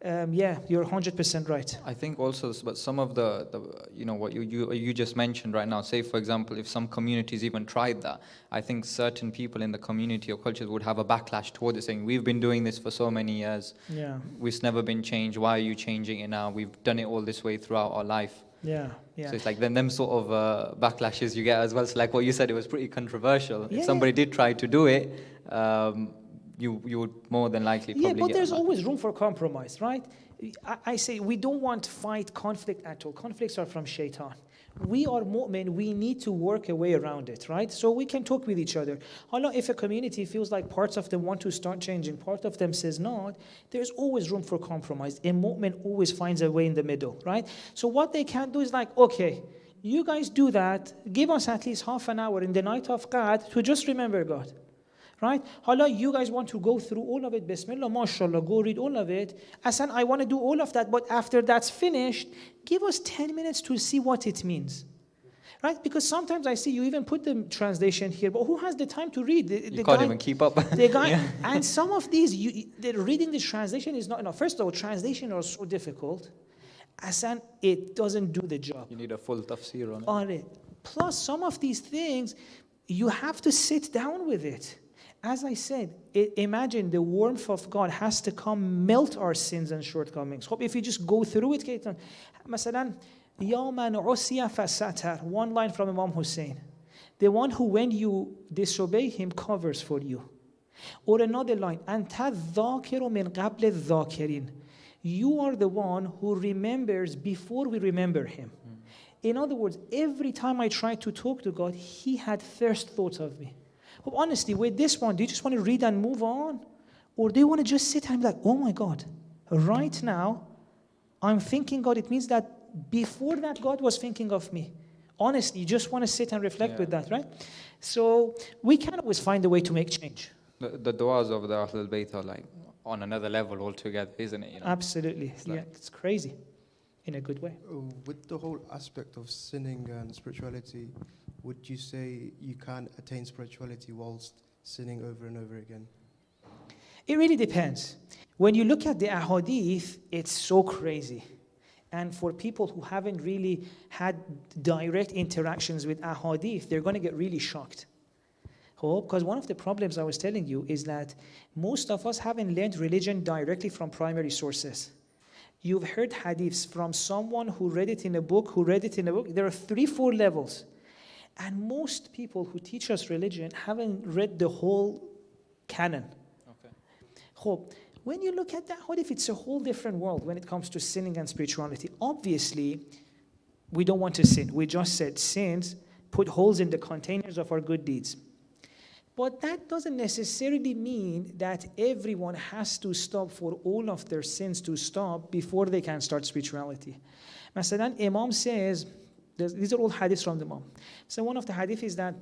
You're 100% right. I think also, but some of the what you just mentioned right now, say for example, if some communities even tried that, I think certain people in the community or cultures would have a backlash towards it, saying, we've been doing this for so many years, it's never been changed, why are you changing it now? We've done it all this way throughout our life. Yeah. So it's like them sort of backlashes you get as well. So like what you said, it was pretty controversial. If somebody did try to do it, you would more than likely probably but get there's always room for compromise, right? I say we don't want fight, conflict at all. Conflicts are from shaitan. We are mu'min, we need to work a way around it, right? So we can talk with each other. Allah, if a community feels like parts of them want to start changing, part of them says not, there's always room for compromise. A mu'min always finds a way in the middle, right? So what they can do is like, okay, you guys do that, give us at least half an hour in the night of Qadr to just remember God. Right? Allah, you guys want to go through all of it. Bismillah, mashallah, go read all of it. Hasan, I want to do all of that, but after that's finished, give us 10 minutes to see what it means. Right? Because sometimes I see you even put the translation here, but who has the time to read? You can't even keep up. The guy, and some of these, reading the translation is not enough. First of all, translation are so difficult. Hasan, it doesn't do the job. You need a full tafsir on it. Plus, some of these things, you have to sit down with it. As I said, imagine the warmth of God has to come melt our sins and shortcomings. Hope if you just go through it, Masalan, Ya man usiya fasatar, one line from Imam Husayn. The one who when you disobey him covers for you. Or another line, Anta dhakiru min qabl dhakirin. You are the one who remembers before we remember him. In other words, every time I try to talk to God, He had first thoughts of me. But honestly, with this one, do you just want to read and move on? Or do you want to just sit and be like, oh my God, right now, I'm thinking God. It means that before that, God was thinking of me. Honestly, you just want to sit and reflect with that, right? So we can always find a way to make change. The du'as of the Ahlul Bayt are like on another level altogether, isn't it? Absolutely. It's crazy in a good way. With the whole aspect of sinning and spirituality, would you say you can't attain spirituality whilst sinning over and over again? It really depends. When you look at the ahadith, it's so crazy. And for people who haven't really had direct interactions with ahadith, they're going to get really shocked. Because one of the problems I was telling you is that most of us haven't learned religion directly from primary sources. You've heard hadiths from someone who read it in a book, There are 3-4 levels. And most people who teach us religion haven't read the whole canon. Okay. When you look at that, what if it's a whole different world when it comes to sinning and spirituality? Obviously, we don't want to sin. We just said sins put holes in the containers of our good deeds. But that doesn't necessarily mean that everyone has to stop for all of their sins to stop before they can start spirituality. Masalan, Imam says, These are all hadiths from the Imam. So one of the hadith is that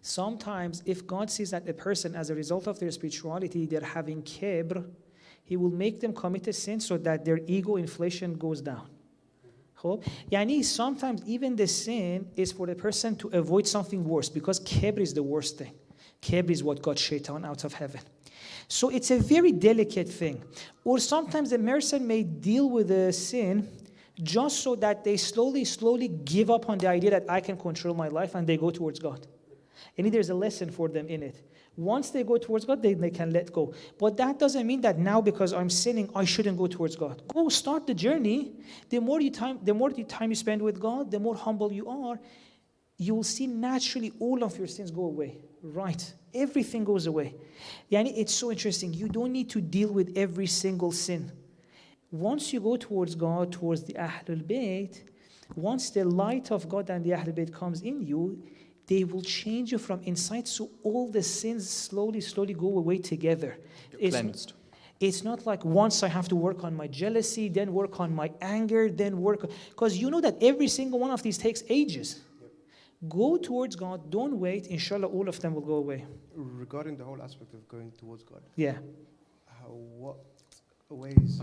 sometimes if God sees that a person, as a result of their spirituality, they're having kibr, He will make them commit a sin so that their ego inflation goes down. Yani sometimes even the sin is for the person to avoid something worse, because kibr is the worst thing. Kibr is what got shaitan out of heaven. So it's a very delicate thing. Or sometimes a person may deal with a sin just so that they slowly give up on the idea that I can control my life, and they go towards God. And there's a lesson for them in it. Once they go towards God, they can let go. But that doesn't mean that now because I'm sinning, I shouldn't go towards God. Go start the journey. The more time you spend with God, the more humble you are, you will see naturally all of your sins go away. Right. Everything goes away. Yani it's so interesting. You don't need to deal with every single sin. Once you go towards God, towards the Ahlul Bayt, once the light of God and the Ahlul Bayt comes in you, they will change you from inside, so all the sins slowly go away together. Cleansed. It's not like once I have to work on my jealousy, then work on my anger, then work... Because you know that every single one of these takes ages. Go towards God, don't wait, inshallah all of them will go away. Regarding the whole aspect of going towards God, Yeah. what ways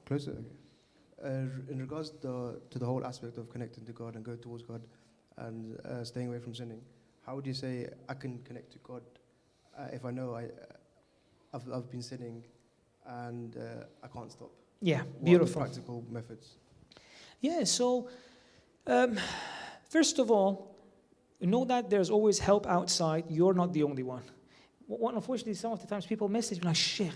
closer? Okay. In regards to the whole aspect of connecting to God and go towards God and staying away from sinning, how would you say I can connect to God if I know I've been sinning and I can't stop? Yeah, What beautiful. are the practical methods? Yeah, so first of all, know that there's always help outside. You're not the only one. Unfortunately, some of the times people message me like, Sheikh,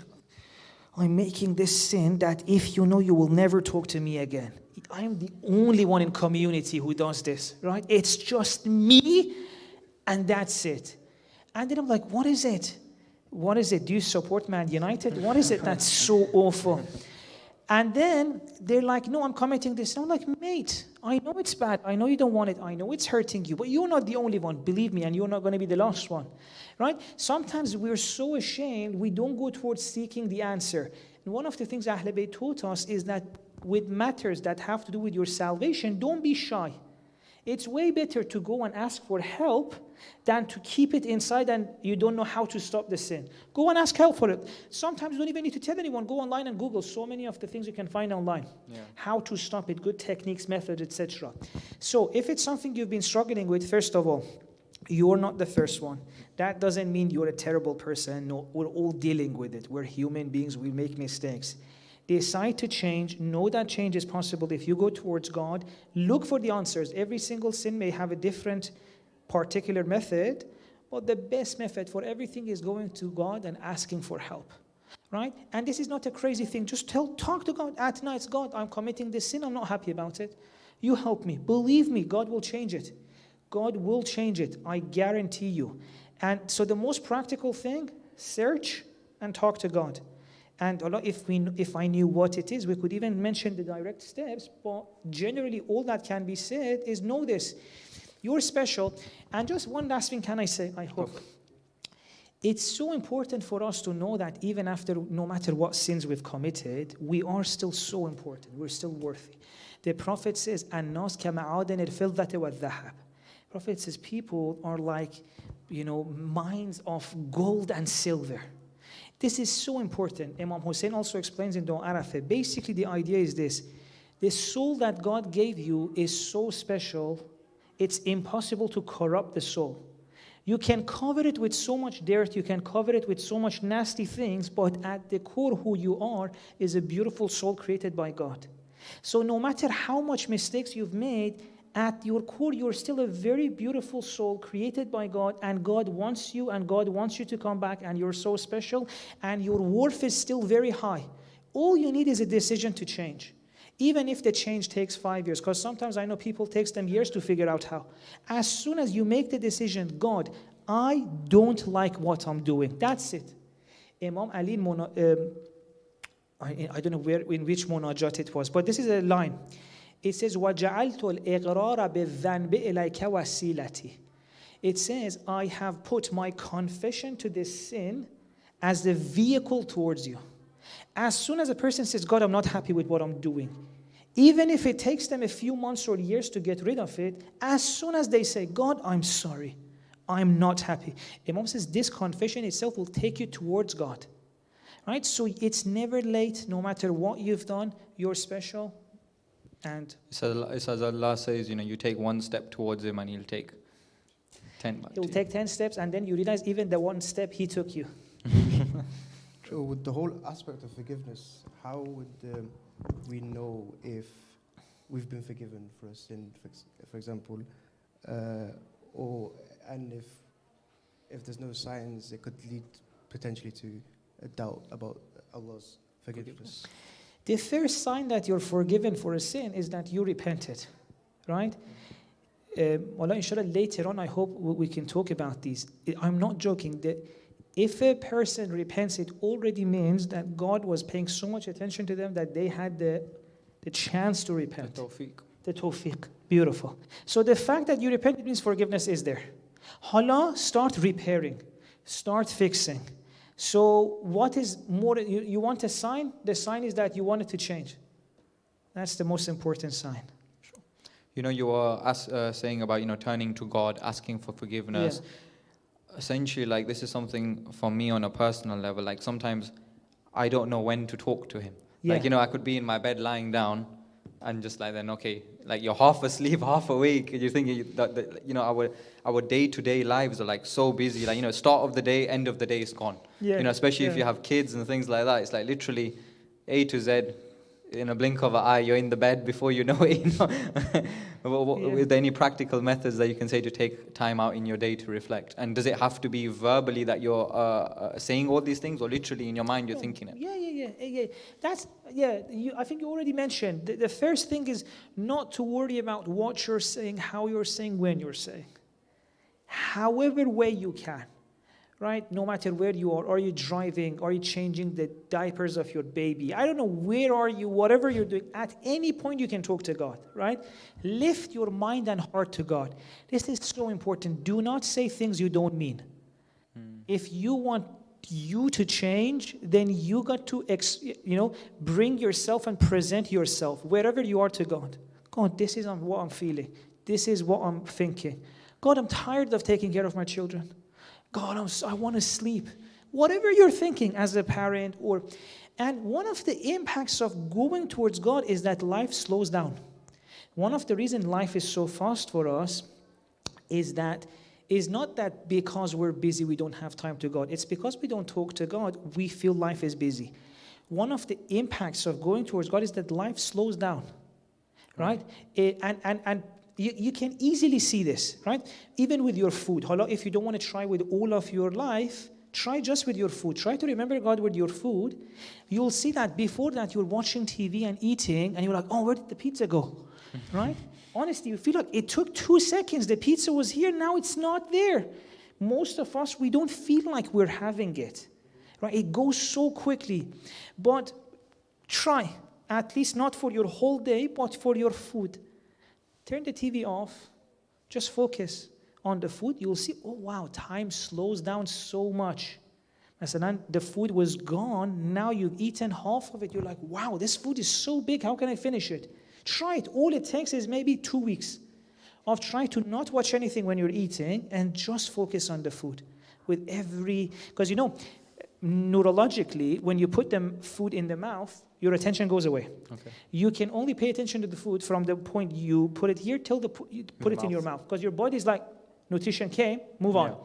I'm making this sin that if you know, you will never talk to me again. I am the only one in community who does this, right? It's just me and that's it. And then I'm like, what is it? What is it? Do you support Man United? What is it that's so awful? And then they're like, no, I'm committing this. And I'm like, mate, I know it's bad. I know you don't want it. I know it's hurting you. But you're not the only one, believe me, and you're not going to be the last one. Right? Sometimes we're so ashamed, we don't go towards seeking the answer. And one of the things Ahlul Bayt taught us is that with matters that have to do with your salvation, don't be shy. It's way better to go and ask for help than to keep it inside and you don't know how to stop the sin. Go and ask help for it. Sometimes you don't even need to tell anyone. Go online and Google so many of the things you can find online. Yeah. How to stop it, good techniques, methods, etc. So if it's something you've been struggling with, first of all, you're not the first one. That doesn't mean you're a terrible person. No, we're all dealing with it. We're human beings. We make mistakes. Decide to change. Know that change is possible if you go towards God. Look for the answers. Every single sin may have a different particular method, but the best method for everything is going to God and asking for help. Right? And this is not a crazy thing. Just talk to God at night. God, I'm committing this sin. I'm not happy about it. You help me. Believe me, God will change it. God will change it. I guarantee you. And so the most practical thing, search and talk to God. And if I knew what it is, we could even mention the direct steps, but generally all that can be said is know this. You're special. And just one last thing can I say, I hope. It's so important for us to know that even after, no matter what sins we've committed, we are still so important. We're still worthy. The Prophet says, الناس كمعادن الفضة والذهب. Prophet says people are like, mines of gold and silver. This is so important. Imam Husayn also explains in Dua Arafah. Basically, the idea is this. The soul that God gave you is so special, it's impossible to corrupt the soul. You can cover it with so much dirt, you can cover it with so much nasty things, but at the core who you are is a beautiful soul created by God. So no matter how much mistakes you've made, at your core, you're still a very beautiful soul created by God, and God wants you, and God wants you to come back, and you're so special, and your worth is still very high. All you need is a decision to change. Even if the change takes 5 years, because sometimes I know people takes them years to figure out how. As soon as you make the decision, God, I don't like what I'm doing. That's it. Imam Ali, I don't know in which munajat it was, but this is a line. It says, وَجَعَلْتُ الْإِغْرَارَ بِالذَّنْبِ إِلَيْكَ وَسِيلَتِي. It says, I have put my confession to this sin as the vehicle towards you. As soon as a person says, God, I'm not happy with what I'm doing, Even if it takes them a few months or years to get rid of it, as soon as they say, God, I'm sorry, I'm not happy. Imam says this confession itself will take you towards God. Right? So it's never late, no matter what you've done, you're special. And It's as Allah says, you take one step towards Him and He'll take 10 back He'll to you. take 10 steps, and then you realize even the one step He took you. So with the whole aspect of forgiveness, how would we know if we've been forgiven for a sin, for example, and if there's no signs, it could lead potentially to a doubt about Allah's forgiveness? The first sign that you're forgiven for a sin is that you repented, right? Wallah, inshallah, later on, I hope we can talk about these. I'm not joking. If a person repents, it already means that God was paying so much attention to them that they had the chance to repent. The tawfiq. Beautiful. So the fact that you repent, it means forgiveness is there. Hala, start repairing. Start fixing. So what is more, you want a sign? The sign is that you want it to change. That's the most important sign. You were saying about, turning to God, asking for forgiveness. Yeah. Essentially, this is something for me on a personal level. Sometimes I don't know when to talk to Him. Yeah. I could be in my bed lying down and just you're half asleep, half awake. You're thinking that our day-to-day lives are so busy. Start of the day, end of the day is gone. Yeah. Especially if you have kids and things like that. It's literally A to Z. In a blink of an eye, you're in the bed before you know it. Are there any practical methods that you can say to take time out in your day to reflect? And does it have to be verbally that you're saying all these things, or literally in your mind you're thinking it? Yeah. I think you already mentioned. The first thing is not to worry about what you're saying, how you're saying, when you're saying. However way you can. Right? No matter where you are you driving? Are you changing the diapers of your baby? I don't know, where are you? Whatever you're doing, at any point you can talk to God, right? Lift your mind and heart to God. This is so important. Do not say things you don't mean. If you want you to change, then you got to bring yourself and present yourself wherever you are to God. God, this is what I'm feeling. This is what I'm thinking. God, I'm tired of taking care of my children. God, I want to sleep. Whatever you're thinking as a parent, and one of the impacts of going towards God is that life slows down. One of the reasons life is so fast for us is not that because we're busy we don't have time to God. It's because we don't talk to God, we feel life is busy. One of the impacts of going towards God is that life slows down, right? And you can easily see this, right? Even with your food. If you don't want to try with all of your life, try just with your food. Try to remember God with your food. You'll see that before that you're watching TV and eating, and you're like, oh, where did the pizza go? Right? Honestly, you feel like it took 2 seconds. The pizza was here, now it's not there. Most of us, we don't feel like we're having it. Right? It goes so quickly. But try, at least not for your whole day, but for your food. Turn the TV off. Just focus on the food. You'll see, oh wow, time slows down so much. And the food was gone. Now you've eaten half of it. You're like, wow, this food is so big. How can I finish it? Try it. All it takes is maybe 2 weeks of trying to not watch anything when you're eating and just focus on the food. Because neurologically, when you put the food in the mouth, your attention goes away. Okay. You can only pay attention to the food from the point you put it here till you put it in your mouth. Because your body's like, nutrition came, move on.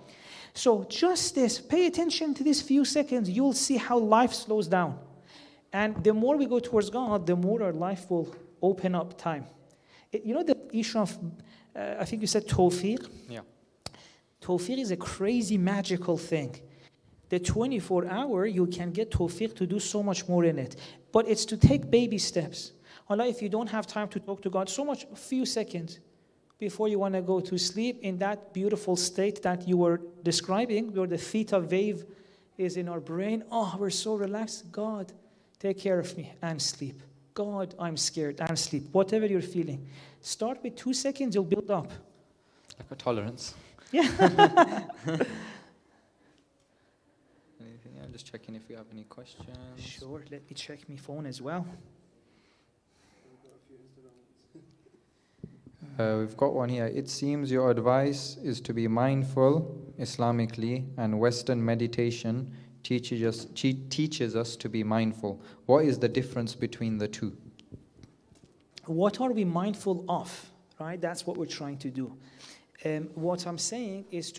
So just this, pay attention to these few seconds, you'll see how life slows down. And the more we go towards God, the more our life will open up time. The issue of, I think you said tawfiq? Yeah. Tawfiq is a crazy magical thing. The 24-hour, you can get tawfiq to do so much more in it. But it's to take baby steps. Allah, if you don't have time to talk to God, a few seconds before you want to go to sleep, in that beautiful state that you were describing, where the theta wave is in our brain. Oh, we're so relaxed. God, take care of me, and sleep. God, I'm scared, and sleep. Whatever you're feeling. Start with 2 seconds, you'll build up. Like a tolerance. Yeah. I'm just checking if you have any questions. Sure, let me check my phone as well. We've got a few We've got one here. It seems your advice is to be mindful Islamically, and Western meditation teaches us to be mindful. What is the difference between the two? What are we mindful of? Right? That's what we're trying to do. What I'm saying is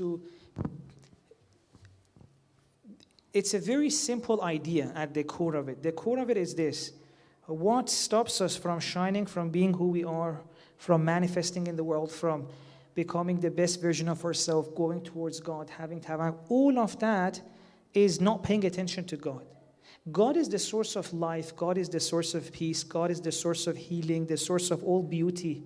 it's a very simple idea at the core of it. The core of it is this. What stops us from shining, from being who we are, from manifesting in the world, from becoming the best version of ourselves, going towards God, having tawakal, all of that is not paying attention to God. God is the source of life. God is the source of peace. God is the source of healing, the source of all beauty.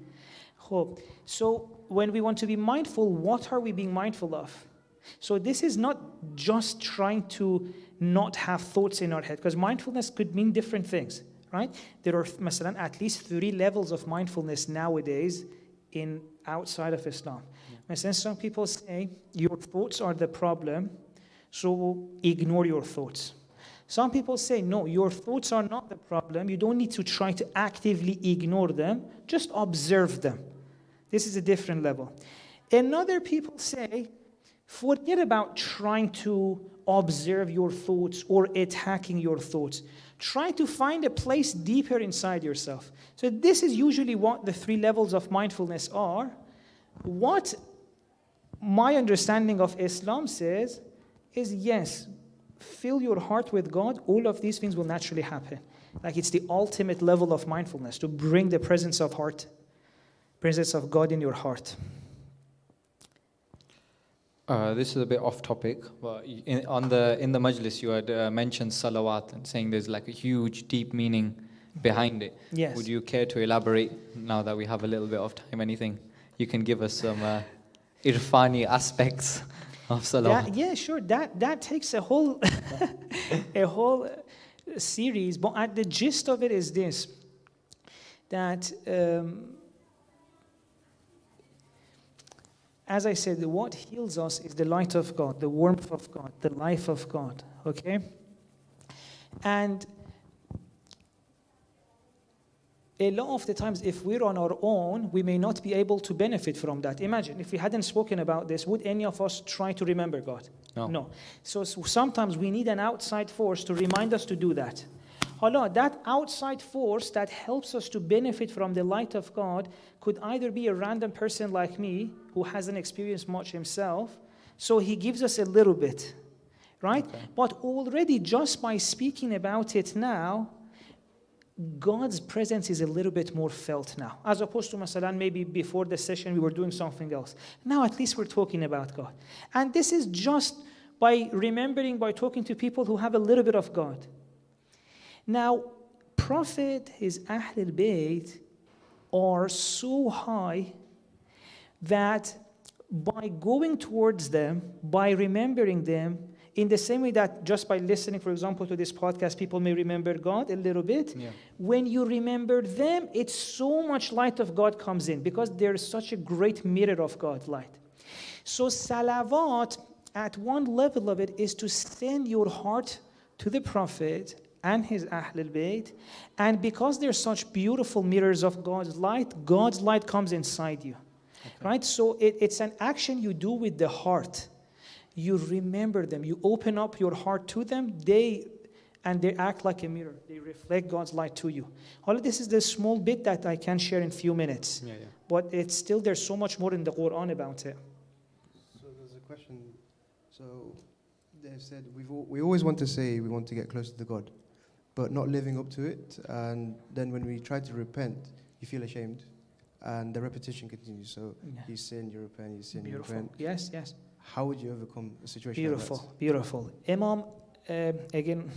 So when we want to be mindful, what are we being mindful of? So this is not just trying to not have thoughts in our head, because mindfulness could mean different things, right? There are, masalan, at least 3 levels of mindfulness nowadays outside of Islam. Masalan, some people say your thoughts are the problem, so ignore your thoughts. Some people say, no, your thoughts are not the problem. You don't need to try to actively ignore them. Just observe them. This is a different level. Another people say, forget about trying to observe your thoughts or attacking your thoughts. Try to find a place deeper inside yourself. So this is usually what the 3 levels of mindfulness are. What my understanding of Islam says is, yes, fill your heart with God. All of these things will naturally happen. Like it's the ultimate level of mindfulness, to bring the presence of God in your heart. This is a bit off topic, but in the majlis you had mentioned salawat and saying there's like a huge deep meaning behind it. Yes. Would you care to elaborate now that we have a little bit of time? Anything you can give us some irfani aspects of salawat? Yeah, sure. That takes a whole a whole series, but at the gist of it is this: that. As I said, what heals us is the light of God, the warmth of God, the life of God, okay? And a lot of the times, if we're on our own, we may not be able to benefit from that. Imagine, if we hadn't spoken about this, would any of us try to remember God? No. So sometimes we need an outside force to remind us to do that. Allah, that outside force that helps us to benefit from the light of God could either be a random person like me who hasn't experienced much himself, so he gives us a little bit, right? Okay. But already just by speaking about it now, God's presence is a little bit more felt now, as opposed to masalan, maybe before the session we were doing something else. Now at least we're talking about God. And this is just by remembering, by talking to people who have a little bit of God. Now, Prophet, his Ahlul Bayt are so high that by going towards them, by remembering them, in the same way that just by listening, for example, to this podcast, people may remember God a little bit. Yeah. When you remember them, it's so much light of God comes in because there's such a great mirror of God light. So salawat, at one level of it, is to send your heart to the Prophet and his Ahlul Bayt, and because they're such beautiful mirrors of God's light comes inside you, right? So it's an action you do with the heart. You remember them, you open up your heart to them, they act like a mirror. They reflect God's light to you. All of this is the small bit that I can share in a few minutes, but it's still, there's so much more in the Quran about it. So there's a question. So they've said we always want to say we want to get closer to God, but not living up to it. And then when we try to repent, you feel ashamed. And the repetition continues. So you sin, you repent, you sin, Beautiful. you repent. Yes. How would you overcome a situation Beautiful. Imam, again,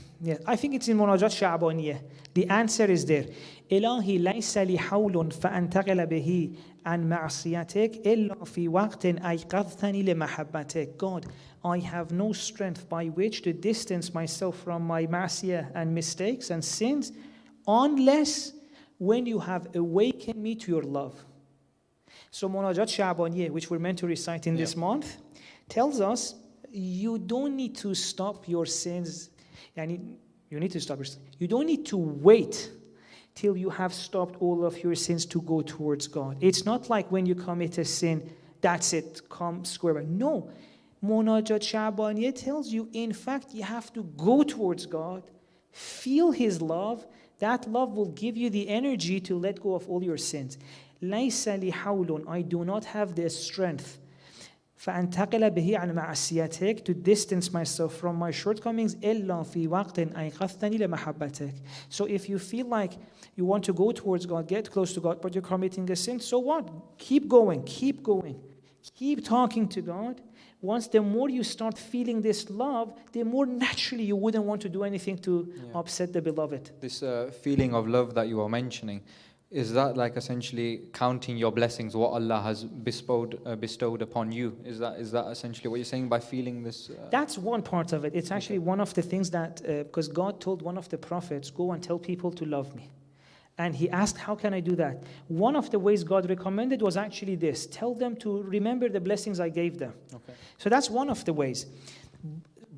I think it's in Munajat Sha'baniyah. The answer is there. إلهي ليس لي حول فأنتقل به عن معصيتك إلا في وقت أيقظتني لمحبتك. God, I have no strength by which to distance myself from my ma'siyah and mistakes and sins unless when you have awakened me to your love. So Munajat Sha'baniyah, which we're meant to recite in this month, tells us you don't need to stop your sins. You need to stop your sins. You don't need to wait till you have stopped all of your sins to go towards God. It's not like when you commit a sin, that's it, come square back. No. Munajat Sha'baniyah tells you, in fact, you have to go towards God, feel His love. That love will give you the energy to let go of all your sins. لَيْسَ لِي حَوْلٌ, I do not have the strength فَأَنْتَقِلَ بِهِ عَنْ مَعَصِيَتِكَ, to distance myself from my shortcomings إِلَّا فِي وَقْتٍ أَيْقَظْتَنِي لَمَحَبَّتِكَ. So if you feel like you want to go towards God, get close to God, but you're committing a sin, so what? Keep going, keep going. Keep talking to God. Once the more you start feeling this love, the more naturally you wouldn't want to do anything to upset the beloved. This feeling of love that you are mentioning, is that like essentially counting your blessings, what Allah has bestowed upon you? Is that essentially what you're saying by feeling this? That's one part of it. It's actually one of the things that, because God told one of the prophets, go and tell people to love me. And he asked, how can I do that? One of the ways God recommended was actually this. Tell them to remember the blessings I gave them. Okay. So that's one of the ways.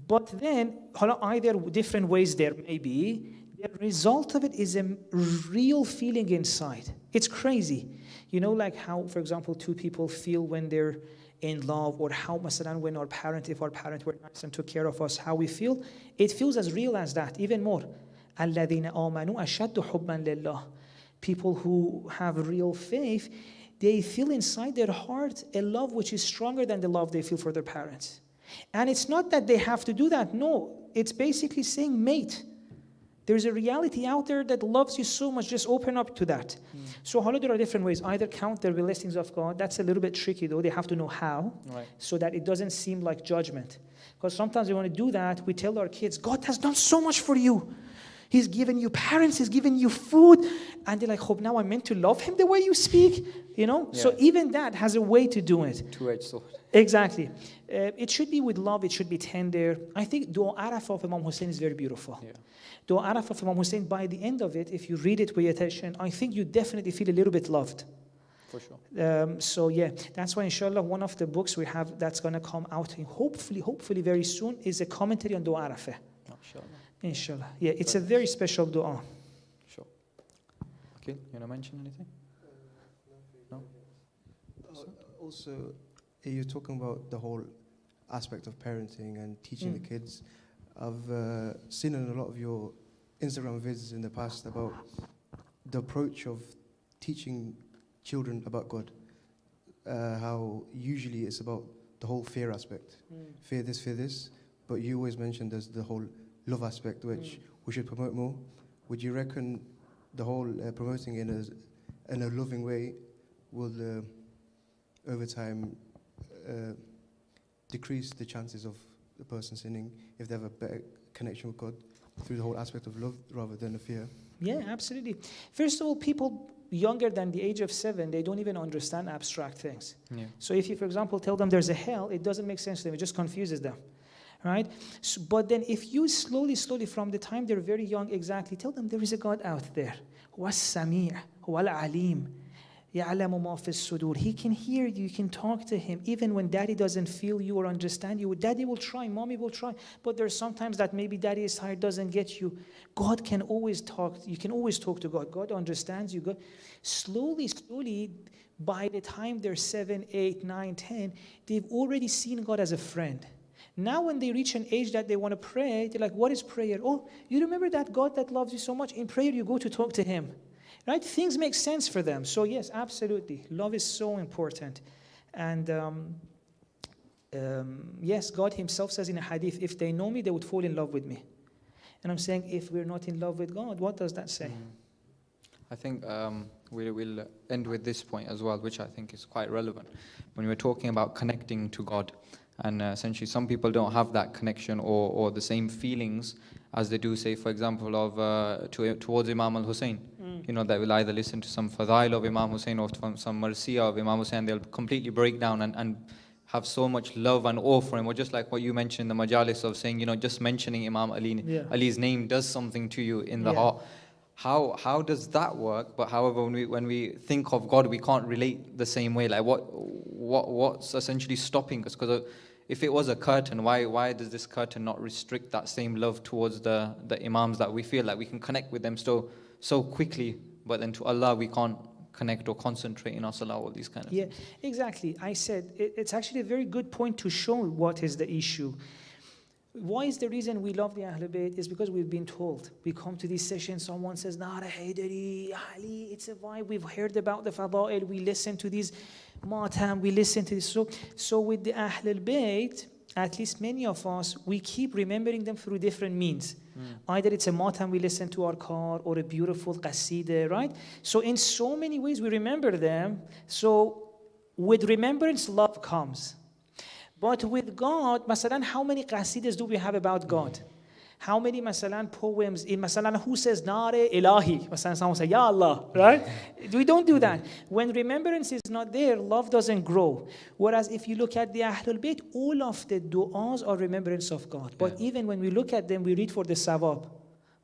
But then, either different ways there may be, the result of it is a real feeling inside. It's crazy. You know, like how, for example, two people feel when they're in love, or how, masalan, when if our parent were nice and took care of us, how we feel. It feels as real as that, even more. الَّذِينَ آمَنُوا أَشَدُّ حُبًّا لِلَّهِ. People who have real faith, they feel inside their heart a love which is stronger than the love they feel for their parents. And it's not that they have to do that. No, it's basically saying, mate, there's a reality out there that loves you so much, just open up to that. So there are different ways. Either count the blessings of God. That's a little bit tricky though. They have to know how, right, so that it doesn't seem like judgment. Because sometimes we want to do that. We tell our kids, God has done so much for you. He's given you parents, He's given you food. And they're like, hope now I'm meant to love Him the way you speak. You know? Yeah. So even that has a way to do it. Two-edged sword. Exactly. It should be with love. It should be tender. I think Dua Arafah of Imam Husayn is very beautiful. Yeah. Dua Arafah of Imam Husayn, by the end of it, if you read it with attention, I think you definitely feel a little bit loved. For sure. So yeah, that's why inshallah one of the books we have that's going to come out hopefully very soon is a commentary on Dua Arafah. Inshallah. Yeah, it's a very special dua. Sure. Okay, you want to mention anything? No? Also, you're talking about the whole aspect of parenting and teaching the kids. I've seen in a lot of your Instagram vids in the past about the approach of teaching children about God. How usually it's about the whole fear aspect. Fear this. But you always mention there's the whole love aspect, which we should promote more. Would you reckon the whole promoting in a loving way will, over time, decrease the chances of the person sinning if they have a better connection with God through the whole aspect of love rather than a fear? Yeah, absolutely. First of all, people younger than the age of 7, they don't even understand abstract things. Yeah. So if you, for example, tell them there's a hell, it doesn't make sense to them. It just confuses them. Right? So, but then if you slowly from the time they're very young, exactly, tell them there is a God out there. هو السميع هو العليم يعلم ما في الصدور. He can hear you, you can talk to Him. Even when daddy doesn't feel you or understand you, daddy will try, mommy will try. But there's sometimes that maybe daddy is tired, doesn't get you. God can always talk, you can always talk to God. God understands you. God. Slowly, by the time they're 7, 8, 9, 10, they've already seen God as a friend. Now when they reach an age that they want to pray, they're like, what is prayer? Oh, you remember that God that loves you so much? In prayer, you go to talk to Him. Right? Things make sense for them. So yes, absolutely. Love is so important. And yes, God Himself says in a hadith, if they know me, they would fall in love with me. And I'm saying, if we're not in love with God, what does that say? I think we'll end with this point as well, which I think is quite relevant. When we're talking about connecting to God, and essentially some people don't have that connection or the same feelings as they do, say, for example, of towards Imam al-Husayn. You know, they will either listen to some fadail of Imam Husayn or some marsiya of Imam Husayn. They'll completely break down and have so much love and awe for him. Or just like what you mentioned in the majalis of saying, you know, just mentioning Imam Ali's name does something to you in the heart. How does that work? But however, when we think of God, we can't relate the same way. Like what's essentially stopping us? Because if it was a curtain, why does this curtain not restrict that same love towards the imams that we feel like we can connect with them so so quickly, but then to Allah we can't connect or concentrate in our salah, all these kind of Yeah, things. exactly. I said it's actually a very good point to show what is the issue. Why is the reason we love the Ahlul Bayt is because we've been told. We come to these sessions, someone says, Nara Haydari, Ali, it's a vibe. We've heard about the Fada'il. We listen to these matam, we listen to this. So with the Ahlul Bayt, at least many of us, we keep remembering them through different means. Either it's a matam we listen to our car or a beautiful qasida, right? So in so many ways we remember them. So with remembrance, love comes. But with God, masalan, how many qasidas do we have about God? How many, masalan, poems in, masalan, who says, Nare Ilahi? Masalan, someone say, Ya Allah, right? We don't do that. When remembrance is not there, love doesn't grow. Whereas if you look at the Ahlul Bayt, all of the du'as are remembrance of God. But even when we look at them, we read for the sawab.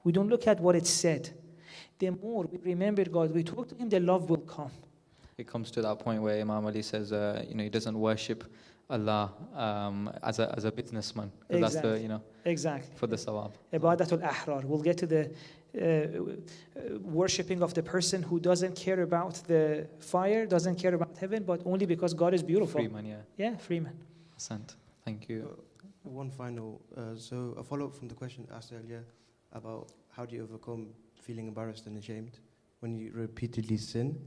We don't look at what it said. The more we remember God, we talk to Him, the love will come. It comes to that point where Imam Ali says, he doesn't worship Allah as a businessman. Exactly. That's the, Exactly. for the sawab. Ibadatul ahrar. We'll get to the worshipping of the person who doesn't care about the fire, doesn't care about heaven, but only because God is beautiful. Freeman, yeah. Yeah, freeman. Asant. Thank you. One final, so a follow-up from the question asked earlier about how do you overcome feeling embarrassed and ashamed when you repeatedly sin.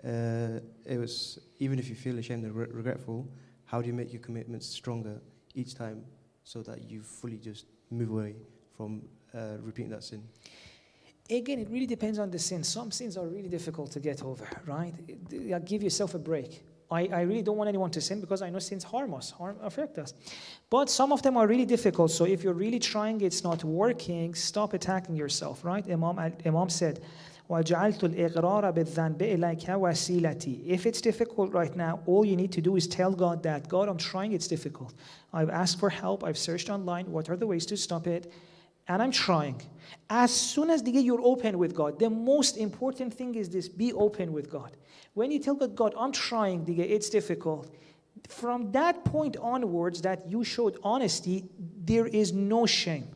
It was, even if you feel ashamed and regretful, how do you make your commitments stronger each time so that you fully just move away from repeating that sin? Again, it really depends on the sin. Some sins are really difficult to get over, right? Give yourself a break. I really don't want anyone to sin because I know sins affect us. But some of them are really difficult. So if you're really trying, it's not working, stop attacking yourself, right? Imam said, وَجَعَلْتُ الْإِقْرَارَ بِالذَّنْبِ إِلَيْكَ وَسِيلَتِي. If it's difficult right now, all you need to do is tell God that, God, I'm trying, it's difficult. I've asked for help, I've searched online, what are the ways to stop it? And I'm trying. As soon as you're open with God, the most important thing is this, be open with God. When you tell God, I'm trying, it's difficult. From that point onwards that you showed honesty, there is no shame.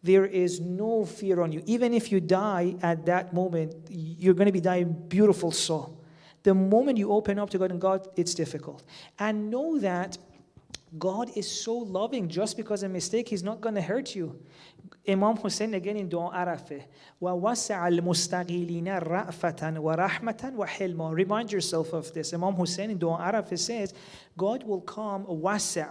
There is no fear on you. Even if you die at that moment, you're going to be dying beautiful soul. The moment you open up to God and God, it's difficult. And know that God is so loving. Just because a mistake, He's not going to hurt you. Imam Husayn again in Dua Arafah, وَوَسَعَ الْمُسْتَغِيلِينَ رَأْفَةً وَرَحْمَةً وَحِلْمًا. Remind yourself of this. Imam Husayn in Dua Arafah says, God will come, wasa'.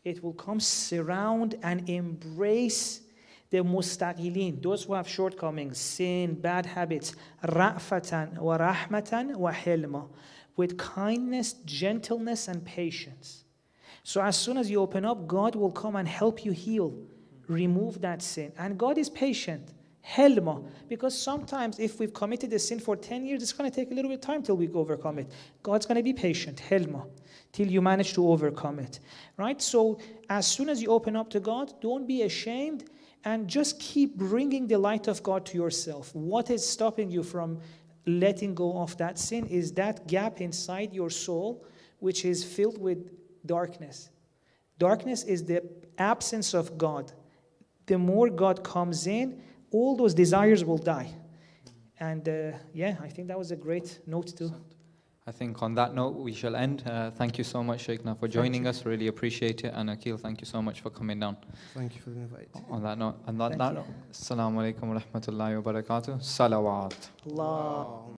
It will come, surround and embrace the mustaqilin, those who have shortcomings, sin, bad habits, ra'fatan wa rahmatan wa hilma, with kindness, gentleness, and patience. So as soon as you open up, God will come and help you heal, remove that sin. And God is patient, hilma, because sometimes if we've committed a sin for 10 years, it's going to take a little bit of time till we overcome it. God's going to be patient, hilma, till you manage to overcome it, right? So as soon as you open up to God, don't be ashamed. And just keep bringing the light of God to yourself. What is stopping you from letting go of that sin is that gap inside your soul, which is filled with darkness. Darkness is the absence of God. The more God comes in, all those desires will die. And I think that was a great note too. I think on that note, we shall end. Thank you so much, Sheikh, for joining us. Really appreciate it. And Akil, thank you so much for coming down. Thank you for the invite. On that note, Assalamu alaikum wa rahmatullahi wa barakatuh. Salawat. Allah.